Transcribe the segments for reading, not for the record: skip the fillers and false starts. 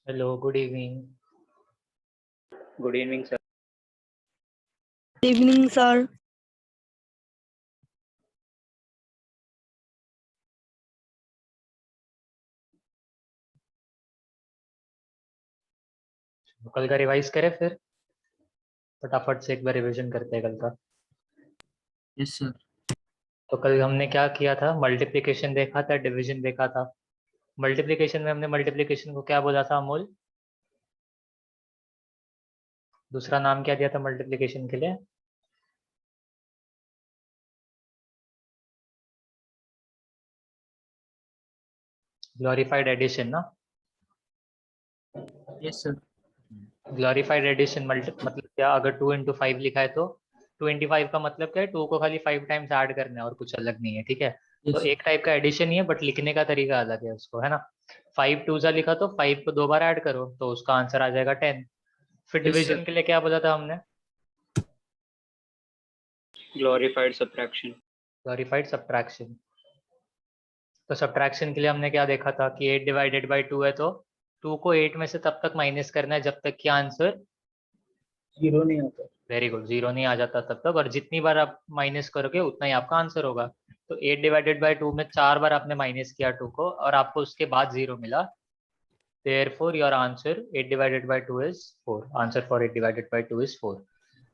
Hello, good evening. Good evening, sir. Good evening, sir. कल का revise करें फिर फटाफट से एक बार रिवीजन करते हैं कल का। Yes, sir. तो कल हमने क्या किया था, मल्टीप्लिकेशन देखा था, डिवीजन देखा था। मल्टीप्लिकेशन में हमने मल्टीप्लिकेशन को क्या बोला था अमोल? दूसरा नाम क्या दिया था मल्टीप्लिकेशन के लिए? ग्लोरीफाइड एडिशन ना? Yes, sir. ग्लोरीफाइड एडिशन मतलब क्या? अगर 2 into 5 लिखा है तो 25 का मतलब क्या है? 2 को खाली 5 टाइम्स ऐड करना है और कुछ अलग नहीं है, ठीक है। Yes, तो sir. एक टाइप का एडिशन ही है, बट लिखने का तरीका अलग है उसको, है ना। 5 2 जा लिखा तो 5 को 2 बार ऐड करो तो उसका आंसर आ जाएगा 10। फिर Yes, डिवीजन sir. के लिए क्या बोला था हमने? Glorified subtraction. Glorified subtraction. तो सब्ट्रैक्शन के लिए हमने क्या देखा था कि 8 डिवाइडेड बाई 2 है तो 2 को 8 में से तब तक माइनस करना है जब तक कि आंसर जीरो नहीं आता. वेरी गुड जीरो नहीं आ जाता तब तक, और जितनी बार आप माइनस करोगे उतना ही आपका आंसर होगा। तो 8 डिवाइडेड बाई 2 में 4 बार आपने माइनस किया 2 को और आपको उसके बाद 0 मिला। Therefore your answer 8 divided by 2 is 4. Answer for 8 divided by 2 is 4.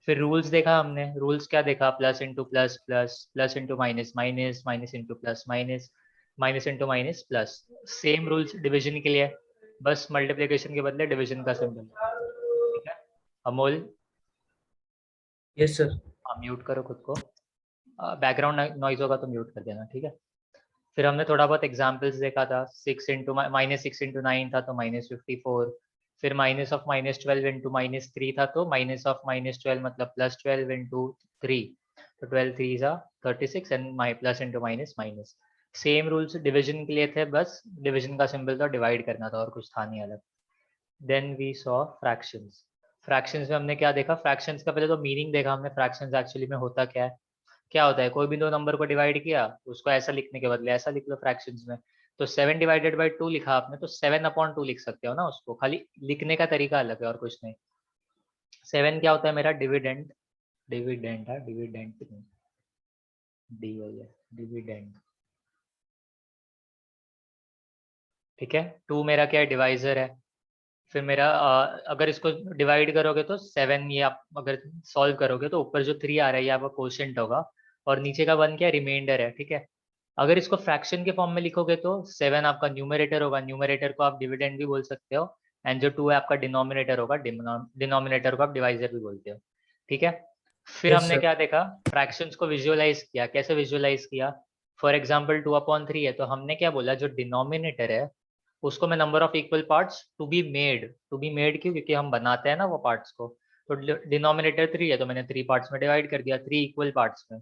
फिर रूल्स देखा हमने। रूल्स क्या देखा? Plus into plus plus, plus into minus minus, minus into plus minus, minus into minus plus. Same rules division के लिए, बस multiplication के बदले डिवीजन का सिंबल, ठीक है। Amol, Yes, sir. आप म्यूट करो खुद को, बैकग्राउंड नॉइज होगा तो म्यूट कर देना, ठीक है। फिर हमने थोड़ा बहुत एग्जाम्पल्स देखा था। 6 इंटू माइनस 6 इंटू 9 था तो -54। फिर माइनस ऑफ -12 इंटू -3 था तो माइनस ऑफ -12 मतलब +12 इंटू 3, तो 12 3 जा 36 and plus into minus minus. Same rules division के लिए थे, बस डिवीजन का सिंबल था, डिवाइड करना था और कुछ था नहीं अलग। Then we saw fractions. Fractions में हमने क्या देखा? फ्रैक्शंस का पहले तो मीनिंग देखा हमने, फ्रैक्शंस एक्चुअली में होता क्या है। क्या होता है, कोई भी दो नंबर को डिवाइड किया उसको ऐसा लिखने के बदले ऐसा लिख लो फ्रैक्शंस में। तो 7 डिवाइडेड बाई 2 लिखा आपने तो 7/2 लिख सकते हो ना उसको, खाली लिखने का तरीका अलग है और कुछ नहीं। 7 क्या होता है मेरा? डिविडेंड। डिविडेंड है, डिविडेंड डी है, डिविडेंड, ठीक है। 2 मेरा क्या है? डिवाइजर है। फिर मेरा अगर इसको डिवाइड करोगे तो 7, ये आप अगर सॉल्व करोगे तो ऊपर जो 3 आ रहा है ये आपका कोशेंट होगा और नीचे का 1 क्या है? रिमाइंडर है, ठीक है। अगर इसको फ्रैक्शन के फॉर्म में लिखोगे तो 7 आपका न्यूमरेटर होगा, न्यूमरेटर को आप डिविडेंड भी बोल सकते हो, एंड जो 2 है आपका डिनोमिनेटर होगा, डिनोमिनेटर को आप डिवाइजर भी बोलते हो, ठीक है। फिर Yes, हमने sir. क्या देखा? फ्रैक्शंस को विजुअलाइज किया। कैसे विजुअलाइज किया? फॉर एग्जाम्पल 2/3 है तो हमने क्या बोला, जो डिनोमिनेटर है उसको मैं number of equal parts to be made क्यों? क्योंकि हम बनाते हैं ना वो पार्ट्स को। तो डिनोमिनेटर 3 है तो मैंने 3 पार्ट्स में डिवाइड कर दिया, 3 इक्वल पार्ट्स में।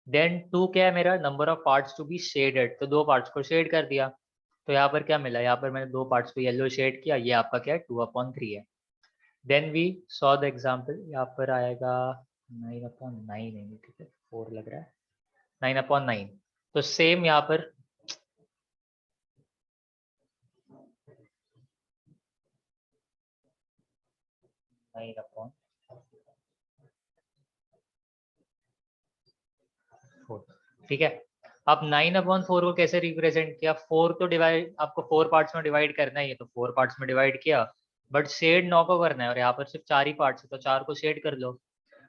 देन 2 क्या है मेरा? Number of parts to be shaded, तो 2 पार्ट्स को शेड कर दिया। तो यहाँ पर क्या मिला? यहाँ पर मैंने 2 पार्ट्स को येलो शेड किया, ये आपका क्या है? 2/3 है। Then we saw the example, यहाँ पर आएगा 9/9 है, ठीक है 4 लग रहा है, 9/9। तो सेम यहाँ पर 9/4, ठीक है। अब 9/4 को कैसे रिप्रेजेंट किया? 4 तो डिवाइड, आपको 4 पार्ट्स में डिवाइड करना ही है तो 4 पार्ट्स में डिवाइड किया, बट शेड 9 को करना है और यहाँ पर सिर्फ 4 ही पार्ट्स है तो 4 को शेड कर लो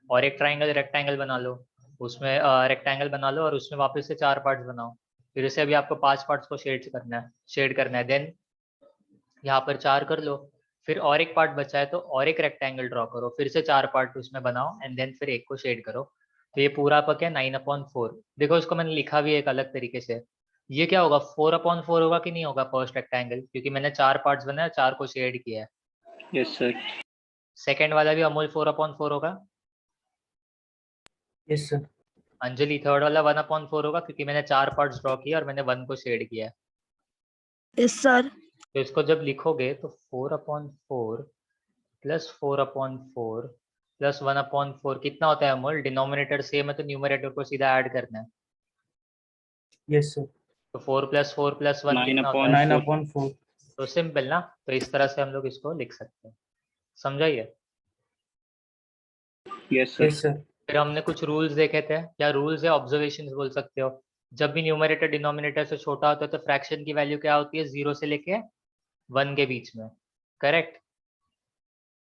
और एक ट्राइंगल रेक्टेंगल बना लो। उसमें रेक्टेंगल बना लो और उसमें वापस से 4 पार्ट्स बनाओ। फिर से अभी आपको 5 पार्ट्स को शेड करना है। देन यहाँ पर 4 कर लो, फिर और एक पार्ट बचा है तो और एक रेक्टेंगल ड्रॉ करो, फिर से 4 पार्ट उसमें बनाओ एंड देन फिर एक को शेड करो। तो ये पूरा आपका क्या? 9/4। देखो इसको मैंने लिखा भी एक अलग तरीके से। ये क्या होगा? 4/4 होगा कि नहीं होगा फर्स्ट रेक्टेंगल? क्योंकि मैंने 4 पार्ट्स बनाया, 4 को शेड किया है। Yes, sir. सेकेंड वाला भी अमूल 4/4 होगा। Yes, sir. अंजलि थर्ड वाला 1/4 होगा क्योंकि मैंने 4 पार्ट्स ड्रॉ किया और मैंने 1 को शेड किया है। Yes, sir. तो इसको जब लिखोगे तो 4/4 प्लस 4/4 प्लस 1/4 कितना होता है अमोल? डिनोमिनेटर सेम है तो न्यूमरेटर को सीधा ऐड करना है। Yes, sir. तो 4 + 4 + 1 Nine कितना upon होता है? 9/4. तो सिंपल ना, तो इस तरह से हम लोग इसको लिख सकते हैं, समझाइए। Yes sir. सर। फिर हमने कुछ रूल्स देखे थे, क्या रूल्स है, ऑब्जर्वेशंस बोल सकते हो। जब भी न्यूमरेटर डिनोमिनेटर से छोटा होता है तो फ्रैक्शन की वैल्यू क्या होती है, 0 से लेके 1 के बीच में, करेक्ट।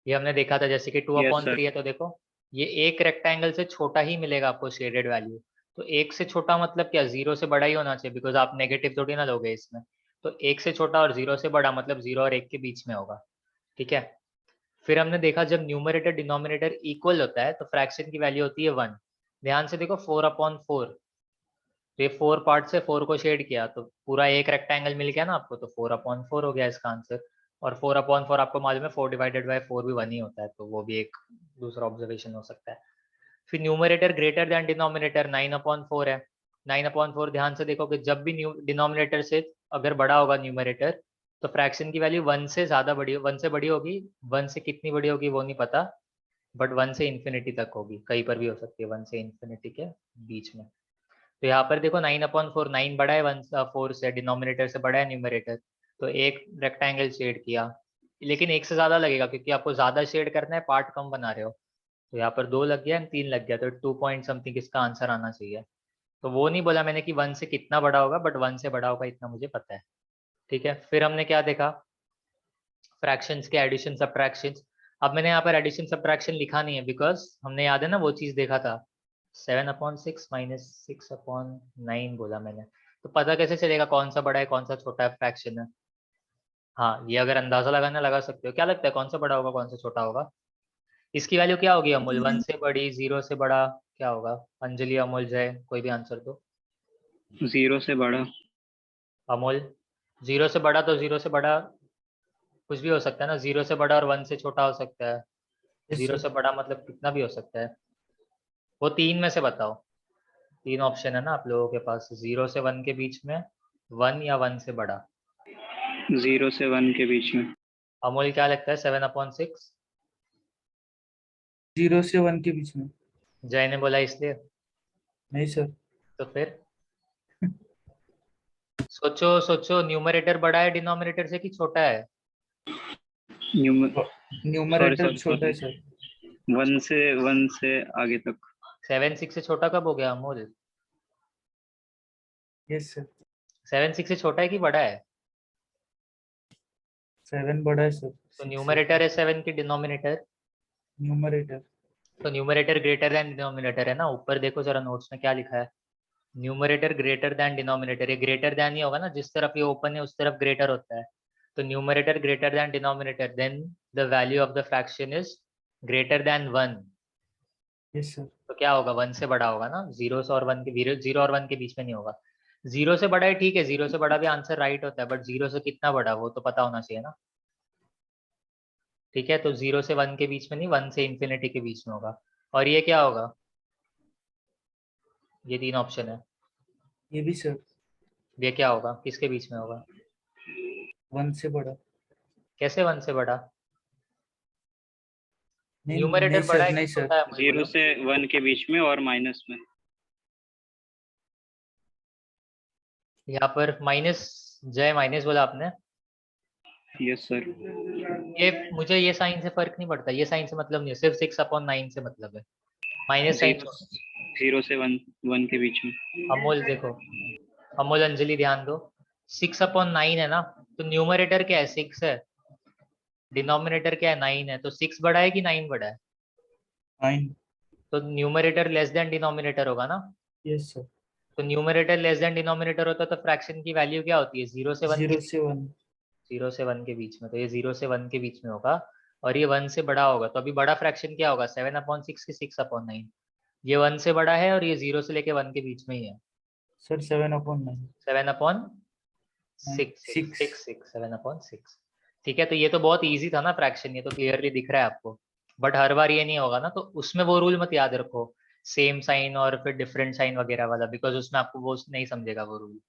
ये हमने देखा था, जैसे कि 2/3 है तो देखो ये एक रेक्टेंगल से छोटा ही मिलेगा आपको शेडेड वैल्यू। तो एक से छोटा मतलब क्या, 0 से बड़ा ही होना चाहिए, बिकॉज आप नेगेटिव थोड़ी ना लोगे इसमें। तो एक से छोटा और 0 से बड़ा मतलब 0 और 1 के बीच में होगा, ठीक है। फिर हमने देखा जब न्यूमरेटर डिनोमिनेटर इक्वल होता है तो फ्रैक्शन की वैल्यू होती है 1। ध्यान से देखो 4/4, तो ये 4 पार्ट से 4 को शेड किया तो पूरा एक रेक्टेंगल मिल गया ना आपको, तो 4/4 हो गया इसका आंसर। और 4/4 आपको मालूम है 4/4 भी 1 ही होता है, तो वो भी एक दूसरा ऑब्जर्वेशन हो सकता है। फिर न्यूमरेटर ग्रेटर देन डिनोमिनेटर 9/4 है। 9/4 ध्यान से देखो कि जब भी डिनोमिनेटर से अगर बड़ा होगा न्यूमरेटर तो फ्रैक्शन की वैल्यू 1 से ज़्यादा बड़ी, 1 से बड़ी होगी। 1 से कितनी बड़ी होगी वो नहीं पता, बट 1 से इन्फिनिटी तक होगी, कहीं पर भी हो सकती है 1 से इन्फिनिटी के बीच में। तो यहाँ पर देखो 9/4, 9 बड़ा है 1/4 से, डिनोमिनेटर से बड़ा है न्यूमरेटर, तो एक रेक्टेंगल शेड किया। लेकिन एक से ज़्यादा लगेगा क्योंकि आपको ज़्यादा शेड करना है, पार्ट कम बना रहे हो। तो यहाँ पर 2 लग गया, 3 लग गया, तो 2 पॉइंट समथिंग इसका आंसर आना चाहिए। तो वो नहीं बोला मैंने कि 1 से कितना बड़ा होगा, बट 1 से बड़ा होगा इतना मुझे पता है, ठीक है। फिर हमने क्या देखा, फ्रैक्शंस के एडिशन सब्ट्रैक्शंस। अब मैंने यहाँ पर एडिशन सब्ट्रैक्शन लिखा नहीं है बिकॉज हमने याद है ना वो चीज़ देखा था, 7/6 माइनस 6/9 बोला मैंने। तो पता कैसे चलेगा कौन सा बड़ा है कौन सा छोटा फ्रैक्शन है। हाँ, ये अगर अंदाजा लगाना लगा सकते हो। क्या लगता है कौन सा बड़ा होगा कौन सा छोटा होगा, इसकी वैल्यू क्या होगी अमूल, 1 से बड़ी 0 से बड़ा क्या होगा। अंजलि, अमूल, जय, कोई भी आंसर दो। 0 से बड़ा। अमूल, 0 से बड़ा, तो 0 से बड़ा कुछ भी हो सकता है ना, 0 से बड़ा और 1 से छोटा हो सकता है। 0 से बड़ा मतलब कितना भी हो सकता है, वो 3 में से बताओ। 3 ऑप्शन है ना आप लोगों के पास, 0 से 1 के बीच में, 1 या 1 से बड़ा। 0 से 1 के बीच में। अमूल क्या लगता है, 7/6? 0 से 1 के बीच में। जय ने बोला इसलिए, नहीं सर। तो फिर सोचो सोचो, न्यूमरेटर बड़ा है डिनोमिनेटर से कि छोटा है। न्यूमरेटर छोटा है सर। 1 से आगे तक। 7/6 से छोटा कब हो गया अमूल, यस सर। 7/6 से छोटा है कि बड़ा है। 7 बड़ा है सर। तो न्यूमरेटर है 7 की डिनोमिनेटर, न्यूमरेटर। तो न्यूमरेटर ग्रेटर देन डिनोमिनेटर है ना। ऊपर देखो जरा नोट्स में क्या लिखा है, न्यूमरेटर ग्रेटर देन डिनोमिनेटर। ये ग्रेटर देन ही होगा ना, जिस तरफ ये ओपन है उस तरफ ग्रेटर होता है। तो numerator greater than denominator, then the value of the fraction is greater than 1। Yes sir. तो क्या होगा, 1 से बड़ा होगा ना, 0 से और 1 के, 0 और 1 के बीच में नहीं होगा। 0 से बड़ा है, ठीक है, 0 से बड़ा भी आंसर राइट होता है, बट 0 से कितना बड़ा वो तो पता होना चाहिए ना, ठीक है। तो 0 से 1 के बीच में नहीं, 1 से इन्फिनिटी के बीच में होगा। और ये क्या होगा, ये 3 ऑप्शन है, ये भी सर। ये क्या होगा, किसके बीच में होगा। 1 से बड़ा। कैसे 1 से बड़ा, नहीं न्यूमरेटर बड़ा सर, है कि नहीं सर। छोटा है मुझे 0 बोलो। से 1 के बीच में और माइनस में। यहाँ पर माइनस, जय माइनस बोला आपने। Yes sir. ये मुझे ये साइन से फर्क नहीं पड़ता, ये साइन से मतलब नहीं है, सिर्फ 6/9 से मतलब है, माइनस साइन। 0 से 1 के बीच में। अमोल देखो, अमोल, अंजलि ध्यान दो, 6/9 है ना, तो न्यूमरेटर क्या है, 6 है, डिनोमिनेटर क्या है, 9 है, तो 6 बड़ा है कि 9 बड़ा है। 9। तो न्यूमरेटर लेस देन डिनोमिनेटर होगा ना। Yes sir. तो न्यूमरेटर लेस देन डिनोमिनेटर होता है तो फ्रैक्शन की वैल्यू क्या होती है, 0 से 1 के, 0 से 1। 0 से 1 के बीच में, तो ये 0 से 1 के बीच में होगा। और ये 1 से बड़ा होगा, तो अभी बड़ा फ्रैक्शन क्या होगा, 7/6 की 6/9। ये 1 से बड़ा है और ये 0 से लेके 1 के बीच में ही है, सर 7/9। 7/6, ठीक है। तो ये तो बहुत इजी था ना फ्रैक्शन, ये तो क्लियरली दिख रहा है आपको। बट हर बार ये नहीं होगा ना, तो उसमें वो रूल मत याद रखो, सेम साइन और फिर डिफरेंट साइन वगैरह वाला, बिकॉज उसमें आपको वो नहीं समझेगा वो रूल,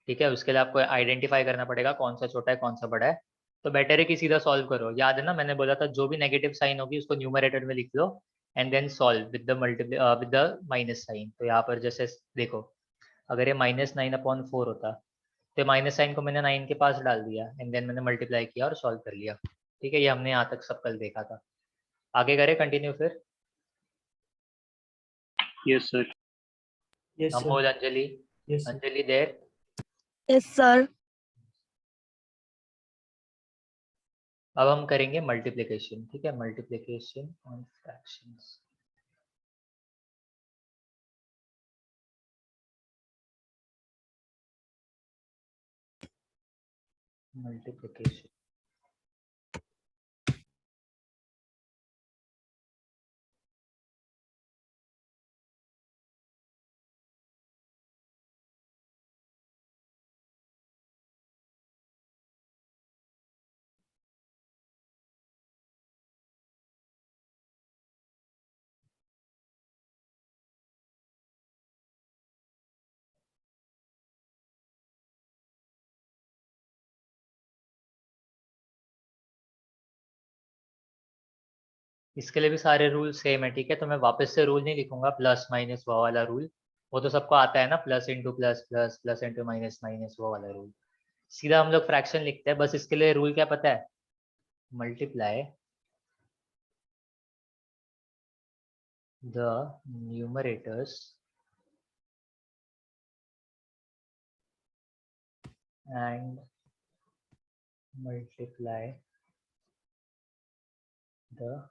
ठीक है। उसके लिए आपको आइडेंटिफाई करना पड़ेगा कौन सा छोटा है कौन सा बड़ा है। तो बेटर है कि सीधा सॉल्व करो, याद है ना मैंने बोला था जो भी नेगेटिव साइन होगी उसको न्यूमरेटर में लिख लो and then solve with the minus sign. तो यहाँ पर जैसे देखो, अगर ये -9/4 होता तो माइनस साइन को मैंने 9 के पास डाल दिया एंड देन मैंने मल्टीप्लाई किया और सॉल्व कर लिया। ठीक है, ये हमने यहाँ तक सब कल देखा था। आगे करें कंटिन्यू फिर। Yes sir. Yes, sir. Amol, Anjali, Yes, sir. Anjali देर। Yes, sir. अब हम करेंगे मल्टीप्लिकेशन। ठीक है, मल्टीप्लिकेशन ऑन फ्रैक्शंस। मल्टीप्लिकेशन इसके लिए भी सारे रूल सेम है। ठीक है, तो मैं वापस से रूल नहीं लिखूंगा, प्लस माइनस वो वाला रूल, वो तो सबको आता है ना, plus into plus plus plus into minus minus वो वाला रूल। सीधा हम लोग फ्रैक्शन लिखते हैं। बस इसके लिए रूल क्या पता है, multiply the numerators and multiply the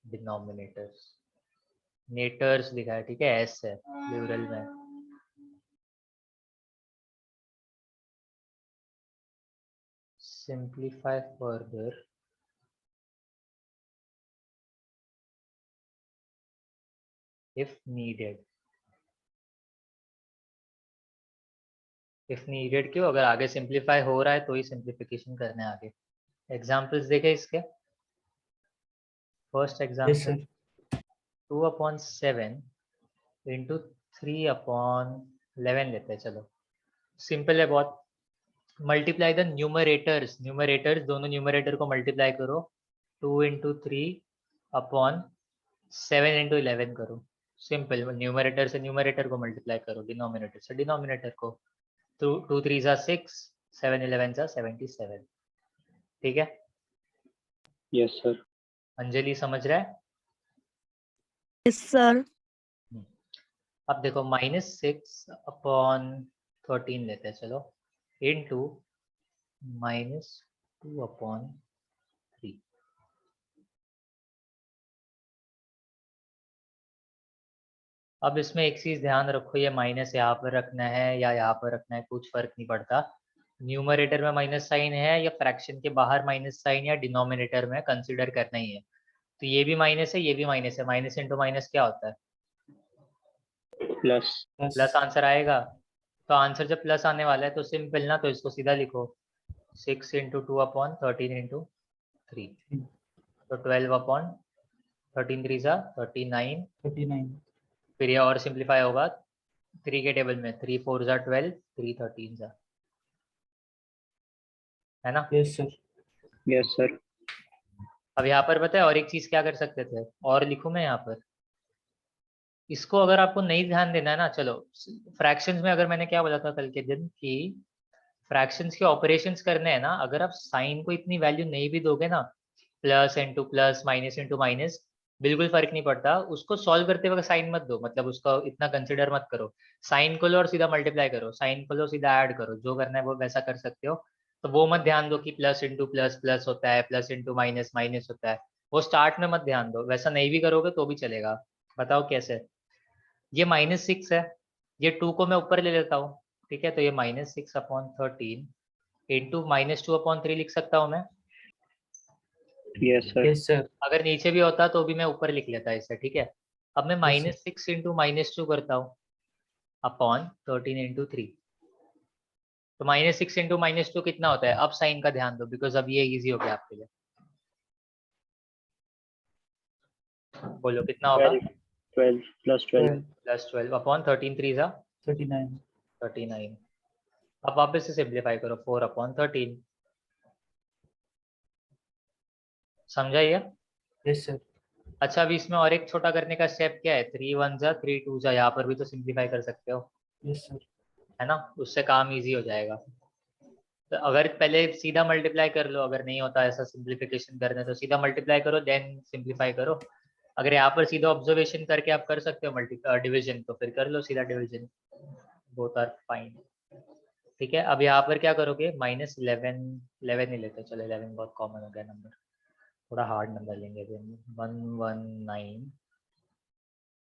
denominators. Netter's लिखा है, ठीक है, एस है प्लूरल में। Simplify further if needed. If needed क्यों, अगर आगे सिंप्लीफाई हो रहा है तो ही सिंप्लीफिकेशन करना है आगे। एग्जाम्पल्स देखे इसके। First Yes, example, sir. 2/7 into 3/11 लेते हैं। चलो सिंपल है बहुत। मल्टीप्लाई द न्यूमरेटर्स, न्यूमरेटर्स दोनों न्यूमरेटर को मल्टीप्लाई करो। 2 इंटू 3/7 इंटू 11 करो। सिंपल, न्यूमरेटर से न्यूमरेटर को मल्टीप्लाई करो, डिनोमिनेटर से डिनोमिनेटर को। तो 2 3 जा 6, 7 11 जा 77। ठीक है, यस सर। अंजलि समझ रहा है। Yes, sir. अब देखो -6/13 लेते हैं चलो, इंटू -2/3। अब इसमें एक चीज ध्यान रखो, ये माइनस यहाँ पर रखना है या यहाँ पर रखना है कुछ फर्क नहीं पड़ता। न्यूमरेटर में माइनस साइन है या फ्रैक्शन के बाहर माइनस साइन या डिनोमिनेटर में कंसीडर करना ही है। तो ये भी माइनस है, ये भी माइनस है। माइनस इंटू माइनस क्या होता है, प्लस। प्लस आंसर आएगा। तो आंसर जब प्लस आने वाला है तो सिंपल ना, तो इसको सीधा लिखो 6 इंटू 2/13 इंटू 3, तो 12/13 3 जा 39। 39. फिर ये और सिंप्लीफाई होगा 3 के टेबल में, 3 4 जा 12, 3 13 जा, है ना। Yes, sir. Yes sir. अब यहाँ पर पता है और एक चीज क्या कर सकते थे, और लिखूं मैं यहाँ पर। इसको अगर आपको नहीं ध्यान देना है ना, चलो फ्रैक्शंस में अगर मैंने क्या बोला था कल के दिन कि फ्रैक्शंस के ऑपरेशंस करने हैं ना, अगर आप साइन को इतनी वैल्यू नहीं भी दोगे ना, plus into plus minus into minus, बिल्कुल फर्क नहीं पड़ता। उसको सॉल्व करते वक्त साइन मत दो, मतलब उसको इतना कंसिडर मत करो। साइन को लो और सीधा मल्टीप्लाई करो, साइन को लो सीधा ऐड करो, जो करना है वो वैसा कर सकते हो। तो वो मत ध्यान दो कि प्लस इंटू प्लस प्लस होता है, प्लस इंटू माइनस माइनस होता है, वो स्टार्ट में मत ध्यान दो। वैसा नहीं भी करोगे तो भी चलेगा। बताओ कैसे। ये -6 है, ये 2 को मैं ऊपर ले लेता हूँ। ठीक है, तो ये -6/13 इंटू -2/3 लिख सकता हूँ मैं। Yes sir. Yes, sir. अगर नीचे भी होता तो भी मैं ऊपर लिख लेता इसे। ठीक है, अब मैं Yes, sir. -6 इंटू -2 करता हूँ अपॉन 13 इंटू 3। तो -6 इंटू -2 कितना होता है, अब साइन का ध्यान दो बिकॉज अब ये इजी हो गया आपके लिए। बोलो कितना होगा, 12 प्लस 12। 12. +12 अपॉन 13 3 जा 39. 39। अब वापस से सिंप्लीफाई करो, 4/13। समझा ये। Yes, sir. अच्छा, अभी इसमें और एक छोटा करने का स्टेप क्या है, 3 1 जा 3 2 जा, यहाँ पर भी तो सिंप्लीफाई कर सकते हो, Yes, sir. है ना, उससे काम इजी हो जाएगा। तो अगर पहले सीधा मल्टीप्लाई कर लो, अगर नहीं होता ऐसा सिंप्लीफिकेशन करने तो सीधा मल्टीप्लाई करो देन सिंप्लीफाई करो। अगर यहाँ पर सीधा ऑब्जर्वेशन करके आप कर सकते हो डिवीजन, तो फिर कर लो सीधा डिवीजन, बोथ आर फाइन। ठीक है, अब यहाँ पर क्या करोगे, -11 ही लेते, चलो 11 बहुत कॉमन हो गया नंबर, थोड़ा हार्ड नंबर लेंगे अभी हम। 119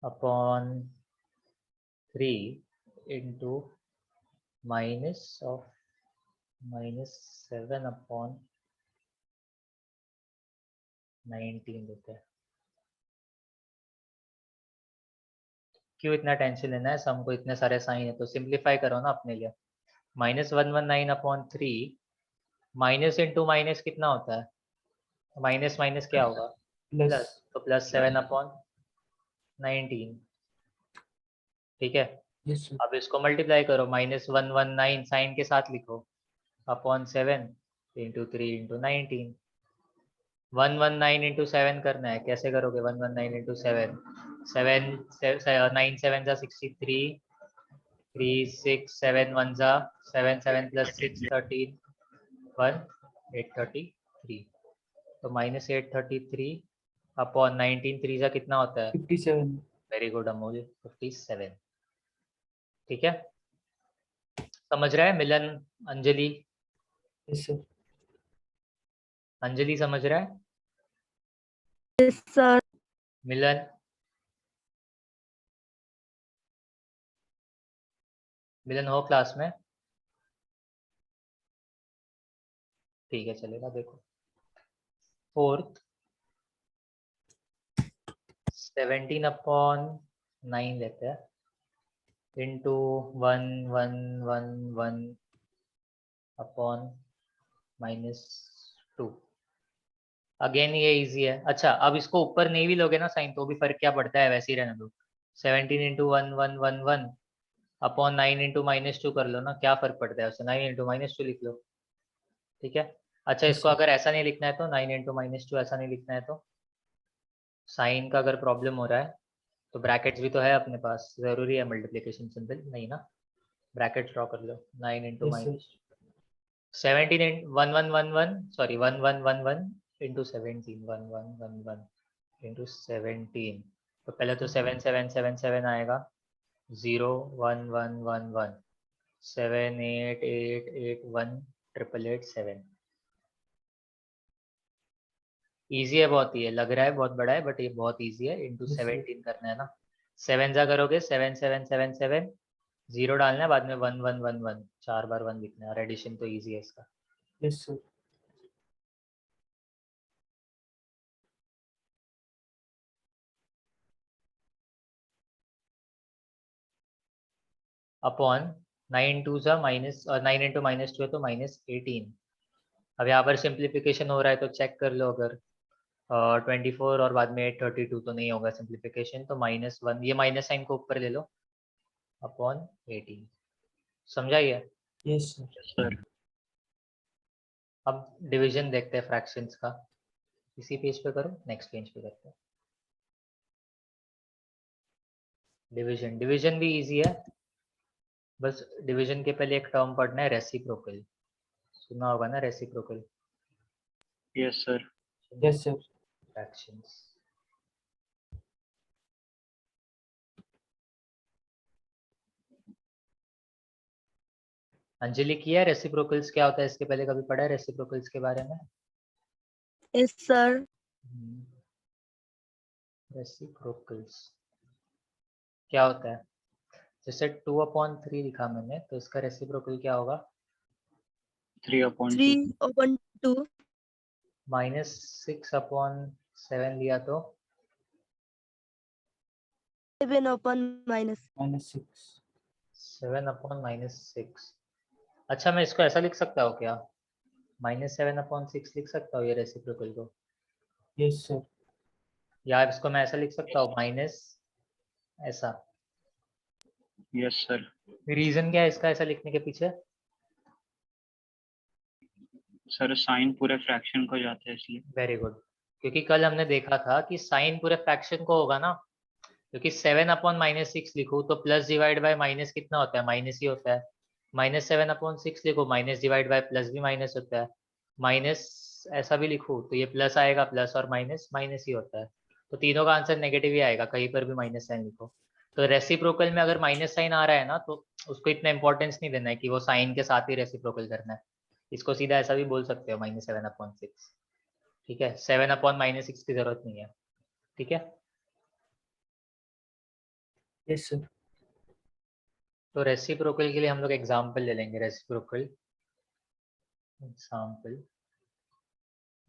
अपॉन 3 इंटू -7 अपॉन 19 देते हैं। क्यों इतना टेंशन लेना है, सम को इतने सारे साइन है तो सिंप्लीफाई करो ना अपने लिए। -119 अपॉन 3, माइनस इंटू माइनस कितना होता है, माइनस माइनस क्या होगा, प्लस प्लस, तो +7 अपॉन 19। ठीक है, यस सर अब इसको मल्टीप्लाई करो, -119 साइन के साथ लिखो अपॉन 7 इंटू 3 इंटू 19। 119 इंटू 7 करना है, कैसे करोगे 119 इंटू 7, 9 7 जा 63, 3 6 7 1 जा 7, 7 + 6 13, 1 833, तो -833 अपॉन 19, 3 जा कितना होता है, 57 वेरी गुड अमूल, 57। ठीक है, समझ रहा है मिलन, अंजलि, यस सर अंजलि समझ रहा है, Yes, sir. मिलन, मिलन हो क्लास में, ठीक है चलेगा। देखो, फोर्थ 17 अपॉन 9 लेते हैं, इंटू 1 अपॉन -2। अगेन ये इजी है। अच्छा, अब इसको ऊपर नहीं भी लोगे ना साइन तो भी फर्क क्या पड़ता है, वैसे ही रहने दो। 17 इंटू 1 अपॉन 9 इंटू -2 कर लो ना, क्या फर्क पड़ता है उससे, 9 इंटू -2 लिख लो। ठीक है, अच्छा Yes, इसको sir. अगर ऐसा नहीं लिखना है तो 9 इंटू -2 ऐसा नहीं लिखना है तो, साइन का अगर प्रॉब्लम हो रहा है तो ब्रैकेट्स भी तो है अपने पास, जरूरी है मल्टीप्लिकेशन सिंबल नहीं ना, ब्रैकेट ड्रॉ कर लो, 9 into Yes, sir. -17 1111 into 17, 1111 into 17, तो पहले तो 7777 आएगा, 0 1 1 1 1 7 8 8 8 1 888 7। इजी है बहुत, ये लग रहा है बहुत बड़ा है बट ये बहुत इजी है, इंटू Yes, sir. 17 करना है ना। 7 जा करोगे 7 7 7 7, 0 डालना है बाद में 1 1 1 1, 4 बार 1 लिखना है, और एडिशन तो इजी है इसका। Yes, sir. अपॉन 9 2 जा माइनस, और 9 इंटू -2 है तो -18। अब यहाँ पर सिंप्लीफिकेशन हो रहा है तो चेक कर लो, अगर 24 और बाद में 832 तो नहीं होगा सिंप्लीफिकेशन, तो -1, ये माइनस साइन को ऊपर ले लो, अपॉन 18। समझाइए। Yes, sir. सर अब डिवीजन देखते हैं फ्रैक्शंस का, इसी पेज पे करो, नेक्स्ट पेज पे करते हैं। डिवीजन, डिवीजन भी इजी है, बस डिवीजन के पहले एक टर्म पढ़ना है, रेसिप्रोकल, सुना होगा ना reciprocal, yes sir Yes, sir. Fractions. Anjali किया है रेसिप्रोकल्स क्या होता है, इसके पहले कभी पढ़ा है रेसिप्रोकल्स के बारे में? Yes, sir. रेसिप्रोकल्स क्या होता है, जैसे 2/3 लिखा मैंने, तो इसका रेसिप्रोकल क्या होगा, 3/2 3/2. -6/7 लिया तो, 7/-. -6. 7/-6। अच्छा, मैं इसको ऐसा लिख सकता हूँ क्या, -7/6 लिख सकता हूँ ये रेसिप्रोकल को, Yes, sir. या इसको मैं ऐसा लिख सकता हूँ माइनस ऐसा। यस सर रीजन क्या है इसका ऐसा लिखने के पीछे, सर साइन पूरे फ्रैक्शन को जाते हैं इसलिए। वेरी गुड, क्योंकि कल हमने देखा था कि साइन पूरे फ्रैक्शन को होगा ना, क्योंकि 7/-6 लिखूँ तो प्लस डिवाइड बाय माइनस कितना होता है, माइनस ही होता है, -7/6 लिखो, माइनस डिवाइड बाय प्लस भी माइनस होता है, माइनस ऐसा भी लिखो तो ये प्लस आएगा, प्लस और माइनस माइनस ही होता है, तो तीनों का आंसर नेगेटिव ही आएगा, कहीं पर भी माइनस साइन लिखो। तो रेसिप्रोकल में अगर माइनस साइन आ रहा है ना, तो उसको इतना इंपॉर्टेंस नहीं देना है कि वो साइन के साथ ही रेसिप्रोकल करना है, इसको सीधा ऐसा भी बोल सकते हो -7/6, ठीक है, 7/-6 की जरूरत नहीं है, ठीक है। Yes, sir. तो रेसिप्रोकल के लिए हम लोग एग्जाम्पल ले लेंगे, रेसिप्रोकल एग्जाम्पल,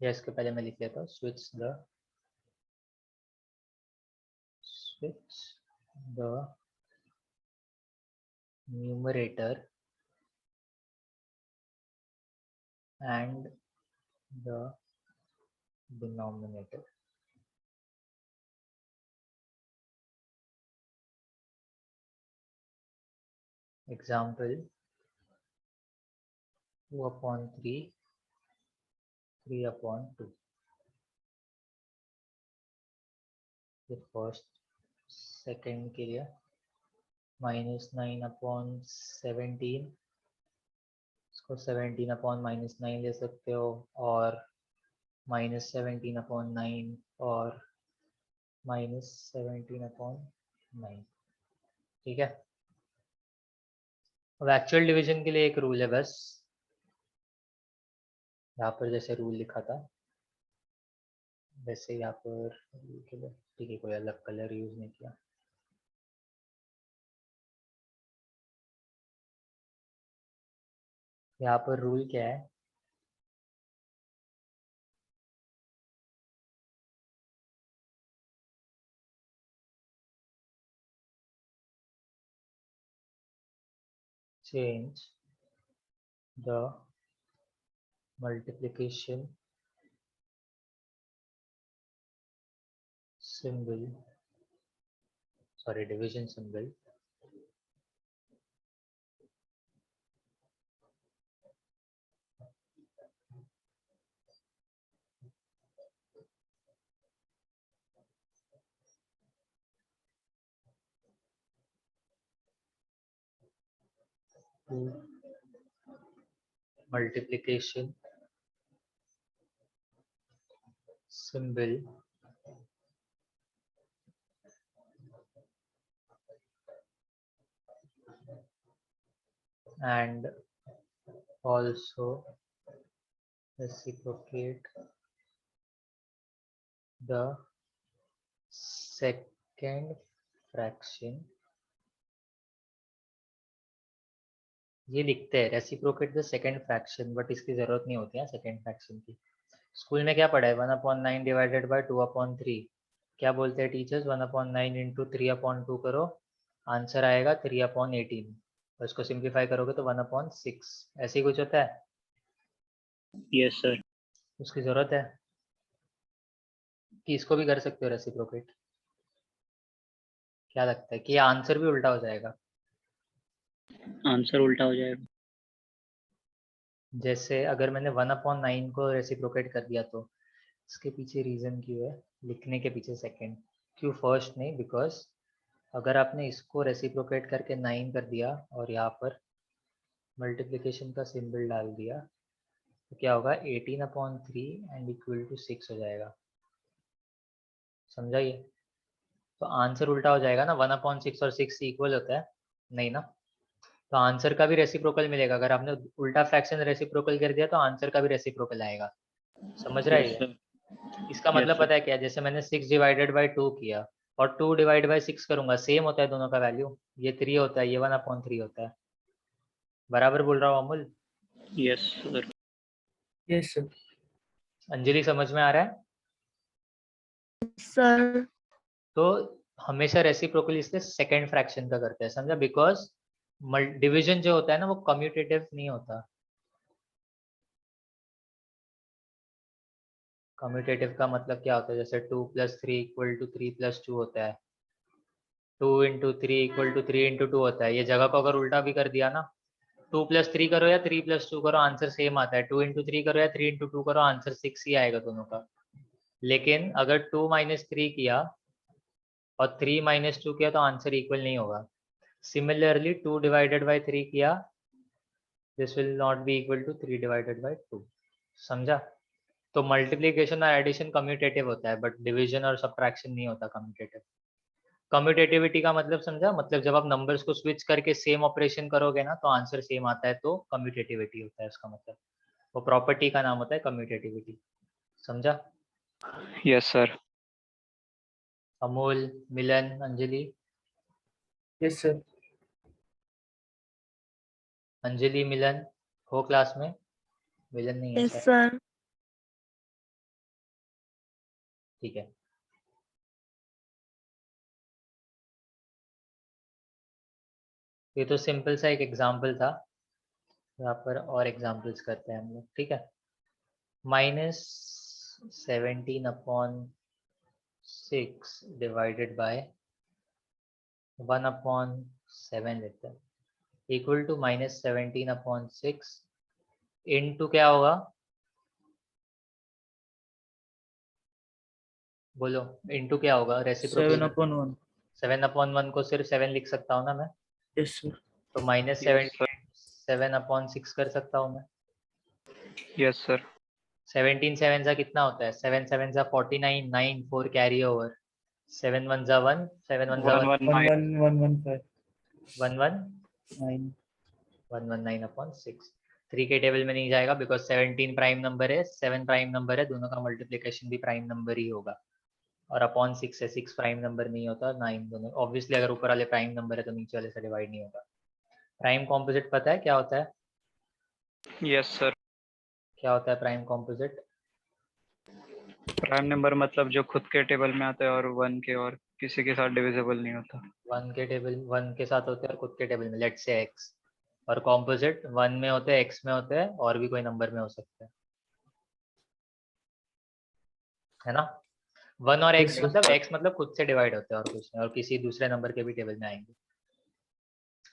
या इसके पहले मैं लिख लेता हूँ, switch the numerator and the denominator. Example 2/3, 3/2. The first, second के लिए -9/17, इसको 17/-9 ले सकते हो, और -17/9 और -17/9, ठीक है। अब एक्चुअल डिवीजन के लिए एक रूल है बस, यहाँ पर जैसे रूल लिखा था वैसे यहाँ पर ठीक है, कोई अलग कलर यूज नहीं किया। यहाँ पर रूल क्या है, change the multiplication symbol, sorry, division symbol to multiplication symbol and also reciprocate the second fraction। ये लिखते हैं reciprocate the second fraction, but इसकी जरूरत नहीं होती है सेकंड फ्रैक्शन की। स्कूल में क्या पढ़ा है, 1/9 डिवाइडेड बाय 2/3, क्या बोलते हैं टीचर्स, 1/9 इंटू 3/2 करो, आंसर आएगा 3/18, और इसको सिंप्लीफाई करोगे तो 1/6, ऐसे ही कुछ होता है। Yes sir. उसकी जरूरत है कि इसको भी कर सकते हो रेसिप्रोकेट, क्या लगता है कि ये आंसर भी उल्टा हो जाएगा? आंसर उल्टा हो जाएगा। जैसे अगर मैंने 1/9 को रेसिप्रोकेट कर दिया, तो इसके पीछे रीजन क्यों है, लिखने के पीछे सेकंड क्यों फर्स्ट नहीं, बिकॉज अगर आपने इसको रेसिप्रोकेट करके 9 कर दिया और यहाँ पर मल्टीप्लिकेशन का सिंबल डाल दिया, तो क्या होगा, 18/3 एंड इक्वल टू 6 हो जाएगा, समझाइए। तो आंसर उल्टा हो जाएगा ना, 1/6 और 6 इक्वल होता है नहीं ना, तो आंसर का भी रेसिप्रोकल मिलेगा। अगर आपने उल्टा फ्रैक्शन रेसिप्रोकल कर दिया तो आंसर का भी रेसिप्रोकल आएगा, समझ रहा है यस ये? सर। इसका मतलब पता है क्या, जैसे मैंने 6 डिवाइडेड बाई 2 किया और 2 डिवाइड बाई 6 करूंगा, सेम होता है दोनों का वैल्यू, ये 3 होता है, ये 1/3 होता है, बराबर बोल रहा हूँ Amul? Yes sir. Yes, sir. Anjali समझ में आ रहा है? सर तो हमेशा रेसिप्रोकल इसके सेकंड फ्रैक्शन का करते हैं, समझा, बिकॉज डिवीजन जो होता है ना वो कम्यूटेटिव नहीं होता। कम्यूटेटिव का मतलब क्या होता है, जैसे 2 + 3 = 3 + 2 होता है, 2 × 3 = 3 × 2 होता है। ये जगह को अगर उल्टा भी कर दिया ना, 2 + 3 करो या 3 + 2 करो, आंसर सेम आता है, 2 × 3 करो या 3 × 2 करो, आंसर 6 ही आएगा दोनों का। लेकिन अगर 2 - 3 किया और 3 - 2 किया तो आंसर इक्वल नहीं होगा। सिमिलरली 2 डिवाइडेड बाई 3 किया this will not be equal to 3 divided by 2। समझा? तो मल्टीप्लिकेशन और एडिशन कम्यूटेटिव होता है, बट डिवीजन और सब्ट्रैक्शन नहीं होता कम्यूटेटिव। कम्यूटेटिविटी का मतलब समझा? मतलब जब आप नंबर्स को स्विच करके सेम ऑपरेशन करोगे ना तो आंसर सेम आता है, तो कम्यूटेटिविटी होता है उसका मतलब। वो प्रॉपर्टी का नाम होता है कम्यूटेटिविटी। समझा? Yes sir. Amol, Milan, Anjali. Yes, sir. Anjali, Milan हो क्लास में? मिलन नहीं है Yes, शायद। sir. ठीक है। ये तो सिंपल सा एक एग्जाम्पल था, यहाँ पर और एग्जाम्पल्स करते हैं हम लोग। ठीक है। -17/6 डिवाइडेड बाय 1/7 लेते हैं, इक्वल टू -17/6 इनटू क्या होगा? बोलो, इनटू क्या होगा? 7 रेसिप्रोकल upon 1. 7/1 को सिर्फ 7 लिख सकता हूँ ना मैं, Yes, sir. तो Yes, sir. -7/6 कर सकता हूँ मैं। Yes sir. 17 7 जा कितना होता है? 7 7 जा 49, 9 4 कैरी ओवर, 7 1 जा 1, 7 1 जा 1 11115. 1 1 9. 119/6। 3 के टेबल में नहीं जाएगा बिकॉज 17 प्राइम नंबर है, 7 प्राइम नंबर है, दोनों का मल्टीप्लिकेशन भी प्राइम नंबर ही होगा। और अपॉन 6 है, 6 प्राइम नंबर नहीं होता, 9 दोनों। ऑब्वियसली अगर ऊपर वाले प्राइम नंबर है तो नीचे वाले से डिवाइड नहीं होगा। प्राइम कॉम्पोजिट पता है क्या होता है? Yes sir. क्या होता है प्राइम कॉम्पोजिट? प्राइम नंबर मतलब जो खुद के टेबल में आता है और 1 के और किसी के साथ डिविजिबल नहीं होता। 1 के टेबल 1 के साथ होते हैं और खुद के टेबल में, लेट्स से x। और कॉम्पोजिट 1 में होते हैं, x में होते हैं, और भी कोई नंबर में हो सकते हैं, है ना? 1 और x Yes, मतलब x मतलब खुद से डिवाइड होते हैं और कुछ नहीं, और किसी दूसरे नंबर के भी टेबल में आएंगे।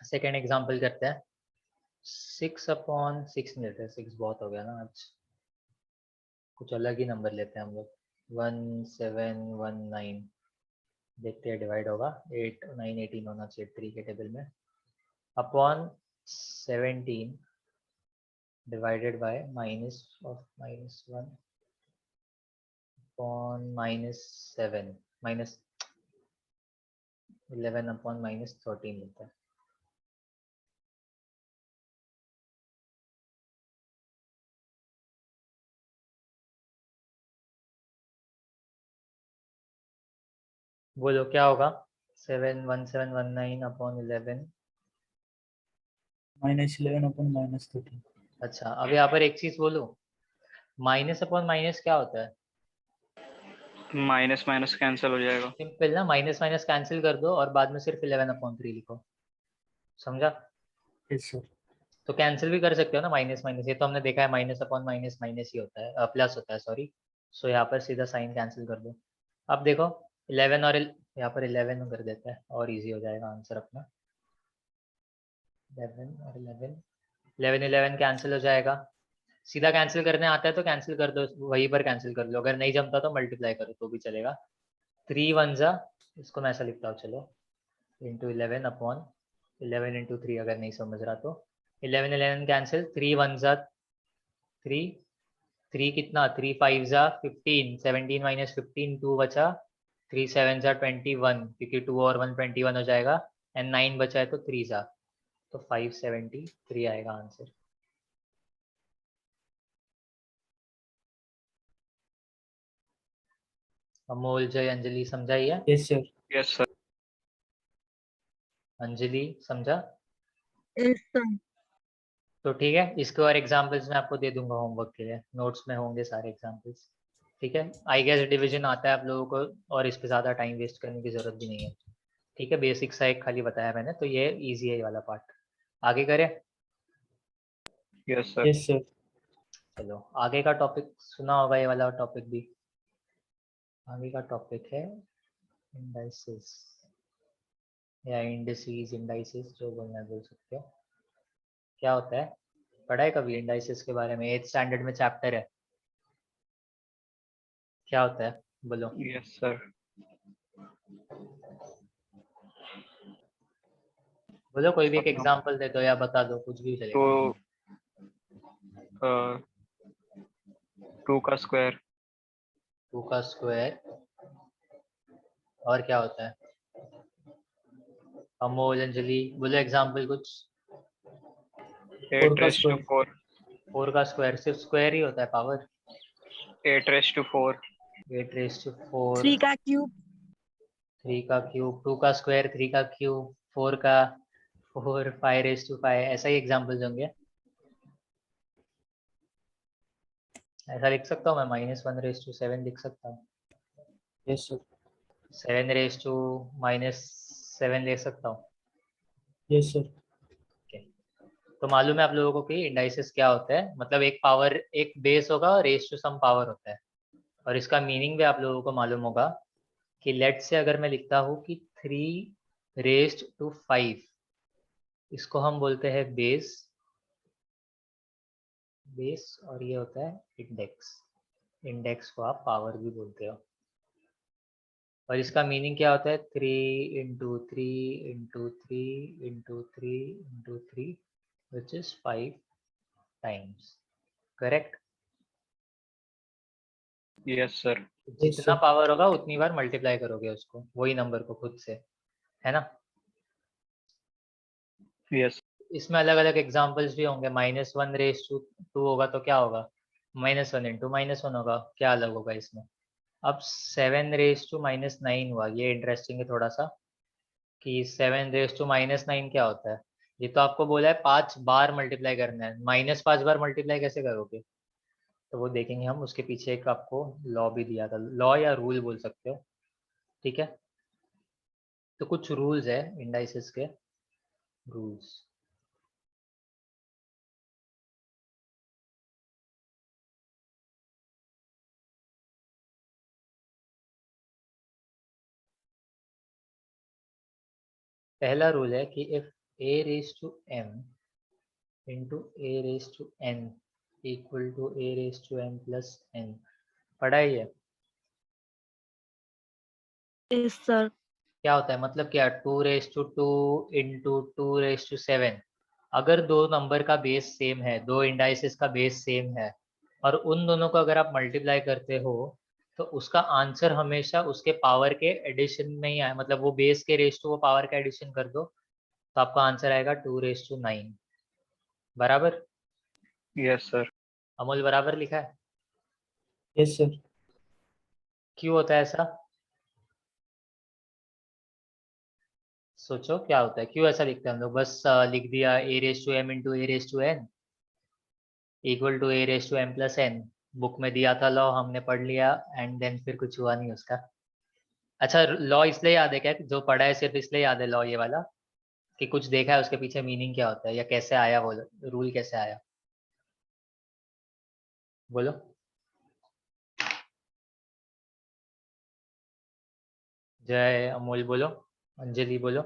सेकेंड एग्जाम्पल करते हैं। 6/6 नहीं लेते, 6 बहुत हो गया ना आज, कुछ अलग ही नंबर लेते हैं हम लोग। 1719 देखते हैं डिवाइड होगा। 8 9 18 होना चाहिए 3 के टेबल में। Upon 17 divided by -1 upon -7 -11 upon -13 होता है। बोलो क्या होगा? 71719 अपॉन 11। -11 upon -13. अच्छा, अब यहाँ पर एक चीज बोलो, माइनस अपॉन माइनस क्या होता है? माइनस माइनस कैंसिल हो जाएगा। सिंपल ना, माइनस माइनस कैंसिल कर दो और बाद में सिर्फ 11/3 लिखो। समझा? Yes, sir. तो कैंसिल भी कर सकते हो ना माइनस माइनस, ये तो हमने देखा है माइनस अपॉन माइनस माइनस ही होता है, प्लस होता है सॉरी। सो यहाँ पर सीधा साइन कैंसिल कर दो। अब देखो 11 और यहाँ पर 11 कर देते हैं और इजी हो जाएगा आंसर अपना। 11 और 11 11 11 कैंसिल हो जाएगा। सीधा कैंसिल करने आता है तो कैंसिल कर दो, वहीं पर कैंसिल कर लो। अगर नहीं जमता तो मल्टीप्लाई करो तो भी चलेगा। 3 1 जा, इसको मैं ऐसा लिखता हूँ चलो, इंटू 11 अपॉन 11 इंटू 3, अगर नहीं समझ रहा तो 11 11 कैंसिल, 3 1 जा 3, 3 कितना, 3 5 जा 15, 17 माइनस 15 2 बचा, 3 7 जा 21, क्योंकि 2 और 1 21 हो जाएगा, एंड 9 बचा है तो 3 जा, तो 573 आएगा आंसर। अमोल, जय, अंजलि समझाइए। Yes, sir. Yes sir. Anjali समझा? Yes, sir. तो ठीक है, इसके और एग्जांपल्स मैं आपको दे दूंगा होमवर्क के लिए, नोट्स में होंगे सारे एग्जांपल्स। ठीक है, आई गेस डिवीजन आता है आप लोगों को और इस पे ज़्यादा टाइम वेस्ट करने की ज़रूरत भी नहीं है। ठीक है, बेसिक सा एक खाली बताया मैंने, तो ये इजी है ये वाला पार्ट। आगे करें? Yes sir. Yes, sir. चलो आगे का टॉपिक सुना होगा, ये वाला टॉपिक भी। आगे का टॉपिक है इंडाइसिस या इंडिसेस, इंडाइसिस जो बोलना है बोल सकते हो। क्या होता है, पढ़ा है कभी इंडाइसिस के बारे में? 8th स्टैंडर्ड में चैप्टर है। क्या होता है बोलो? Yes sir. बोलो कोई भी एक एग्जांपल दे दो या बता दो, कुछ भी चलेगा। तो 2 का स्क्वायर 2 का स्क्वायर और क्या होता है? अमोल, अंजलि बोलो एग्जाम्पल कुछ। 8 का रेस टू square. 4 4 का स्क्वायर सिर्फ स्क्वायर ही होता है, power 8 raise to 4 8 raise to 4, 3 का क्यूब 3 का क्यूब, 2 का स्क्वायर 3 का क्यूब, 4 का 4, 5 रेज टू 5, ऐसा ही एग्जाम्पल्स होंगे। ऐसा लिख सकता हूँ मैं, -1 रेज टू 7 लिख सकता हूँ, Yes, sir. 7 रेज टू -7 ले सकता हूँ। Yes, sir. तो मालूम है आप लोगों को कि इंडाइसेस क्या होता है, मतलब एक पावर, एक बेस होगा और रेज टू सम पावर होता है, और इसका मीनिंग भी आप लोगों को मालूम होगा कि लेट से अगर मैं लिखता हूँ कि 3 रेज्ड टू 5, इसको हम बोलते हैं बेस, और ये होता है इंडेक्स, इंडेक्स को आप पावर भी बोलते हो। और इसका मीनिंग क्या होता है? 3 into 3 into 3 into 3 into 3 which is 5 times, correct? Yes sir जितना पावर होगा उतनी बार मल्टीप्लाई करोगे उसको, वही नंबर को खुद से, है ना? यस इसमें अलग अलग एग्जांपल्स भी होंगे। -1 रेज टू 2 होगा तो क्या होगा? -1 इंटू -1 होगा, क्या अलग होगा इसमें? अब 7 रेज टू -9 हुआ, ये इंटरेस्टिंग है थोड़ा सा कि 7 रेज टू -9 क्या होता है। ये तो आपको बोला है 5 बार मल्टीप्लाई करना है, -5 बार मल्टीप्लाई कैसे करोगे? तो वो देखेंगे हम, उसके पीछे एक आपको लॉ भी दिया था, लॉ या रूल बोल सकते हो, ठीक है? तो कुछ रूल्स है इंडाइसेस के, रूल्स। पहला रूल है कि if a raise to m into a raise to n equal to a raise to m plus n, पढ़ा है ये? यस सर क्या होता है, मतलब क्या? 2 raise to 2 into 2 raise to 7, अगर दो नंबर का बेस सेम है, दो इंडाइसेस का बेस सेम है, और उन दोनों को अगर आप मल्टीप्लाई करते हो तो उसका आंसर हमेशा उसके पावर के एडिशन में ही आए, मतलब वो बेस के रेज टू वो पावर का एडिशन कर दो तो आपका आंसर आएगा 2 रेज टू 9, बराबर? यस सर अमोल बराबर लिखा है? Yes, sir. क्यों होता है ऐसा? सोचो क्या होता है, क्यों ऐसा लिखते हैं हम लोग? बस लिख दिया a raise to m into a raise to n equal to a raise to m plus n, book में दिया था लॉ, हमने पढ़ लिया, एंड देन फिर कुछ हुआ नहीं उसका। अच्छा, लॉ इसलिए याद है क्या, जो पढ़ा है सिर्फ इसलिए याद है लॉ ये वाला, कि कुछ देखा है उसके पीछे मीनिंग क्या होता है, या कैसे आया वो रूल, कैसे आया? बोलो। जय, अमोल बोलो, अंजलि बोलो।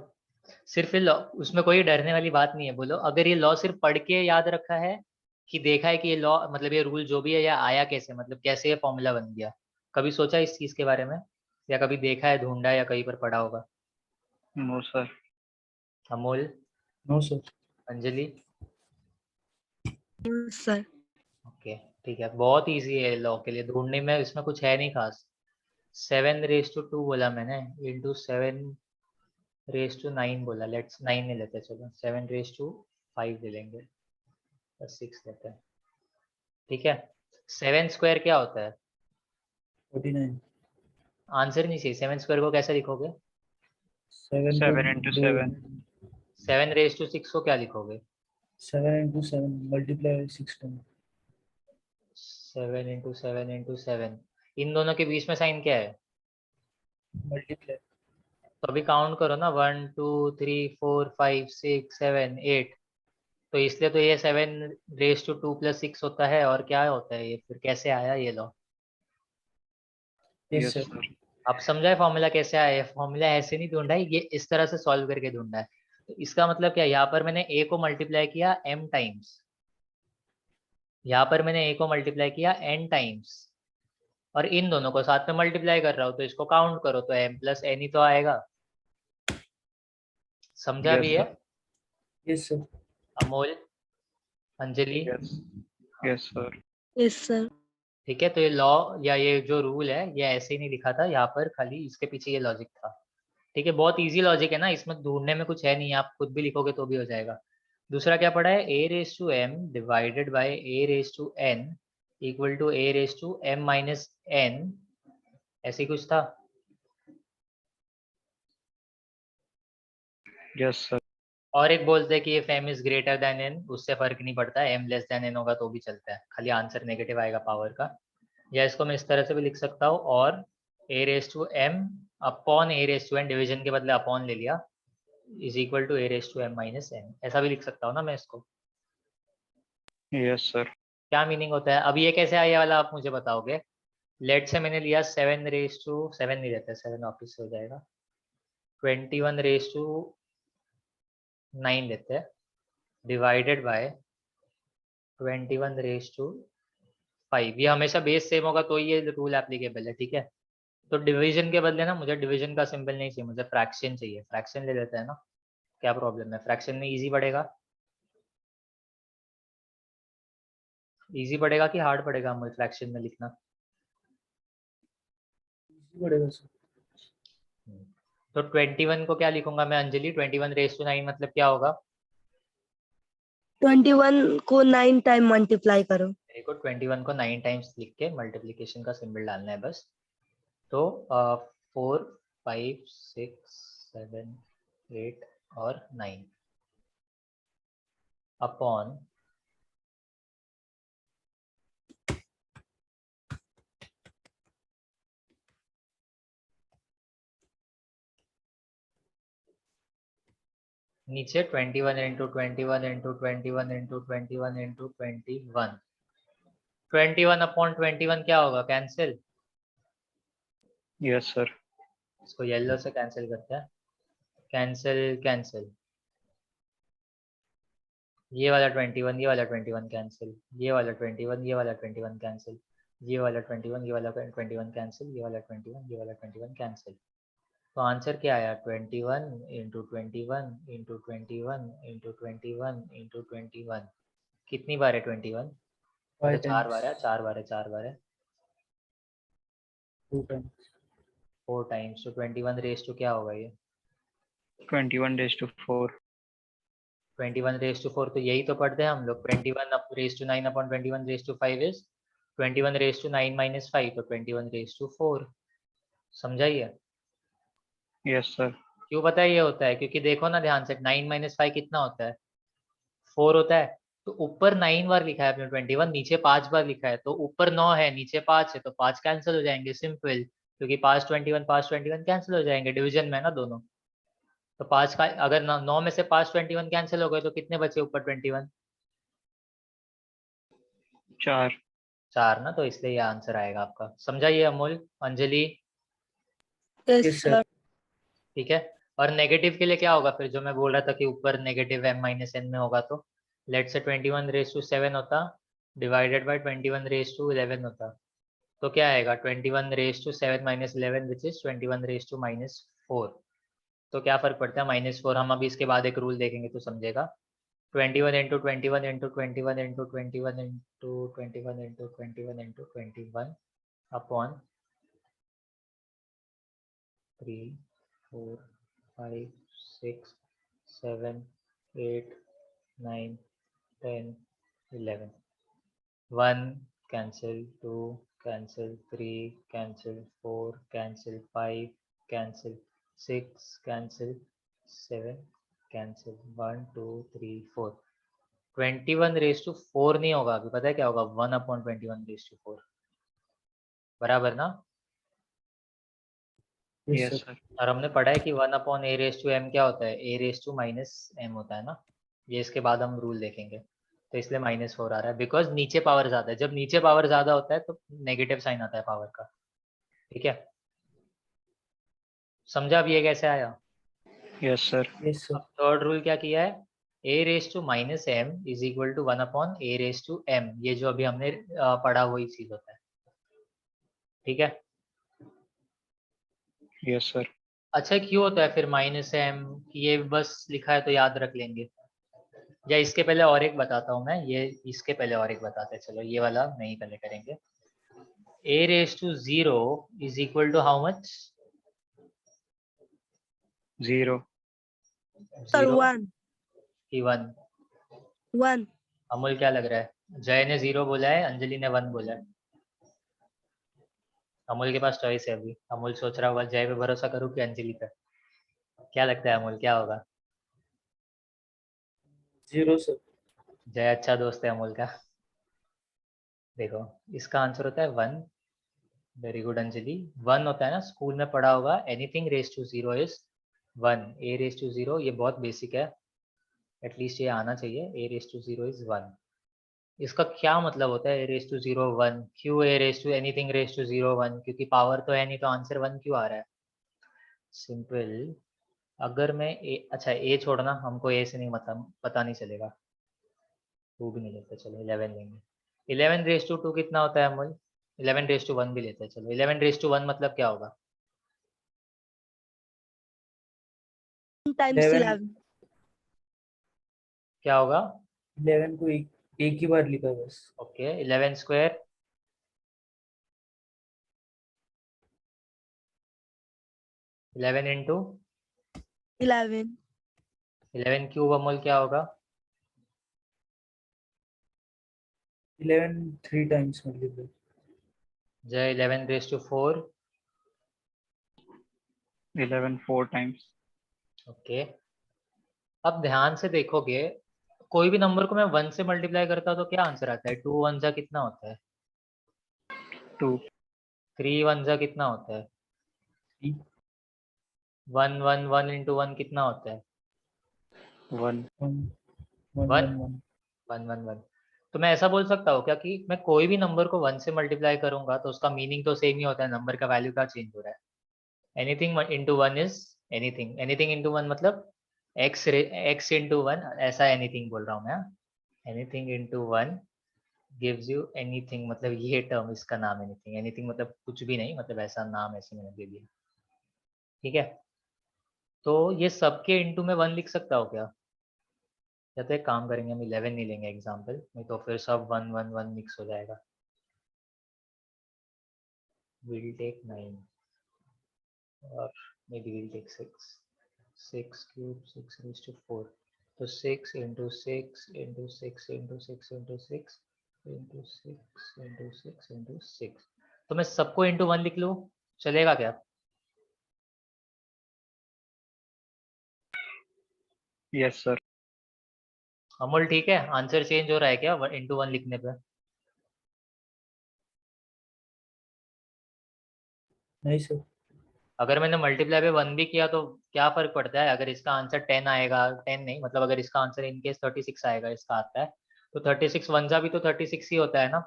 सिर्फ ये लॉ, उसमें कोई डरने वाली बात नहीं है, बोलो। अगर ये लॉ सिर्फ पढ़ के याद रखा है, कि देखा है कि ये लॉ, मतलब ये रूल जो भी है, या आया कैसे, मतलब कैसे ये फॉर्मूला बन गया, कभी सोचा इस चीज के बारे में, या कभी देखा है, ढूंढा है, या कहीं पर पढ़ा होगा? No sir Amol, No, sir. Anjali? Sir okay, ठीक है, बहुत इजी है लॉ के लिए, ढूंढने में इसमें कुछ है नहीं खास। 7 रेज टू 2 बोला मैंने, इंटू 7 रेज टू 9 बोला, लेट्स 9 नहीं लेते, चलो 7 रेज टू 5 ले लेंगे, बस 6 लेते हैं, ठीक है? 7 स्क्वायर क्या होता है? 49. आंसर नहीं चाहिए, 7 स्क्वायर को कैसे लिखोगे? 7 7 into 7 7 रेज टू 6 को क्या लिखोगे? 7 into 7 multiply 6 times. 7 into 7 into 7, इन दोनों के बीच में साइन क्या है? Multiply. तो अभी काउंट करो ना, 1 2 3 4 5 6 7 8, तो इसलिए तो ये 7 रेज टू 2 प्लस 6 होता है, और क्या होता है ये, फिर कैसे आया ये law? Yes, yes sir. Sir आप समझाए फॉर्मूला कैसे आया? फॉर्मूला ऐसे नहीं ढूंढा है, ये इस तरह से सॉल्व करके ढूंढा है। तो इसका मतलब क्या, यहाँ पर मैंने a को मल्टीप्लाई किया m टाइम्स, यहाँ पर मैंने a को मल्टीप्लाई किया n टाइम्स, और इन दोनों को साथ में मल्टीप्लाई कर रहा हूँ, तो इसको काउंट करो तो m प्लस n ही तो आएगा। समझा भी यस है? Sir Yes, sir. Amol, Anjali, yes yes sir. Yes, sir. ठीक है, तो ये लॉ या ये जो रूल है ये ऐसे ही नहीं लिखा था, यहाँ पर खाली इसके पीछे ये लॉजिक था। ठीक है, बहुत इजी लॉजिक है ना, इसमें ढूंढने में कुछ है नहीं, आप खुद भी लिखोगे तो भी हो जाएगा। दूसरा क्या पढ़ा है, a raise to m divided by a raise to n equal to a raise to m minus n, ऐसे ही कुछ था। Yes sir. और एक बोलते हैं कि if m is greater than n, उससे फर्क नहीं पड़ता, m लेस देन n होगा तो भी चलता है, खाली आंसर नेगेटिव आएगा पावर का। या इसको मैं इस तरह से भी लिख सकता हूँ, और a raise to m upon a raise to n, division के बदले अपॉन ले लिया, is equal to a raise to m minus n, ऐसा भी लिख सकता हूँ ना मैं इसको। Yes sir. क्या मीनिंग होता है, अब ये कैसे आया वाला आप मुझे बताओगे। लेट से मैंने लिया 7 रेस टू 7 नहीं रहता, 7 ऑफिस हो जाएगा, 21 रेस टू 9 लेते हैं, डिवाइडेड बाय 21 रेस टू 5। ये हमेशा बेस सेम होगा तो ये रूल एप्लीकेबल है, ठीक है। तो डिवीजन के बदले ना मुझे डिवीजन का सिंबल नहीं चाहिए, मुझे फ्रैक्शन चाहिए, फ्रैक्शन ले लेते हैं ना, क्या प्रॉब्लम है, फ्रैक्शन में इजी पड़ेगा। इजी पड़ेगा कि हार्ड पड़ेगा मुझे फ्रैक्शन में लिखना। इजी पड़ेगा सर। तो 21 को क्या लिखूंगा मैं अंजलि, 21 रेस टू 9 मतलब क्या होगा। 21 को 9 टाइम मल्टीप्लाई करो। मेरे को 21 को 9 टाइम्स लिख के मल्टीप्लिकेशन का सिंबल डालना है बस। तो 4 5 6 7 8 और 9 अपॉन नीचे 21 into 21 into 21 into 21 into 21, 21 upon 21 क्या होगा, कैंसिल। Yes sir. इसको येलो से कैंसिल करते हैं, कैंसिल कैंसिल, ये वाला 21 ये वाला 21 कैंसिल, ये वाला 21 ये वाला 21 कैंसिल, ये वाला 21 ये वाला 21 कैंसिल, ये वाला 21 ये वाला 21 कैंसिल। तो आंसर क्या आया, 21 इंटू 21 इंटू 21 इंटू 21 इंटू 21, कितनी बार है 21, अच्छा 5 4 बार है, times, 4 बार है, 4 बार है, 2 times, 4 टाइम्स, तो 21 रेस टू क्या होगा ये, 21 डेज टू 4। 21 रेस टू 4, तो यही तो पढ़ते हैं हम लोग, 21 raise to 9 upon 21 raise to 5 is 21 raise to 9 minus 5, तो 21 रेस टू 4। समझाइए। Yes sir. क्यों पता है ये होता है, क्योंकि देखो ना ध्यान से, 9 माइनस 5 कितना होता है, 4 होता है। तो ऊपर 9 बार लिखा है अपने 21, नीचे 5 बार लिखा है, तो ऊपर 9 है नीचे 5 है, तो 5 कैंसिल हो जाएंगे, सिंपल, क्योंकि 5 21 कैंसिल हो जाएंगे, डिवीजन में है ना दोनों। तो 5 का अगर 9 में से 5 21 कैंसिल हो गए तो कितने बचे ऊपर 21, 4। 4 ना, तो इसलिए ये आंसर आएगा आपका। समझाइए Amol, Anjali. Yes, Yes, sir. sir. ठीक है, और नेगेटिव के लिए क्या होगा फिर, जो मैं बोल रहा था कि ऊपर नेगेटिव m माइनस n में होगा, तो लेट से 21 रेस टू 7 होता डिवाइडेड बाय 21 रेस टू 11 होता, तो क्या आएगा 21 raise to 7 minus 11 which is 21 raise to minus 4। तो क्या फर्क पड़ता है, -4, हम अभी इसके बाद एक रूल देखेंगे तो समझेगा। 21 into 21 into 21 into 21 into 21 into 21 into 21 upon 3 4 5 6 7 8 9 10 11, 1 cancel, 2 cancel, 3 cancel, 4 cancel, 5 cancel, 6 cancel, 7 cancel, 1 2 3 4। 21 raise to 4 नहीं होगा, अभी पता है क्या होगा, 1 अपॉन 21 रेस टू 4, बराबर ना। Yes, yes sir. सर। और हमने पढ़ा है कि 1 upon a raise to m क्या होता है, a raise to minus m होता है ना, ये इसके बाद हम रूल देखेंगे। तो इसलिए -4 आ रहा है, बिकॉज नीचे पावर ज्यादा है, जब नीचे पावर ज्यादा होता है तो नेगेटिव साइन आता है पावर का। ठीक है, समझा अब ये कैसे आया। Yes sir. Yes, sir. अब थर्ड रूल क्या किया है, a raise to minus m is equal to 1 upon a raise to m, ये जो अभी हमने पढ़ा वही चीज होता है। ठीक है, यस सर। अच्छा क्यों होता है फिर -m, ये बस लिखा है तो याद रख लेंगे। या इसके पहले और एक बताता हूँ मैं, ये इसके पहले और एक बताते हैं, चलो ये वाला नहीं पहले करेंगे। a raised to 0 is equal to how much? 0 sir 0 1 की 1? 1 अमूल क्या लग रहा है? जय ने 0 बोला है, अंजलि ने 1 बोला है। अमूल के पास चॉइस है अभी। अमूल सोच रहा होगा जय पे भरोसा करूं कि अंजलि पे। क्या लगता है अमूल, क्या होगा? 0 सर। जय अच्छा दोस्त है अमूल का। देखो इसका आंसर होता है 1। Very good Anjali. 1 होता है ना, स्कूल में पढ़ा होगा, anything raise to 0 is 1। a raise to 0 ये बहुत बेसिक है, एटलीस्ट ये आना चाहिए। a raise to 0 is 1। इसका क्या मतलब होता है a रेज टू 0 1? क्यों a raise to anything raise to 0 1? क्योंकि पावर तो है नहीं, तो आंसर 1 क्यों आ रहा है? सिंपल। अगर मैं अच्छा a छोड़ना, हमको a से नहीं मतलब पता नहीं चलेगा। 2 भी नहीं लेते, चलो 11 लेंगे। 11 रेज टू 2 कितना होता है अमूल? 11 रेज टू 1 भी लेते हैं, चलो 11 रेज टू 1 मतलब क्या होगा? टाइम्स 11 11 क्या होगा? 11 को एक ही बार लिखा बस। Okay 11 square 11 into 11 11 cube Amul क्या होगा? 11 3 टाइम्स मल्टीप्लाई। जय 11 रेज टू 4। 11 4 टाइम्स। ओके अब ध्यान से देखोगे, कोई भी नंबर को मैं 1 से मल्टीप्लाई करता हूं तो क्या आंसर आता है? 2 1 जा कितना होता है? 2 3 1 जा कितना होता है? 3 1 1 1 इंटू 1 कितना होता है? 1 1 1 1 1 1। 1 1 1। तो मैं ऐसा बोल सकता हूँ क्या कि मैं कोई भी नंबर को 1 से मल्टीप्लाई करूंगा तो उसका मीनिंग तो सेम ही होता है, नंबर का वैल्यू का चेंज हो रहा है। Anything into 1 is anything. Anything into 1 मतलब x इंटू 1, ऐसा एनीथिंग बोल रहा हूँ मैं। Anything into 1 gives you anything, मतलब ये टर्म इसका नाम एनीथिंग। एनीथिंग मतलब कुछ भी नहीं, मतलब ऐसा नाम ऐसे मैंने दे दिया, ठीक है। तो ये सबके इंटू में 1 लिख सकता हो क्या? या तो एक काम करेंगे, हम 11 नहीं लेंगे एग्जाम्पल, नहीं तो फिर सब 1 1 1 मिक्स हो जाएगा। we'll take 9 or maybe we'll take 6। 6 cube 6 raised to 4, तो 6 into 6 into 6 into 6 into 6 into 6 into 6 into 6, तो मैं सबको into 1 लिख लूँ, चलेगा क्या? Yes sir. अमूल ठीक है, आंसर चेंज हो रहा है क्या into 1 लिखने पे? नहीं सर। अगर मैंने मल्टीप्लाई पे 1 भी किया तो क्या फर्क पड़ता है? अगर इसका आंसर 10 आएगा, 10 नहीं मतलब अगर इसका आंसर इनकेस 36 आएगा, इसका आता है तो 36 1 जा भी तो 36 ही होता है ना,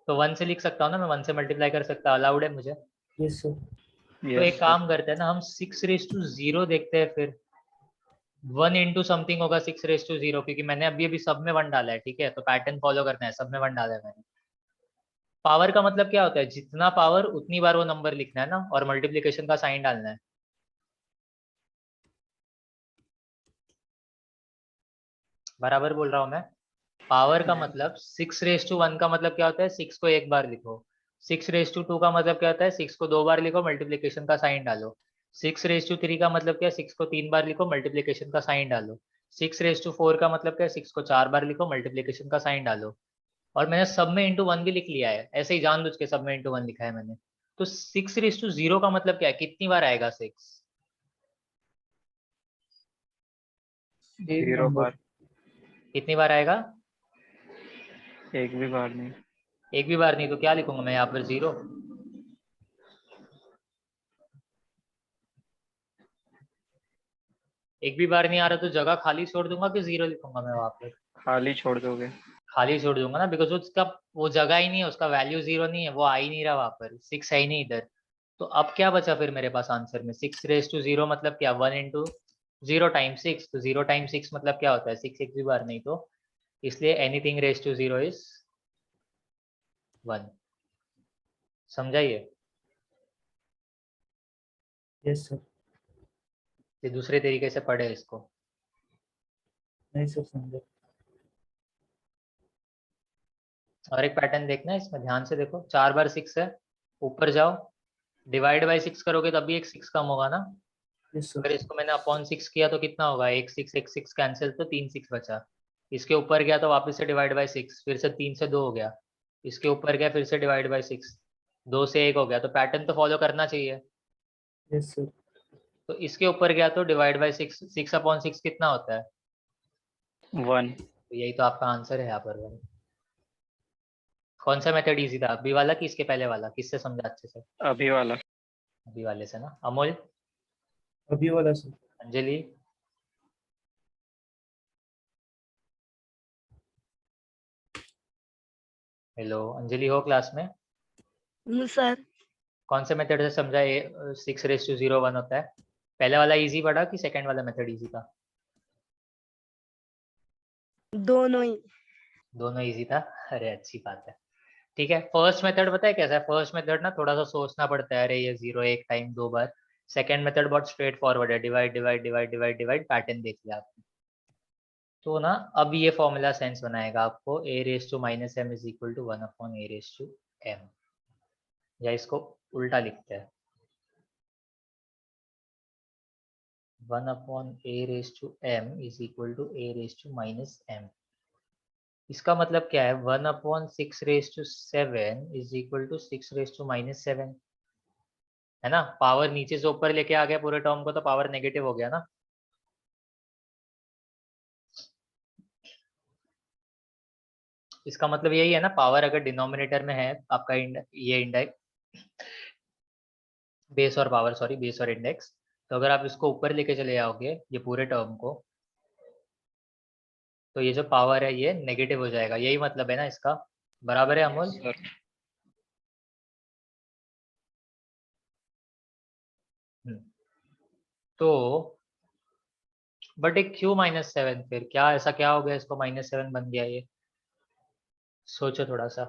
तो 1 से लिख सकता हूँ ना मैं, 1 से मल्टीप्लाई कर सकता हूँ, अलाउड है मुझे। Yes sir. तो यस एक काम करते हैं ना, हम 6 रेज टू 0 देखते हैं, फिर 1 इंटू समथिंग होगा 6 रेज टू 0, क्योंकि मैंने अभी अभी सब में 1 डाला है, ठीक है, तो पैटर्न फॉलो करना है, सब में 1 डाला है मैंने। पावर का मतलब क्या होता है? जितना पावर उतनी बार वो नंबर लिखना है ना, और मल्टीप्लीकेशन का साइन डालना है। बराबर बोल रहा हूँ मैं? पावर का मतलब 6 रेज टू 1 का मतलब क्या होता है? 6 को एक बार लिखो। 6 रेज टू 2 का मतलब क्या होता है? 6 को 2 बार लिखो, मल्टीप्लीकेशन का साइन डालो। 6 रेज टू 3 का मतलब क्या है? 6 को 3 बार लिखो, मल्टीप्लीकेशन का साइन डालो। 6 रेज टू 4 का मतलब क्या है? 6 को 4 बार लिखो, मल्टीप्लीकेशन का साइन डालो। और मैंने सब में इंटू 1 भी लिख लिया है, ऐसे ही जानबूझ के सब में इंटू 1 लिखा है मैंने। तो 6 रेज टू 0 का मतलब क्या है? कितनी बार आएगा 6? एक 0 नंबर। बार। कितनी बार आएगा? एक भी बार नहीं। एक भी बार नहीं, तो क्या लिखूंगा मैं यहाँ पर? 0। एक भी बार नहीं आ रहा तो जगह खाली छोड़ दूंगा कि 0 लिखूंगा मैं वहां पर? खाली छोड़ दोगे। खाली छोड़ दूंगा ना, बिकॉज उसका वो जगह ही नहीं है, उसका वैल्यू 0 नहीं है, वो आ ही नहीं रहा वहां पर, 6 है ही नहीं इधर। तो अब क्या बचा फिर मेरे पास आंसर में? 6 रेज टू 0 मतलब क्या? 1 इंटू 0 टाइम 6, तो 0 टाइम 6 मतलब क्या होता है? 6 एक भी बार नहीं, तो इसलिए एनीथिंग रेज टू 0 इज 1। समझाइए? Yes sir. ये दूसरे तरीके से पढ़े इसको। नहीं सर समझा। और एक पैटर्न देखना है इसमें, ध्यान से देखो, 4 बार 6 है, ऊपर जाओ, डिवाइड बाय 6 करोगे तब भी एक 6 कम होगा ना। यस अगर सर। इसको मैंने अपॉन 6 किया तो कितना होगा, एक 6 कैंसिल, तो 3 6 बचा। इसके ऊपर गया तो वापस से डिवाइड बाय 6, फिर से 3 से 2 हो गया, इसके ऊपर गया फिर से डिवाइड बाय 6, 2 से 1 हो गया, तो पैटर्न तो फॉलो करना चाहिए। Yes sir. तो इसके ऊपर गया तो डिवाइड बाय 6, 6 अपॉन 6 कितना होता है, 1। तो यही तो आपका आंसर है यहाँ पर भाई। कौन सा मेथड इजी था, अभी वाला कि इसके पहले वाला, किससे समझा अच्छे से? अभी वाला। अभी वाले से ना। अमोल, अभी वाला सर। अंजलि, हेलो अंजलि, हो क्लास में? सर कौन से मेथड से समझा, 6:0 होता है? पहले वाला इजी पड़ा कि सेकंड वाला मेथड इजी था? दोनों ही। दोनों इजी था, अरे अच्छी बात है। ठीक है, फर्स्ट मेथड पता है कैसा है? फर्स्ट मेथड ना थोड़ा सा सोचना पड़ता है, अरे ये 0 एक टाइम 2 बार। सेकंड मेथड बहुत स्ट्रेट फॉरवर्ड है, divide divide divide divide divide, pattern देख लिया आपने। तो ना अब ये फॉर्मूला सेंस बनाएगा आपको, a⁻m is equal to 1/a⁻m, या इसको उल्टा लिखते हैं, 1/a⁻m is equal to a⁻m। इसका मतलब क्या है, 1/6⁷ इज इक्वल टू 6⁻7, है ना? पावर नीचे से ऊपर लेके आ गया पूरे टर्म को, तो पावर नेगेटिव हो गया ना। इसका मतलब यही है ना, पावर अगर डिनोमिनेटर में है आपका ये इंडेक्स, बेस और पावर, सॉरी, बेस और इंडेक्स, तो अगर आप इसको ऊपर लेके चले जाओगे ये पूरे टर्म को, तो ये जो पावर है ये नेगेटिव हो जाएगा, यही मतलब है ना इसका। बराबर है अमोल? सर। तो बट एक Q-7, फिर क्या, ऐसा क्या हो गया इसको -7 बन गया ये? सोचो थोड़ा सा,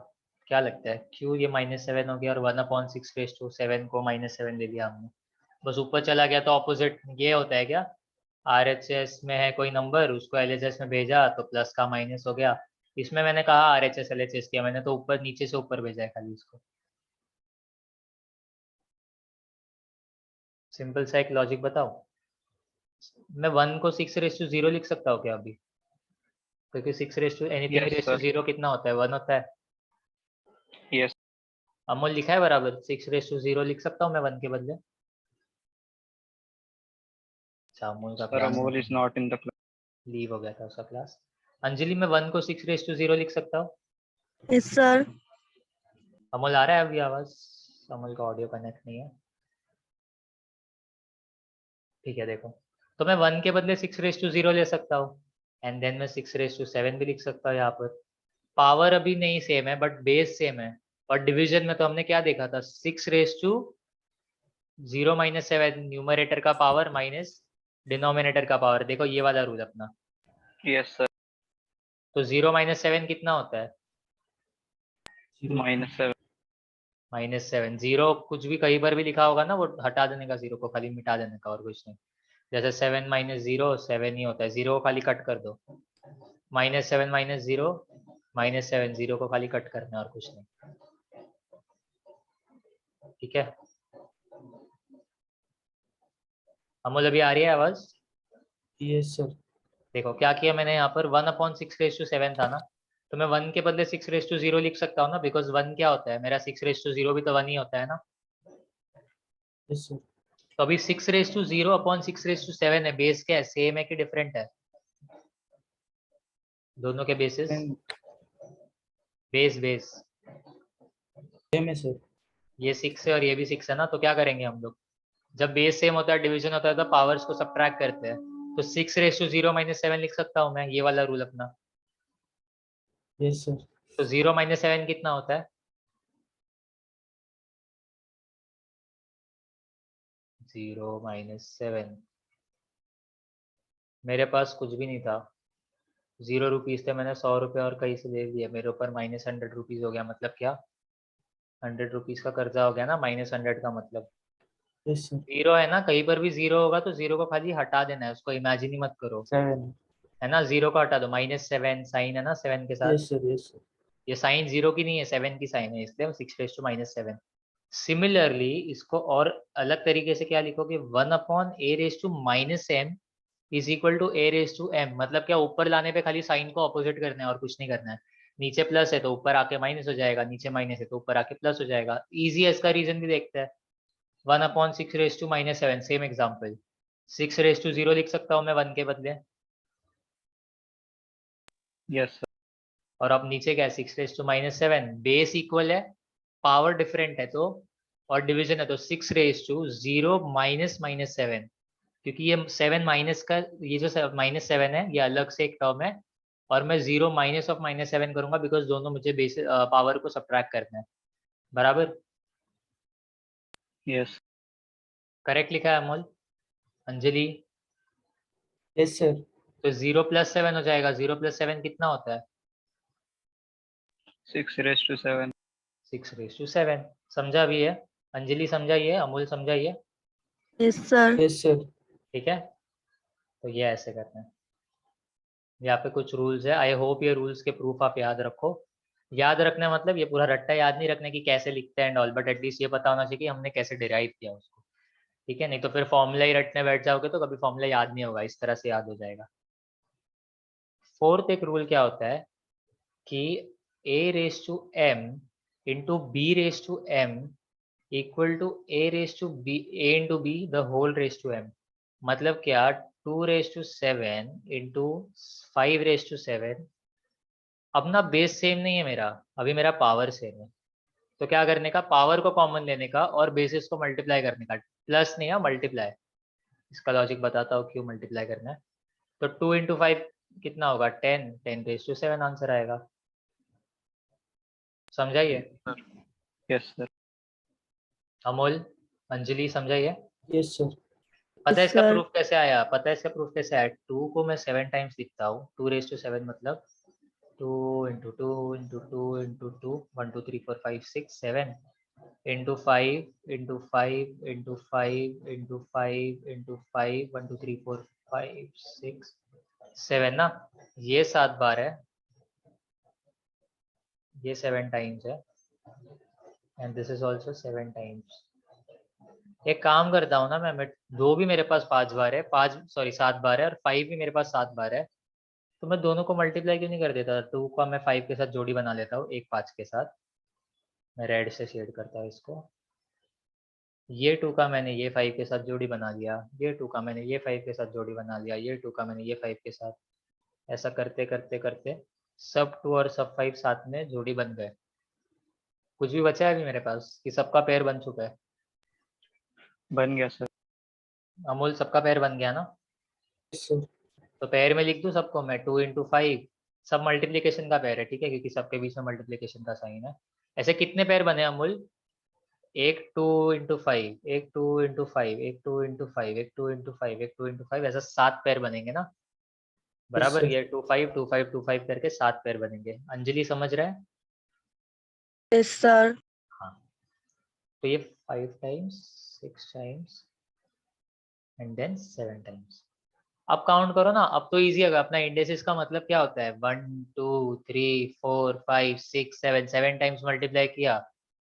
क्या लगता है क्यों ये -7 हो गया और 1/6⁷ को -7 ले लिया हमने? बस ऊपर चला गया तो ऑपोजिट ये होता है क्या? RHS में है कोई नंबर, उसको LHS में भेजा तो प्लस का माइनस हो गया। इसमें मैंने कहा RHS LHS किया, मैंने तो ऊपर नीचे से ऊपर भेजा है खाली इसको। सिंपल सा एक लॉजिक बताओ, मैं 1 को 6⁻0 लिख सकता हूँ क्या अभी? क्योंकि 6 anything yes raise to sir. 0 कितना होता है, 1 होता है। यस। अमोल लिखा है बराबर, 6⁻0 लिख सकता हूँ मैं 1 के बदले? अच्छा, अमोल का sir class Amol is not in the class. Leave हो गया था उसका क्लास। अंजलि, मैं 1 को 6⁻0 लिख सकता हूँ? Yes sir. अमोल आ रहा है अभी आवाज? अमोल का ऑडियो कनेक्ट नहीं है। ठीक है, देखो, तो मैं 1 के बदले 6⁻0 ले सकता हूँ, एंड देन मैं 6⁻7 भी लिख सकता हूँ यहाँ पर। पावर अभी नहीं सेम है बट बेस सेम है, और डिवीजन में तो हमने क्या देखा था, 6⁻0-7 न्यूमरेटर का पावर माइनस डिनोमिनेटर का पावर, देखो ये वाला रूल अपना। Yes sir. तो 0-7 कितना होता है? -7। -7। 0 कुछ भी कहीं पर भी लिखा होगा ना, वो हटा देने का, 0 को खाली मिटा देने का, और कुछ नहीं। जैसे 7 - 0 7 ही होता है, 0 को खाली कट कर दो। -7 - 0 -7, 0 को खाली कट करना है और कुछ नहीं। ठीक है, अमोल अभी आ रही है आवाज? Yes sir. देखो क्या किया मैंने यहाँ पर, 1/6⁻7 था ना, तो मैं 1 के बदले 6⁻0 लिख सकता हूँ ना, बिकॉज 1 क्या होता है मेरा, 6⁻0 भी तो 1 ही होता है ना। Yes sir. तो अभी 6⁻0/6⁻7 है, बेस क्या है, सेम है कि डिफरेंट है? दोनों के बेसिस, बेस बेस, सेम है सर। ये 6 है और ये भी 6 है ना, तो क्या करेंगे हम लोग, जब बेस सेम होता है डिवीजन होता है तो पावर्स को सब्ट्रैक्ट करते हैं, तो 6⁻0 - 7 लिख सकता हूँ मैं, ये वाला रूल अपना। Yes sir. तो 0 - 7 कितना होता है? 0 - 7, मेरे पास कुछ भी नहीं था, 0 रुपीज थे, मैंने 100 रुपये और कहीं से दे दिया, मेरे ऊपर -100 रुपीज हो गया, मतलब क्या, 100 रुपीज का कर्जा हो गया ना, -100 का मतलब। Yes sir. 0 है ना, कहीं पर भी 0 होगा तो 0 को खाली हटा देना है, उसको इमेजिन ही मत करो। 7। है ना, 0 का हटा दो, -7 साइन है ना 7 के साथ, Yes, sir. Yes, sir. ये साइन 0 की नहीं है 7 की साइन है, इसलिए हम 6 raised to -7। सिमिलरली इसको और अलग तरीके से क्या लिखोगे, 1/a⁻m is equal to a⁻m, मतलब क्या ऊपर लाने पे खाली साइन को ऑपोजिट करना है और कुछ नहीं करना है। नीचे प्लस है तो ऊपर आके माइनस हो जाएगा, नीचे माइनस है तो ऊपर आके प्लस हो जाएगा। इजी है, इसका रीजन भी देखते हैं। 1/6 raised to -7, same example. 6 raised to 0 लिख सकता हूँ मैं 1 के बदले, यस सर। और अब नीचे क्या है 6 raised to -7, बेस इक्वल है, पावर डिफरेंट है तो, और डिवीजन है तो 6 raised to 0 -7, क्योंकि ये 7 माइनस का, ये जो -7 है ये अलग से एक टर्म है, और मैं 0 माइनस ऑफ -7 करूंगा बिकॉज दोनों मुझे बेस पावर को सब्ट्रैक्ट करना है, बराबर। यस करेक्ट लिखा है अमोल? अंजलि? Yes, sir. तो 0 + 7 हो जाएगा, 0 + 7 कितना होता है? 6 raised to 7। 6 raised to 7। समझा भी है? अंजलि समझाइए, अमोल समझाइए। Yes, sir. Yes, sir. ठीक है, तो ये ऐसे करते हैं। यहाँ पे कुछ रूल्स है, आई होप ये रूल्स के प्रूफ आप याद रखो। याद रखना मतलब ये पूरा रट्टा याद नहीं रखने की कैसे लिखते हैं एंड ऑल, बट एटलीस्ट ये पता होना चाहिए कि हमने कैसे डिराइव किया उसको, ठीक है? नहीं तो फिर फॉर्मूला ही रटने बैठ जाओगे तो कभी फॉर्मूला याद नहीं होगा, इस तरह से याद हो जाएगा। फोर्थ एक रूल क्या होता है कि a⁻m into b⁻m equal to a⁻b the whole raise to m। मतलब क्या, 2⁻7 into 5⁻7। अब ना बेस सेम नहीं है मेरा, अभी मेरा पावर सेम है, तो क्या करने का, पावर को कॉमन लेने का और बेसिस को मल्टीप्लाई करने का, प्लस नहीं है मल्टीप्लाई। इसका लॉजिक बताता हूँ क्यों मल्टीप्लाई करना है। तो 2 into 5 कितना होगा, 10, 10⁻7 आंसर आएगा। समझाइए यस सर। अमोल, अंजलि समझाइए। Yes, sir. पता है Yes, इसका sir. प्रूफ कैसे आया? पता है इसका प्रूफ कैसे आया? 2 को मैं 7 टाइम्स लिखता हूँ, 2⁻7 मतलब 2 into 2 into 2 into 2, 1 2 3 4 5 6 7 into 5 into 5 into 5 into 5 into 5, 1 2 3 4 5 6 7 ना, ये 7 बार है, ये 7 टाइम्स है, and this is also 7 times. एक काम करता हूँ ना मैं 2 भी मेरे पास 5 बार है, 7 बार है, और 5 भी मेरे पास 7 बार है, तो मैं दोनों को मल्टीप्लाई क्यों नहीं कर देता? 2 का मैं 5 के साथ जोड़ी बना लेता हूँ, एक 5 के साथ। मैं रेड से शेड करता हूँ इसको। ये 2 का मैंने ये 5 के साथ जोड़ी बना लिया, ये 2 का मैंने ये 5 के साथ जोड़ी बना लिया, ये 2 का मैंने ये 5 के साथ। ऐसा करते करते करते सब 2 और सब 5 साथ में जोड़ी बन गए। कुछ भी बचा है अभी मेरे पास कि सबका पेयर बन चुका है? बन गया सर। अमोल, सबका पेयर बन गया ना? Yes, sir. तो पेयर में लिख दूं सबको मैं, 2 into 5, सब मल्टीप्लिकेशन का पेयर है, ठीक है, क्योंकि सबके बीच में मल्टीप्लिकेशन का साइन है। ऐसे कितने पेयर बने अमूल? एक 2 into 5, एक 2 into 5, एक 2 into 5, एक 2 into 5, एक 2 into 5, ऐसा 7 पेयर बनेंगे ना, Yes, बराबर। sir. ये 2 5 2 5 2 5 करके 7 पेयर बनेंगे। अंजलि समझ रहा है? Yes, sir. हाँ, तो ये 5 times 6 times and then 7 times। अब काउंट करो ना, अब तो इजी है। अपना इंडेसिस का मतलब क्या होता है, 1 2 3 4 5 6 7, 7 टाइम्स मल्टीप्लाई किया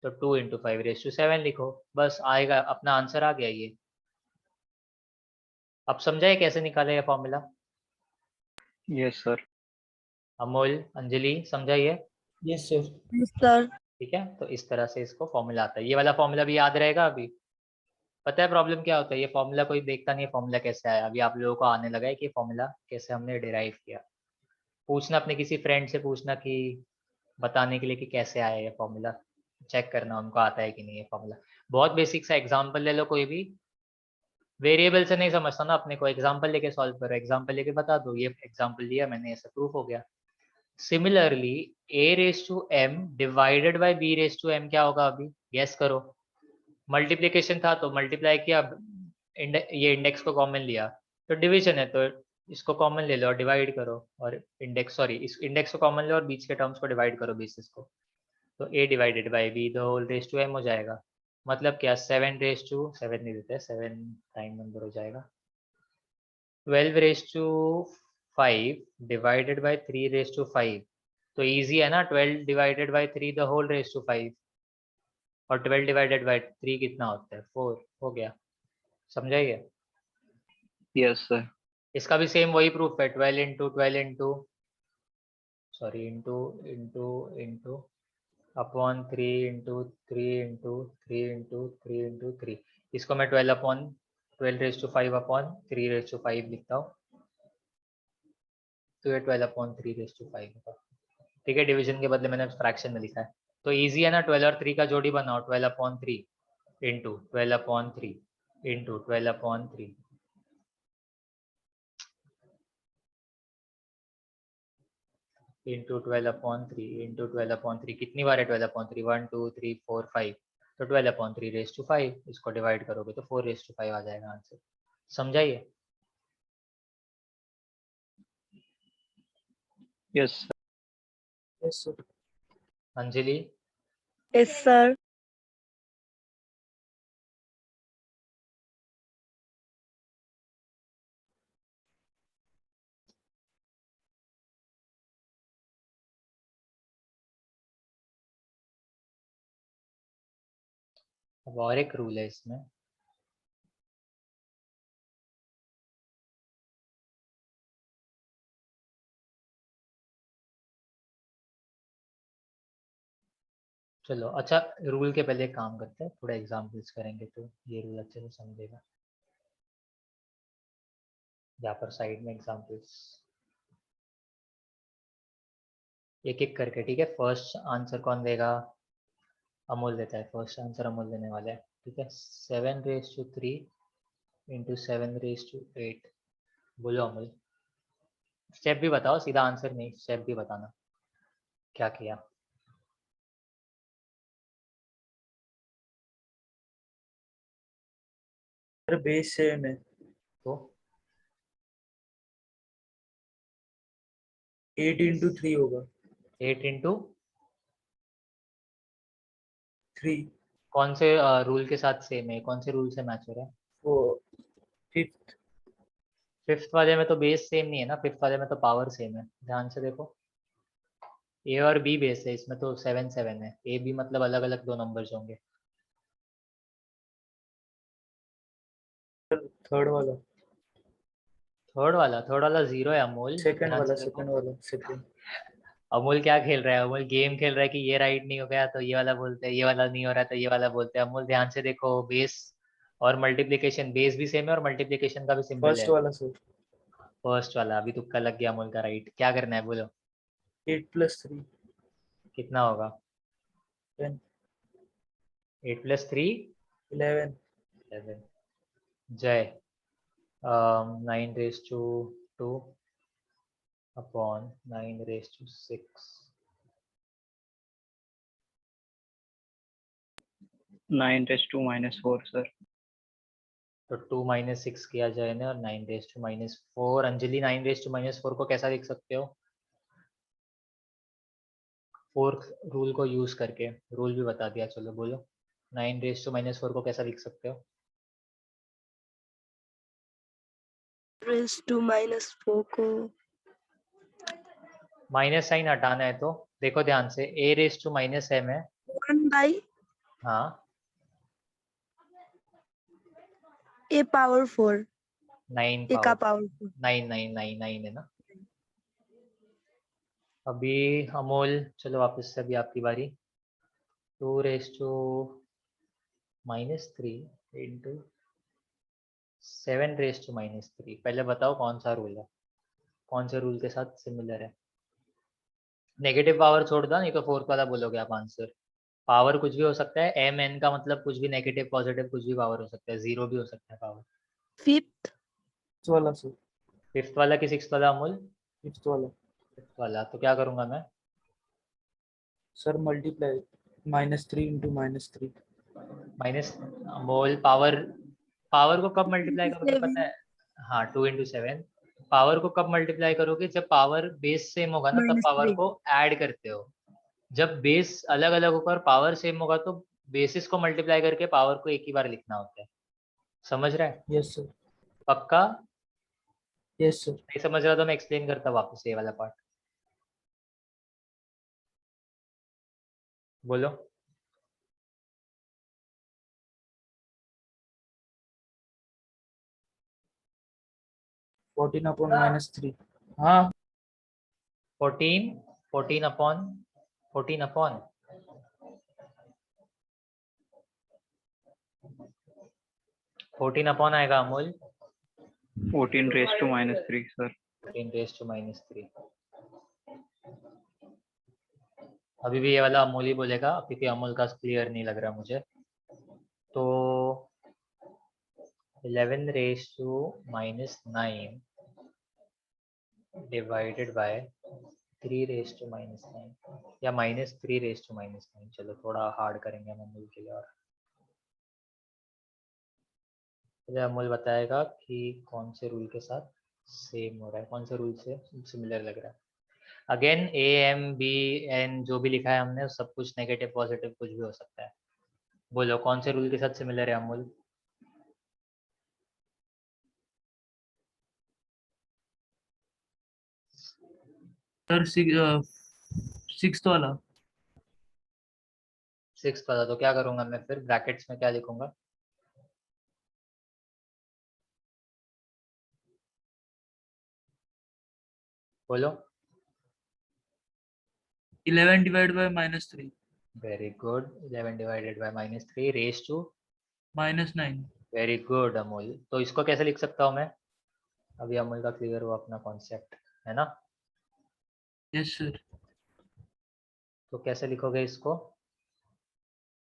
तो 2 into 5⁻7 लिखो, बस आएगा, अपना आंसर आ गया ये। अब समझाए कैसे निकाले ये formula? Yes sir. Amol, Anjali समझाइए। Yes, sir. Yes, sir. ठीक है, तो इस तरह से इसको फॉर्मूला आता है। ये वाला फॉर्मूला भी याद रहेगा अभी। पता है प्रॉब्लम क्या होता है, ये फॉर्मूला कोई देखता नहीं है, फॉर्मूला कैसे आया। अभी आप लोगों को आने लगा है कि फॉर्मूला कैसे हमने डिराइव किया। पूछना अपने किसी फ्रेंड से, पूछना कि बताने के लिए कि कैसे आया ये फॉर्मूला, चेक करना उनको आता है कि नहीं ये फॉर्मूला। बहुत बेसिक सा एग्जांपल ले लो, कोई भी वेरिएबल से नहीं समझता ना अपने को, एग्जांपल लेके सॉल्व करो, एग्जांपल लेके बता दो, ये एग्जांपल लिया मैंने, ऐसा प्रूफ हो गया। Similarly a⁻m divided by b⁻m क्या होगा, अभी गेस करो। मल्टीप्लिकेशन था तो मल्टीप्लाई किया, ये इंडेक्स को कॉमन लिया, तो डिवीजन है तो इसको कॉमन ले लो और डिवाइड करो, और इस इंडेक्स को कॉमन लो और बीच के टर्म्स को डिवाइड करो, बेसिस को। तो a divided by b the whole raise to m हो जाएगा। मतलब क्या, 7 नहीं देते, 7 टाइम नंबर हो जाएगा, 12 raise to 5 divided by 3 raise to 5, तो इजी है ना, 12 divided by 3 the whole raise to 5, और 12 डिवाइडेड बाय 3 कितना होता है 4, हो गया, समझाइए। Yes sir. इसका भी सेम वही प्रूफ है, 12 into 12 into sorry into into into upon 3 into 3 into 3 into 3 into 3, इसको मैं 12 upon 12 raise to 5 upon 3 raise to 5 लिखता हूँ, तो ये 12 अपॉन 3 रेज टू 5 होगा। ठीक है, डिवीजन के बदले मैंने फ्रैक्शन में लिखा है, तो इजी है ना, 12 और 3 का जोड़ी बनाओ, 12 upon 3 into 12 upon 3 into 12 upon 3, into 12 upon 3 into 12 upon 3, कितनी बार है 12 अपॉन 3, 1 2 3 4 5, तो 12 अपॉन 3 रेज टू 5, इसको डिवाइड करोगे तो 4 रेज टू 5 आ जाएगा आंसर, समझाइए। Yes Yes, sir. Anjali, Yes, sir. अब और एक रूल है इसमें, चलो अच्छा, रूल के पहले एक काम करते हैं, थोड़ा एग्जाम्पल्स करेंगे तो ये रूल अच्छे से समझेगा। यहाँ पर साइड में एग्जाम्पल्स एक एक करके, ठीक है। फर्स्ट आंसर कौन देगा, अमोल देता है, फर्स्ट आंसर अमोल देने वाला है, ठीक है। 7 raise to 3 into 7 raise to 8, बोलो अमोल, स्टेप भी बताओ, सीधा आंसर नहीं, स्टेप भी बताना क्या किया। सर बेस सेम है, तो 8 इंटू 3 होगा, 8 इंटू 3 कौन से रूल के साथ सेम है, कौन से रूल से मैच हो रहा है। वो 5th। फिफ्थ वाले में तो बेस सेम नहीं है ना, फिफ्थ वाले में तो पावर सेम है, ध्यान से देखो, ए और बी बेस है, इसमें तो 7 7 है, ए बी मतलब अलग अलग दो नंबर्स होंगे। थर्ड वाला, थर्ड वाला 0 है अमोल, सेकंड ध्यान वाला, से देखो। सेकंड वाला, सेकंड। अमोल क्या खेल रहा है, अमोल गेम खेल रहा है कि ये राइट नहीं हो गया तो ये वाला बोलते हैं, ये वाला नहीं हो रहा तो ये वाला बोलते हैं। अमोल ध्यान से देखो, बेस और मल्टीप्लिकेशन, बेस भी सेम है और मल्टीप्लिकेशन का भी सिंबल फर्स्ट है। वाला सर, फर्स्ट वाला अभी तुक्का लग गया अमोल का, राइट। क्या करना है बोलो, 8 + 3 कितना होगा 10 8 + 3 11 11, Jay 9 raise to 2 upon 9 raise to 6, 9 raise to -4 sir. तो 2 - 6 किया जाए ना, और 9 raise to -4। Anjali 9 raise to -4 को कैसा लिख सकते हो, फोर्थ रूल को यूज करके, रूल भी बता दिया, चलो बोलो 9 रेज टू -4 को कैसा लिख सकते हो। Raise to -4 को माइनस साइन हटाना है तो देखो ध्यान से, a रेज टू -m है, 1/a हाँ power 4, 9 a का पावर power 4। 9 9 9 9 है ना। अभी अमोल, चलो वापस से अभी आपकी बारी, 2 raise to -3 into 7 raise to -3, पहले बताओ कौन सा रूल है, कौन से रूल के साथ सिमिलर है। नेगेटिव पावर छोड़ दो, नहीं तो फोर्थ वाला बोलोगे आप आंसर। पावर कुछ भी हो सकता है, एम एन का मतलब कुछ भी, नेगेटिव पॉजिटिव कुछ भी पावर हो सकता है, 0 भी हो सकता है पावर। 5th वाला सर, फिफ्थ वाला कि सिक्स्थ वाला अमूल, 5th वाला फिफ्थ वाला, तो क्या करूंगा मैं, sir multiply -3 into -3 minus, Amol power, power को कब मल्टीप्लाई करोगे पता 7 है, हाँ 2 × 7, पावर को कब मल्टीप्लाई करोगे, जब पावर बेस सेम होगा ना तब पावर -3 को ऐड करते हो, जब बेस अलग अलग होकर पावर सेम होगा तो बेसिस को मल्टीप्लाई करके पावर को एक ही बार लिखना होता है, समझ रहा है, यस सर। पक्का। Yes sir. नहीं समझ रहा तो मैं एक्सप्लेन करता वापस ये वाला पार्ट। बोलो। Fourteen upon -3। हाँ 14 14 अपॉन 14 अपॉन आएगा Amul 14 raised to -3 sir. 14 raised to -3। अभी भी ये वाला अमूल ही बोलेगा क्योंकि अमूल का क्लियर नहीं लग रहा मुझे। तो 11 raised to -9 divided by 3 raised to -9 या -3 raised to -9। चलो थोड़ा हार्ड करेंगे हम अमूल के लिए। और मुझे अमूल बताएगा कि कौन से रूल के साथ सेम हो रहा है, कौन से रूल से सिमिलर लग रहा है। Again a m b n जो भी लिखा है हमने सब कुछ नेगेटिव पॉजिटिव कुछ भी हो सकता है। बोलो कौन से रूल के साथ सिमिलर है अमूल? सर सिक्स्थ वाला। 6 पता तो क्या करूंगा मैं फिर ब्रैकेट्स में क्या लिखूंगा? बोलो। 11 divide by -3 very good. 11 divided by -3 raise to -9। Very good Amul. तो इसको कैसे लिख सकता हूँ मैं? अभी अमूल का क्लियर हुआ अपना कॉन्सेप्ट है ना। Yes sir. तो कैसे लिखोगे इसको?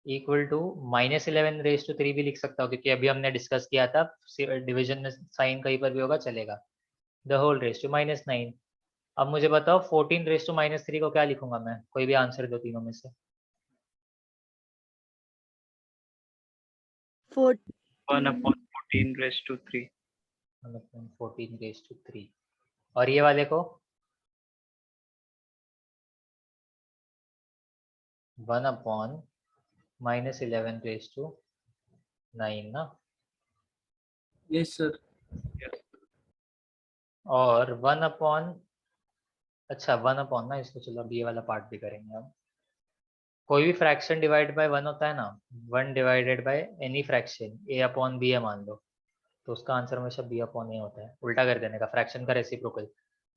इक्वल टू -11 रेज टू 3 भी लिख सकता हूँ क्योंकि अभी हमने डिस्कस किया था डिवीजन में साइन कहीं पर भी होगा चलेगा। The whole raise to -9। अब मुझे बताओ 14 रेज टू -3 को क्या लिखूंगा मैं? कोई भी आंसर दो तीनों में से। 1 upon 14 raised to 3। 14 raise to 3। और ये वाले को 1 अपॉन -11 रेज टू 9 ना। Yes sir. और 1 अपॉन अच्छा 1 अपॉन ना इसको चलो अब ये वाला पार्ट भी करेंगे हम। कोई भी फ्रैक्शन डिवाइड बाय 1 होता है ना। 1 divided by any fraction a upon b है मान लो, तो उसका आंसर हमेशा b अपॉन a होता है। उल्टा कर देने का, फ्रैक्शन का रेसिप्रोकल।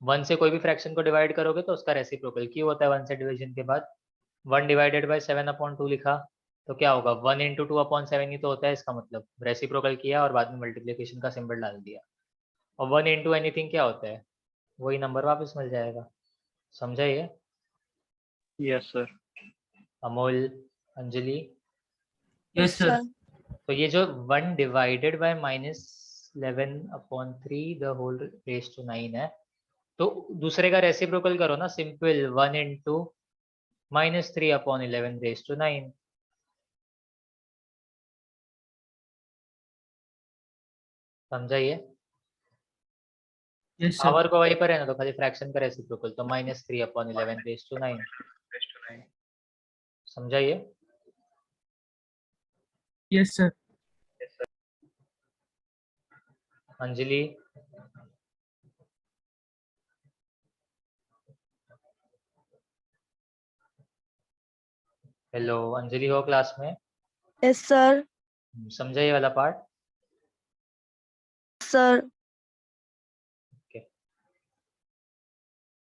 1 से कोई भी फ्रैक्शन को डिवाइड करोगे तो उसका रेसिप्रोकल क्यों होता है 1 से डिवीजन के बाद। 1 डिवाइडेड बाय 7 अपॉन 2 लिखा तो क्या होगा 1 इंटू 2 अपॉन 7 ही तो होता है। इसका मतलब रेसिप्रोकल किया और बाद में मल्टीप्लिकेशन का सिंबल डाल दिया। और 1 इंटू एनीथिंग क्या होता है? वही नंबर वापस मिल जाएगा। समझा ये? Yes sir. Amol, Anjali. Yes sir. तो ये जो 1 divided by -11 upon 3 the whole raise to 9 है, तो दूसरे का रेसिप्रोकल करो ना, simple 1 into -3 upon 11 raise to 9। समझा ये? Yes sir. पावर को वहीं पर है ना, तो खाली फ्रैक्शन का रेसिप्रोकल तो -3 upon 11 raise to 9। raised to 9। समझा ये? Yes sir. Anjali. Hello Anjali, हो क्लास में? Yes sir. समझा ये वाला पार्ट? Sir okay.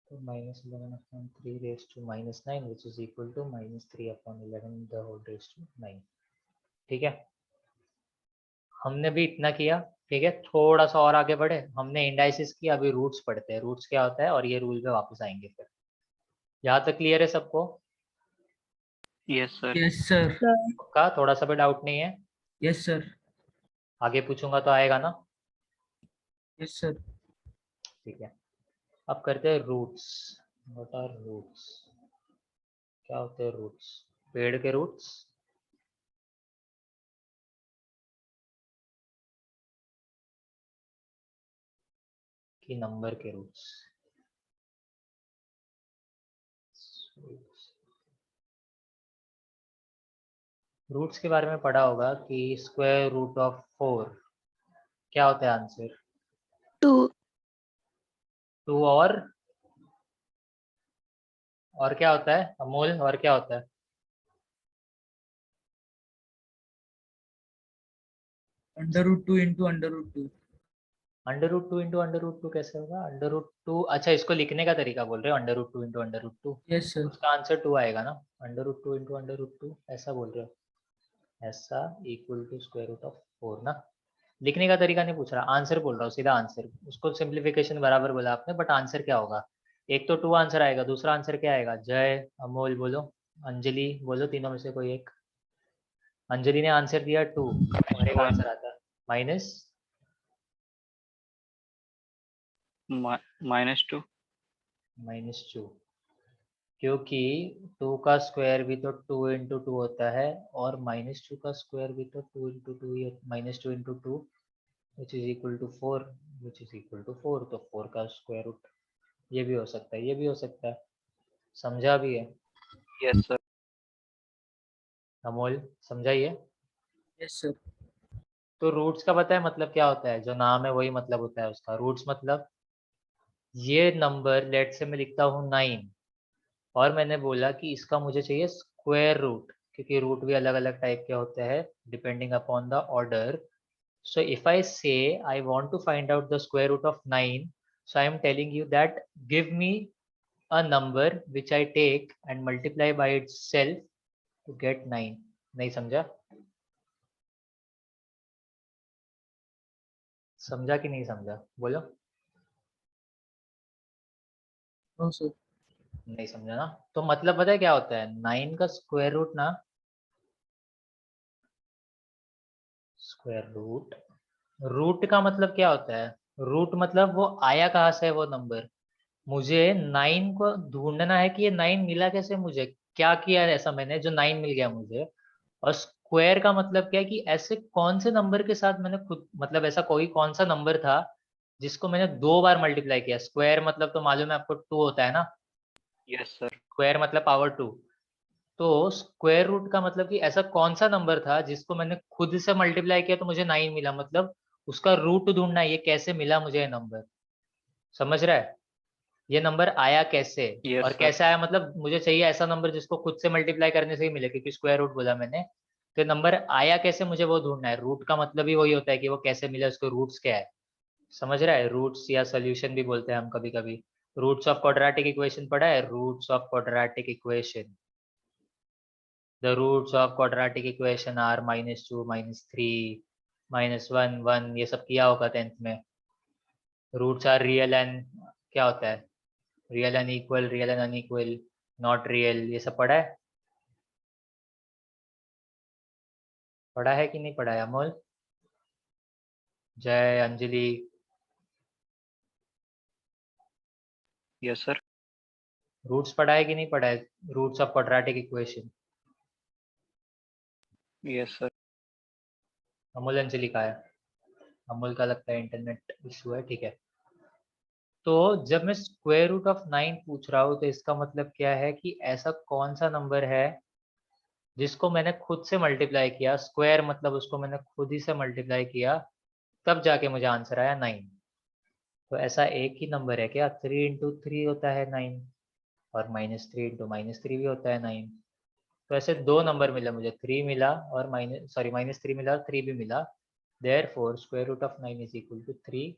तो -11 upon 3 raise to -9 which is equal to -3 upon 11 the whole raise to 9। ठीक है, हमने भी इतना किया। ठीक है, थोड़ा सा और आगे बढ़े। हमने इंडाइसिस किया, अभी रूट्स पढ़ते हैं। रूट्स क्या होता है और ये रूल पे वापस आएंगे फिर। यहाँ तक क्लियर है सबको? Yes sir. Yes sir. का थोड़ा सा भी डाउट नहीं है? Yes sir. आगे पूछूंगा तो आएगा ना? Yes sir. ठीक है, अब करते हैं रूट्स। What are roots? क्या होते हैं रूट्स? पेड़ के रूट्स? कि नंबर के रूट्स? रूट्स के बारे में पढ़ा होगा कि स्क्वायर रूट ऑफ 4 क्या होता है आंसर? 2। 2 और क्या होता है अमोल, और क्या होता है? √2 into √2. √2 into √2 कैसे होगा? √2, अच्छा इसको लिखने का तरीका बोल रहे हो, √2 into √2, Yes, sir. उसका आंसर 2 आएगा ना, √2 into √2 ऐसा बोल रहे हो, ऐसा equal to square root of 4 ना। लिखने का तरीका नहीं पूछ रहा, आंसर बोल रहा हूँ, सीधा आंसर, उसको सिंप्लीफिकेशन बराबर बोला आपने, बट आंसर क्या होगा? एक तो 2 आंसर आएगा, दूसरा आंसर क्या आएगा? जय, अमोल बोलो, अंजलि बोलो, तीनों में से कोई एक। अंजलि ने आंसर दिया 2 और एक आंसर आता है माइनस -2. -2, क्योंकि 2 का स्क्वायर भी तो 2 into 2 होता है, और -2 का स्क्वायर भी तो 2 into 2 he, -2 into 2 which is equal to 4, which is equal to 4, तो 4 का स्क्वायर रूट, ये भी हो सकता है, ये भी हो सकता है, समझा भी है यस सर. अमोल? समझाइए। Yes, sir. तो रूट्स का पता है मतलब क्या होता है? जो नाम है वही मतलब होता है उसका, रूट्स मतलब ये नंबर, लेट से मैं लिखता हूँ 9 और मैंने बोला कि इसका मुझे चाहिए स्क्वायर रूट, क्योंकि रूट भी अलग अलग टाइप के होते हैं depending upon the order. So if I say I want to find out the square root of 9, so I am telling you that give me a number which I take and multiply by itself to get 9। नहीं समझा? समझा कि नहीं समझा? बोलो। No, sir. नहीं समझा ना? तो मतलब पता है क्या होता है? 9 का स्क्वायर रूट ना, स्क्वायर रूट, रूट का मतलब क्या होता है? रूट मतलब वो आया कहाँ से है वो नंबर। मुझे 9 को ढूंढना है कि ये 9 मिला कैसे मुझे, क्या किया है ऐसा मैंने जो 9 मिल गया मुझे। और स्क्वायर का मतलब क्या है कि ऐसे कौन से नंबर के साथ मैंने खुद, मतलब ऐसा कोई कौन सा नंबर था जिसको मैंने 2 बार मल्टीप्लाई किया। स्क्वायर मतलब तो मालूम है आपको 2 होता है ना, यस सर. स्क्वायर मतलब पावर 2। तो स्क्वायर रूट का मतलब कि ऐसा कौन सा नंबर था जिसको मैंने खुद से मल्टीप्लाई किया तो मुझे 9 मिला, मतलब उसका रूट ढूंढना है, ये कैसे मिला मुझे ये नंबर। समझ रहा है? ये नंबर आया कैसे, यस और सर. कैसे आया मतलब मुझे चाहिए ऐसा नंबर जिसको खुद से मल्टीप्लाई करने से ही मिले, क्योंकि स्क्वायर रूट बोला मैंने। तो नंबर आया कैसे मुझे वो ढूंढना है। रूट का मतलब ही वही होता है कि वो कैसे मिला, उसके रूट्स क्या है। समझ रहा है? रूट्स या सोल्यूशन भी बोलते हैं हम कभी कभी। रूट्स ऑफ क्वाड्रेटिक इक्वेशन पढ़ा है? Roots of quadratic equation, the roots of quadratic equation are -2, -3, -1, 1, ये सब किया होगा 10th में। रूट्स आर रियल एंड क्या होता है, real and equal, real and unequal, not real, ये सब पढ़ा है? पढ़ा है कि नहीं पढ़ा है अमोल, जय, अंजलि? Yes sir. रूट्स पढ़ा है कि नहीं पढ़ा है? Roots of quadratic equation. Yes sir. Amol, Anjali का है? अमोल का लगता है इंटरनेट इशू है, ठीक है। तो जब मैं स्क्वायर रूट ऑफ 9 पूछ रहा हूँ तो इसका मतलब क्या है कि ऐसा कौन सा नंबर है जिसको मैंने खुद से मल्टीप्लाई किया, स्क्वायर मतलब उसको मैंने खुद ही से मल्टीप्लाई किया, तब जाके मुझे आंसर आया 9। तो ऐसा एक ही नंबर है क्या? 3 into 3 होता है 9, और -3 into -3 भी होता है 9। तो ऐसे दो नंबर मिला मुझे, 3 मिला और -3 मिला और 3 भी मिला। Therefore square root of 9 is equal to 3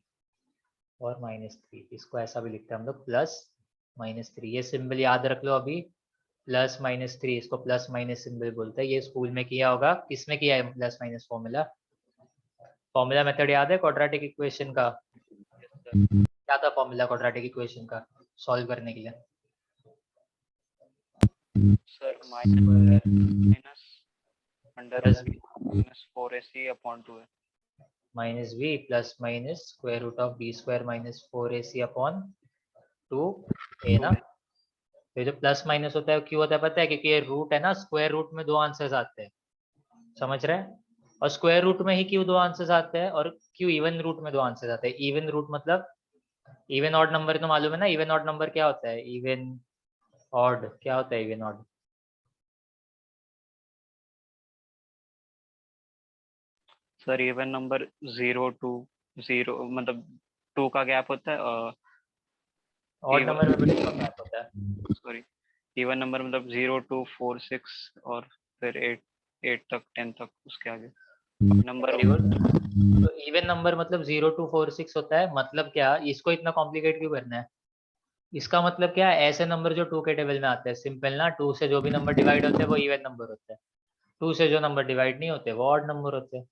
और -3। इसको ऐसा भी लिखते हैं हम लोग, प्लस -3। ये सिंबल याद रख लो अभी, प्लस -3, इसको प्लस माइनस सिंबल बोलते हैं। ये स्कूल में किया होगा, किसमें किया है plus minus formula? Formula method याद है क्वाड्रेटिक इक्वेशन का? क्या था फॉर्मूला क्वाड्रेटिक इक्वेशन का सॉल्व करने के लिए? Sir minus under plus -4ac/2 है. -b plus minus square root of b square minus 4ac/2 a ना। तो जो प्लस माइनस होता है क्यों होता है पता है? क्योंकि ये रूट है ना, स्क्वायर रूट में दो आंसर्स आते हैं, समझ रहे हैं? और स्क्वायर रूट में ही क्यों दो आंसर्स आते हैं, और क्यों इवन रूट में दो आंसर्स आते हैं? इवन रूट मतलब इवन ऑड नंबर तो मालूम है ना, इवन ऑड नंबर क्या होता है? इवन ऑड क्या होता है? Even odd sir even number 0 to 0 मतलब 2 का गैप होता है, ऑड Even- नंबर में भी कम मैप होता है। सॉरी, इवन नंबर मतलब 0 2 4 6 और फिर 8 तक 10 तक उसके आगे नंबर। Very good. तो इवन नंबर मतलब 0 2 4 6 होता है, मतलब क्या, इसको इतना कॉम्प्लिकेट क्यों करना है? इसका मतलब क्या है, ऐसे नंबर जो 2 के टेबल में आते हैं, सिंपल ना, 2 से जो भी नंबर डिवाइड होते हैं वो इवन नंबर होते हैं, 2 से जो नंबर डिवाइड नहीं होते वो ऑड नंबर होते हैं।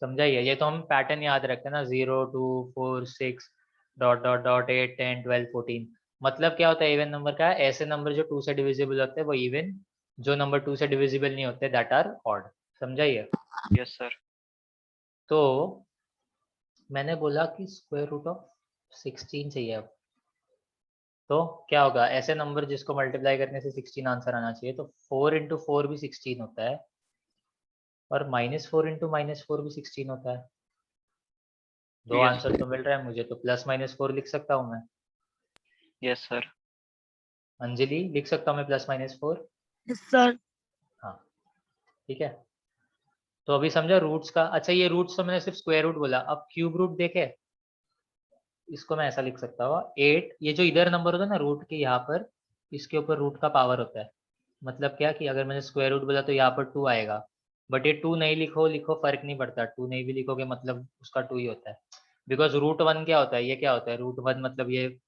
समझाइए, ये तो हम पैटर्न याद रखते हैं ना, 0 2 4 6 डॉट डॉट डॉट 8 10 12 14। मतलब क्या होता है इवन नंबर का? ऐसे नंबर जो 2 से डिविजिबल होते हैं वो इवन, जो नंबर 2 से डिविजिबल नहीं होते दैट आर ऑड। समझाइए। Yes sir. तो मैंने बोला कि स्क्वायर रूट ऑफ 16 चाहिए अब। तो क्या होगा, ऐसे नंबर जिसको मल्टीप्लाई करने से 16 आंसर आना चाहिए, तो 4 इंटू 4 भी 16 होता है, और -4 इंटू -4 भी 16 होता है। दो Yes. आंसर तो मिल रहा है मुझे, तो +-4 लिख सकता हूँ मैं। Yes sir. अंजलि, लिख सकता हूँ मैं +-4? Yes, sir. हाँ, ठीक है। तो अभी समझा रूट्स का। अच्छा, ये रूट्स तो मैंने सिर्फ स्क्वायर रूट बोला, अब क्यूब रूट देखे, इसको मैं ऐसा लिख सकता हूँ 8, ये जो इधर नंबर होता है ना रूट के यहाँ पर, इसके ऊपर रूट का पावर होता है। मतलब क्या कि अगर मैंने स्क्वायर रूट बोला तो यहाँ पर 2 आएगा, बट ये 2 नहीं लिखो फर्क नहीं पड़ता, 2 नहीं भी लिखोगे मतलब उसका 2 ही होता है। बिकॉज √1 क्या होता है, ये क्या होता है √1, मतलब ये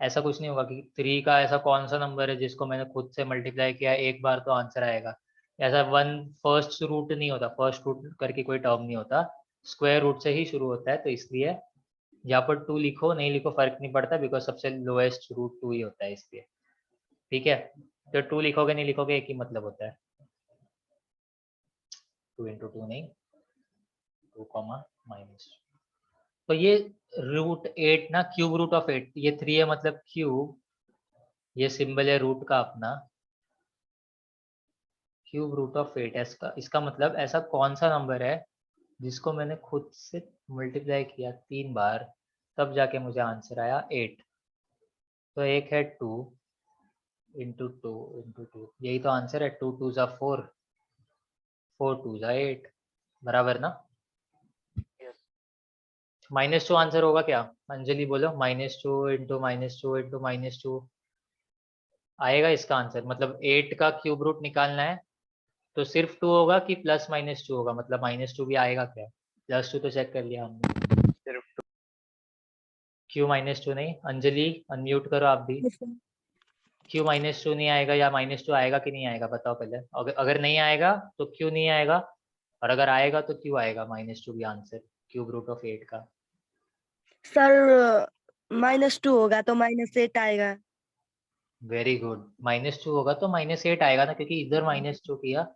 ऐसा कुछ नहीं होगा कि 3 का ऐसा कौन सा नंबर है जिसको मैंने खुद से मल्टीप्लाई किया एक बार तो आंसर आएगा। ऐसा 1 फर्स्ट रूट नहीं होता, फर्स्ट रूट करके कोई टर्म नहीं होता, स्क्वायर रूट से ही शुरू होता है। तो इसलिए यहाँ पर 2 लिखो नहीं लिखो फर्क नहीं पड़ता, बिकॉज सबसे लोएस्ट रूट 2 ही होता है इसलिए। ठीक है, तो 2 लिखोगे नहीं लिखोगे एक ही मतलब होता है, 2 इंटू 2 नहीं, 2 कॉमा माइनस। तो ये √8 ना, क्यूब रूट ऑफ 8, ये 3 है मतलब क्यूब, ये सिंबल है रूट का अपना, क्यूब रूट ऑफ 8। इसका मतलब ऐसा कौन सा नंबर है जिसको मैंने खुद से मल्टीप्लाई किया 3 बार, तब जाके मुझे आंसर आया 8। तो एक है 2 इंटू 2 इंटू 2, यही तो आंसर है। 2 2 ज़ा 4, 4 2 ज़ा 8, बराबर ना? -2 आंसर होगा क्या? अंजलि बोलो, -2 इंटू -2 इंटू -2 आएगा इसका आंसर। मतलब 8 का क्यूब रूट निकालना है तो सिर्फ 2 होगा कि +-2 होगा, मतलब -2 भी आएगा क्या? +2 तो चेक कर लिया हमने, सिर्फ क्यों -2 नहीं? अंजलि अनम्यूट करो आप भी। Yes, sir. क्यों -2 नहीं आएगा, या -2 आएगा कि नहीं आएगा बताओ पहले। अगर नहीं आएगा तो क्यों नहीं आएगा, और अगर आएगा तो क्यों आएगा -2 भी आंसर क्यूब रूट ऑफ 8 का? सर -2 होगा तो -8 आएगा। वेरी गुड, -2 होगा तो -8 आएगा ना, क्योंकि इधर -2 किया,